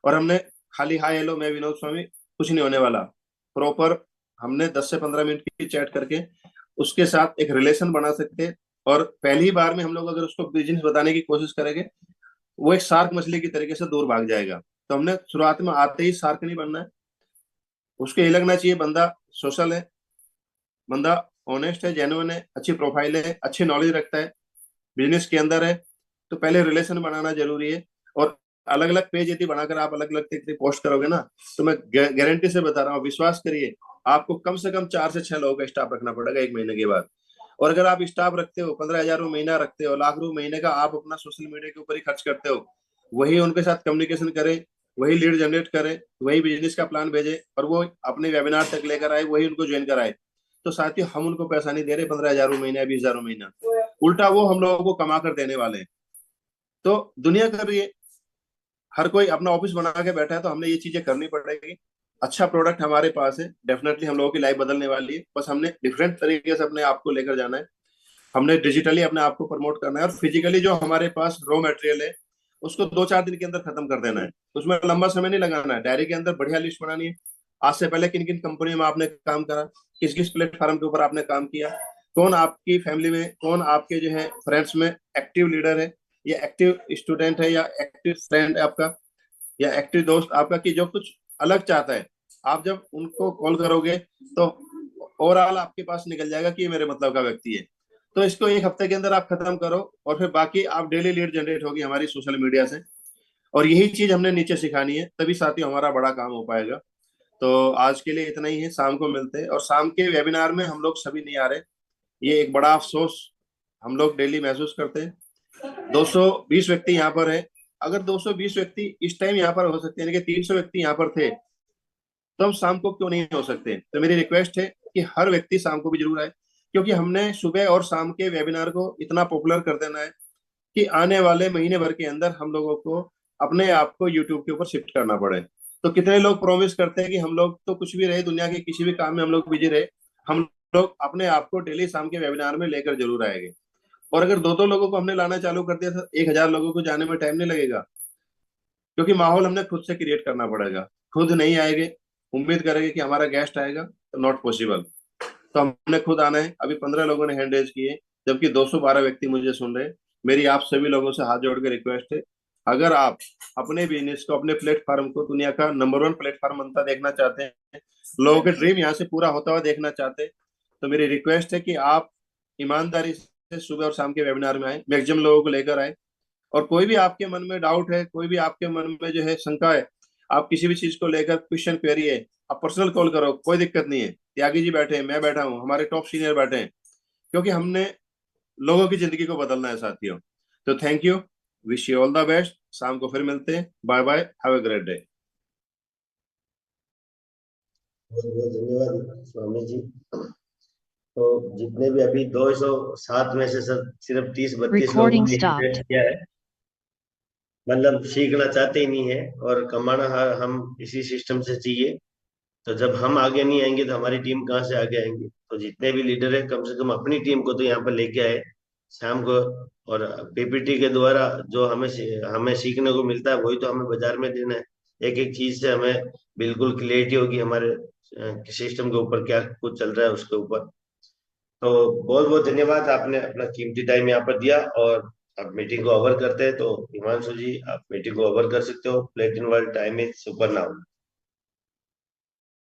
और हमने खाली हाय हेलो मैं विनोद स्वामी कुछ नहीं होने वाला। प्रॉपर हमने 10 से 15 मिनट की चैट करके उसके साथ एक रिलेशन बना सकते हैं। और पहली बार में हम लोग अगर उसको बिजनेस बताने की कोशिश करेंगे वो एक शार्क मछली की तरीके से दूर भाग जाएगा। तो हमने शुरुआत में आते ही शार्क नहीं बनना है, उसको ये लगना चाहिए बंदा सोशल है, बंदा ऑनेस्ट है, जेन्युइन है, अच्छी प्रोफाइल है, अच्छी नॉलेज रखता है, बिजनेस के अंदर है। तो पहले रिलेशन बनाना जरूरी है। और अलग अलग पेज यदि बनाकर आप अलग अलग तरीके पोस्ट करोगे ना तो मैं गारंटी से बता रहा हूँ, विश्वास करिए, आपको कम से कम 4 से 6 लोगों का स्टाफ रखना पड़ेगा 1 महीने के बाद। और अगर आप स्टाफ रखते हो, 15,000 महीना रखते हो, लाख रुपए महीने का आप अपना सोशल मीडिया के ऊपर ही खर्च करते हो, वही उनके साथ कम्युनिकेशन करें, वही लीड जनरेट करें, वही बिजनेस का प्लान भेजे और वो अपने वेबिनार तक लेकर आए, वही उनको ज्वाइन कराए, तो साथियों हम उनको पैसा नहीं दे रहे 15,000 महीना 20,000 महीना, उल्टा वो हम लोगों को कमा कर देने वाले हैं। तो दुनिया कर रही है, हर कोई अपना ऑफिस बना के बैठा है, तो हमने ये चीजें करनी पड़ेगी। अच्छा प्रोडक्ट हमारे पास है, डेफिनेटली हम लोगों की लाइफ बदलने वाली है, बस हमने डिफरेंट तरीके से अपने आप को लेकर जाना है। हमने डिजिटली अपने आप को प्रमोट करना है और फिजिकली जो हमारे पास रॉ मटेरियल है उसको 2 4 दिन के अंदर खत्म कर देना है। उसमें लंबा समय नहीं लगाना है, डायरी के अंदर बढ़िया लिस्ट बनानी है। आज से पहले किन किन कंपनियों में आपने काम करा, किस किस प्लेटफॉर्म के ऊपर आपने काम किया, कौन आपकी फैमिली में, कौन आपके जो है फ्रेंड्स में एक्टिव लीडर है या एक्टिव स्टूडेंट है या एक्टिव फ्रेंड है आपका या एक्टिव दोस्त आपका, कि जो कुछ अलग चाहता है। आप जब उनको कॉल करोगे तो ओवरऑल आपके पास निकल जाएगा कि ये मेरे मतलब का व्यक्ति है। तो इसको 1 हफ्ते के अंदर आप खत्म करो और फिर बाकी आप डेली लीड जनरेट होगी हमारी सोशल मीडिया से। और यही चीज हमने नीचे सिखानी है, तभी साथियों हमारा बड़ा काम हो पाएगा। तो आज के लिए इतना ही है, शाम को मिलते हैं। और शाम के वेबिनार में हम लोग सभी नहीं आ रहे, ये एक बड़ा अफसोस हम लोग डेली महसूस करते हैं। 220 व्यक्ति यहाँ पर है, अगर 220 व्यक्ति इस टाइम यहाँ पर हो सकते हैं, यानी कि 300 व्यक्ति यहाँ पर थे, तो हम शाम को क्यों नहीं हो सकते। तो मेरी रिक्वेस्ट है कि हर व्यक्ति शाम को भी जरूर आए, क्योंकि हमने सुबह और शाम के वेबिनार को इतना पॉपुलर कर देना है कि आने वाले महीने भर के अंदर हम लोगों को अपने आप को यूट्यूब के ऊपर शिफ्ट करना पड़े। तो कितने लोग प्रॉमिस करते हैं कि हम लोग तो कुछ भी रहे, दुनिया के किसी भी काम में हम लोग बिजी रहे, हम लोग अपने आप को डेली शाम के वेबिनार में लेकर जरूर आएंगे। और अगर 2 2 लोगों को हमने लाना चालू कर दिया तो 1,000 लोगों को जाने में टाइम नहीं लगेगा, क्योंकि माहौल हमने खुद से क्रिएट करना पड़ेगा। खुद नहीं आएंगे, उम्मीद करेंगे कि हमारा गेस्ट आएगा, तो नॉट पॉसिबल। तो हमने खुद आना है। अभी 15 लोगों ने हैंड रेज किए, जबकि 212 व्यक्ति मुझे सुन रहे हैं। मेरी आप सभी लोगों से हाथ जोड़ के रिक्वेस्ट है, अगर आप अपने बिजनेस को, अपने प्लेटफॉर्म को दुनिया का नंबर 1 प्लेटफॉर्म बनता देखना चाहते हैं, लोगों के ड्रीम यहाँ से पूरा होता हुआ देखना चाहते हैं, तो मेरी रिक्वेस्ट है कि आप ईमानदारी से सुबह और शाम के वेबिनार में आए, मैक्सिमम लोगों को लेकर आए। और कोई भी आपके मन में डाउट है, कोई भी आपके मन में जो है शंका है, आप किसी भी चीज को लेकर क्वेश्चन क्वेरी है, आप पर्सनल कॉल करो, कोई दिक्कत नहीं है। त्यागी जी बैठे हैं, मैं बैठा हूँ, हमारे टॉप सीनियर बैठे हैं, क्योंकि हमने लोगों की जिंदगी को बदलना है साथियों। तो thank you, wish you all the best. शाम को फिर मिलते हैं, bye bye, have a great day. बहुत बहुत धन्यवाद स्वामी जी। तो जितने भी अभी 207 में से सर सिर्फ 30-32 लोगों Recording ने stopped. इन्वेस्ट किया है, मतलब सीखना चाहते ही नहीं है, और कमाना हम इसी सिस्टम से चाहिए। तो जब हम आगे नहीं आएंगे तो हमारी टीम कहाँ से आगे आएंगी। तो जितने भी लीडर है कम से कम अपनी टीम को तो यहाँ पर लेके आए शाम को, और पीपीटी के द्वारा जो हमें सीखने को मिलता है वही तो हमें बाजार में देना है। एक एक चीज से हमें बिल्कुल क्लियरिटी होगी हमारे सिस्टम के ऊपर क्या कुछ चल रहा है उसके ऊपर। तो बहुत बहुत धन्यवाद, आपने अपना कीमती टाइम यहाँ पर दिया। और अब मीटिंग को ओवर करते हैं, तो हिमांशु जी आप मीटिंग को ओवर कर सकते हो। Platin World time is super now.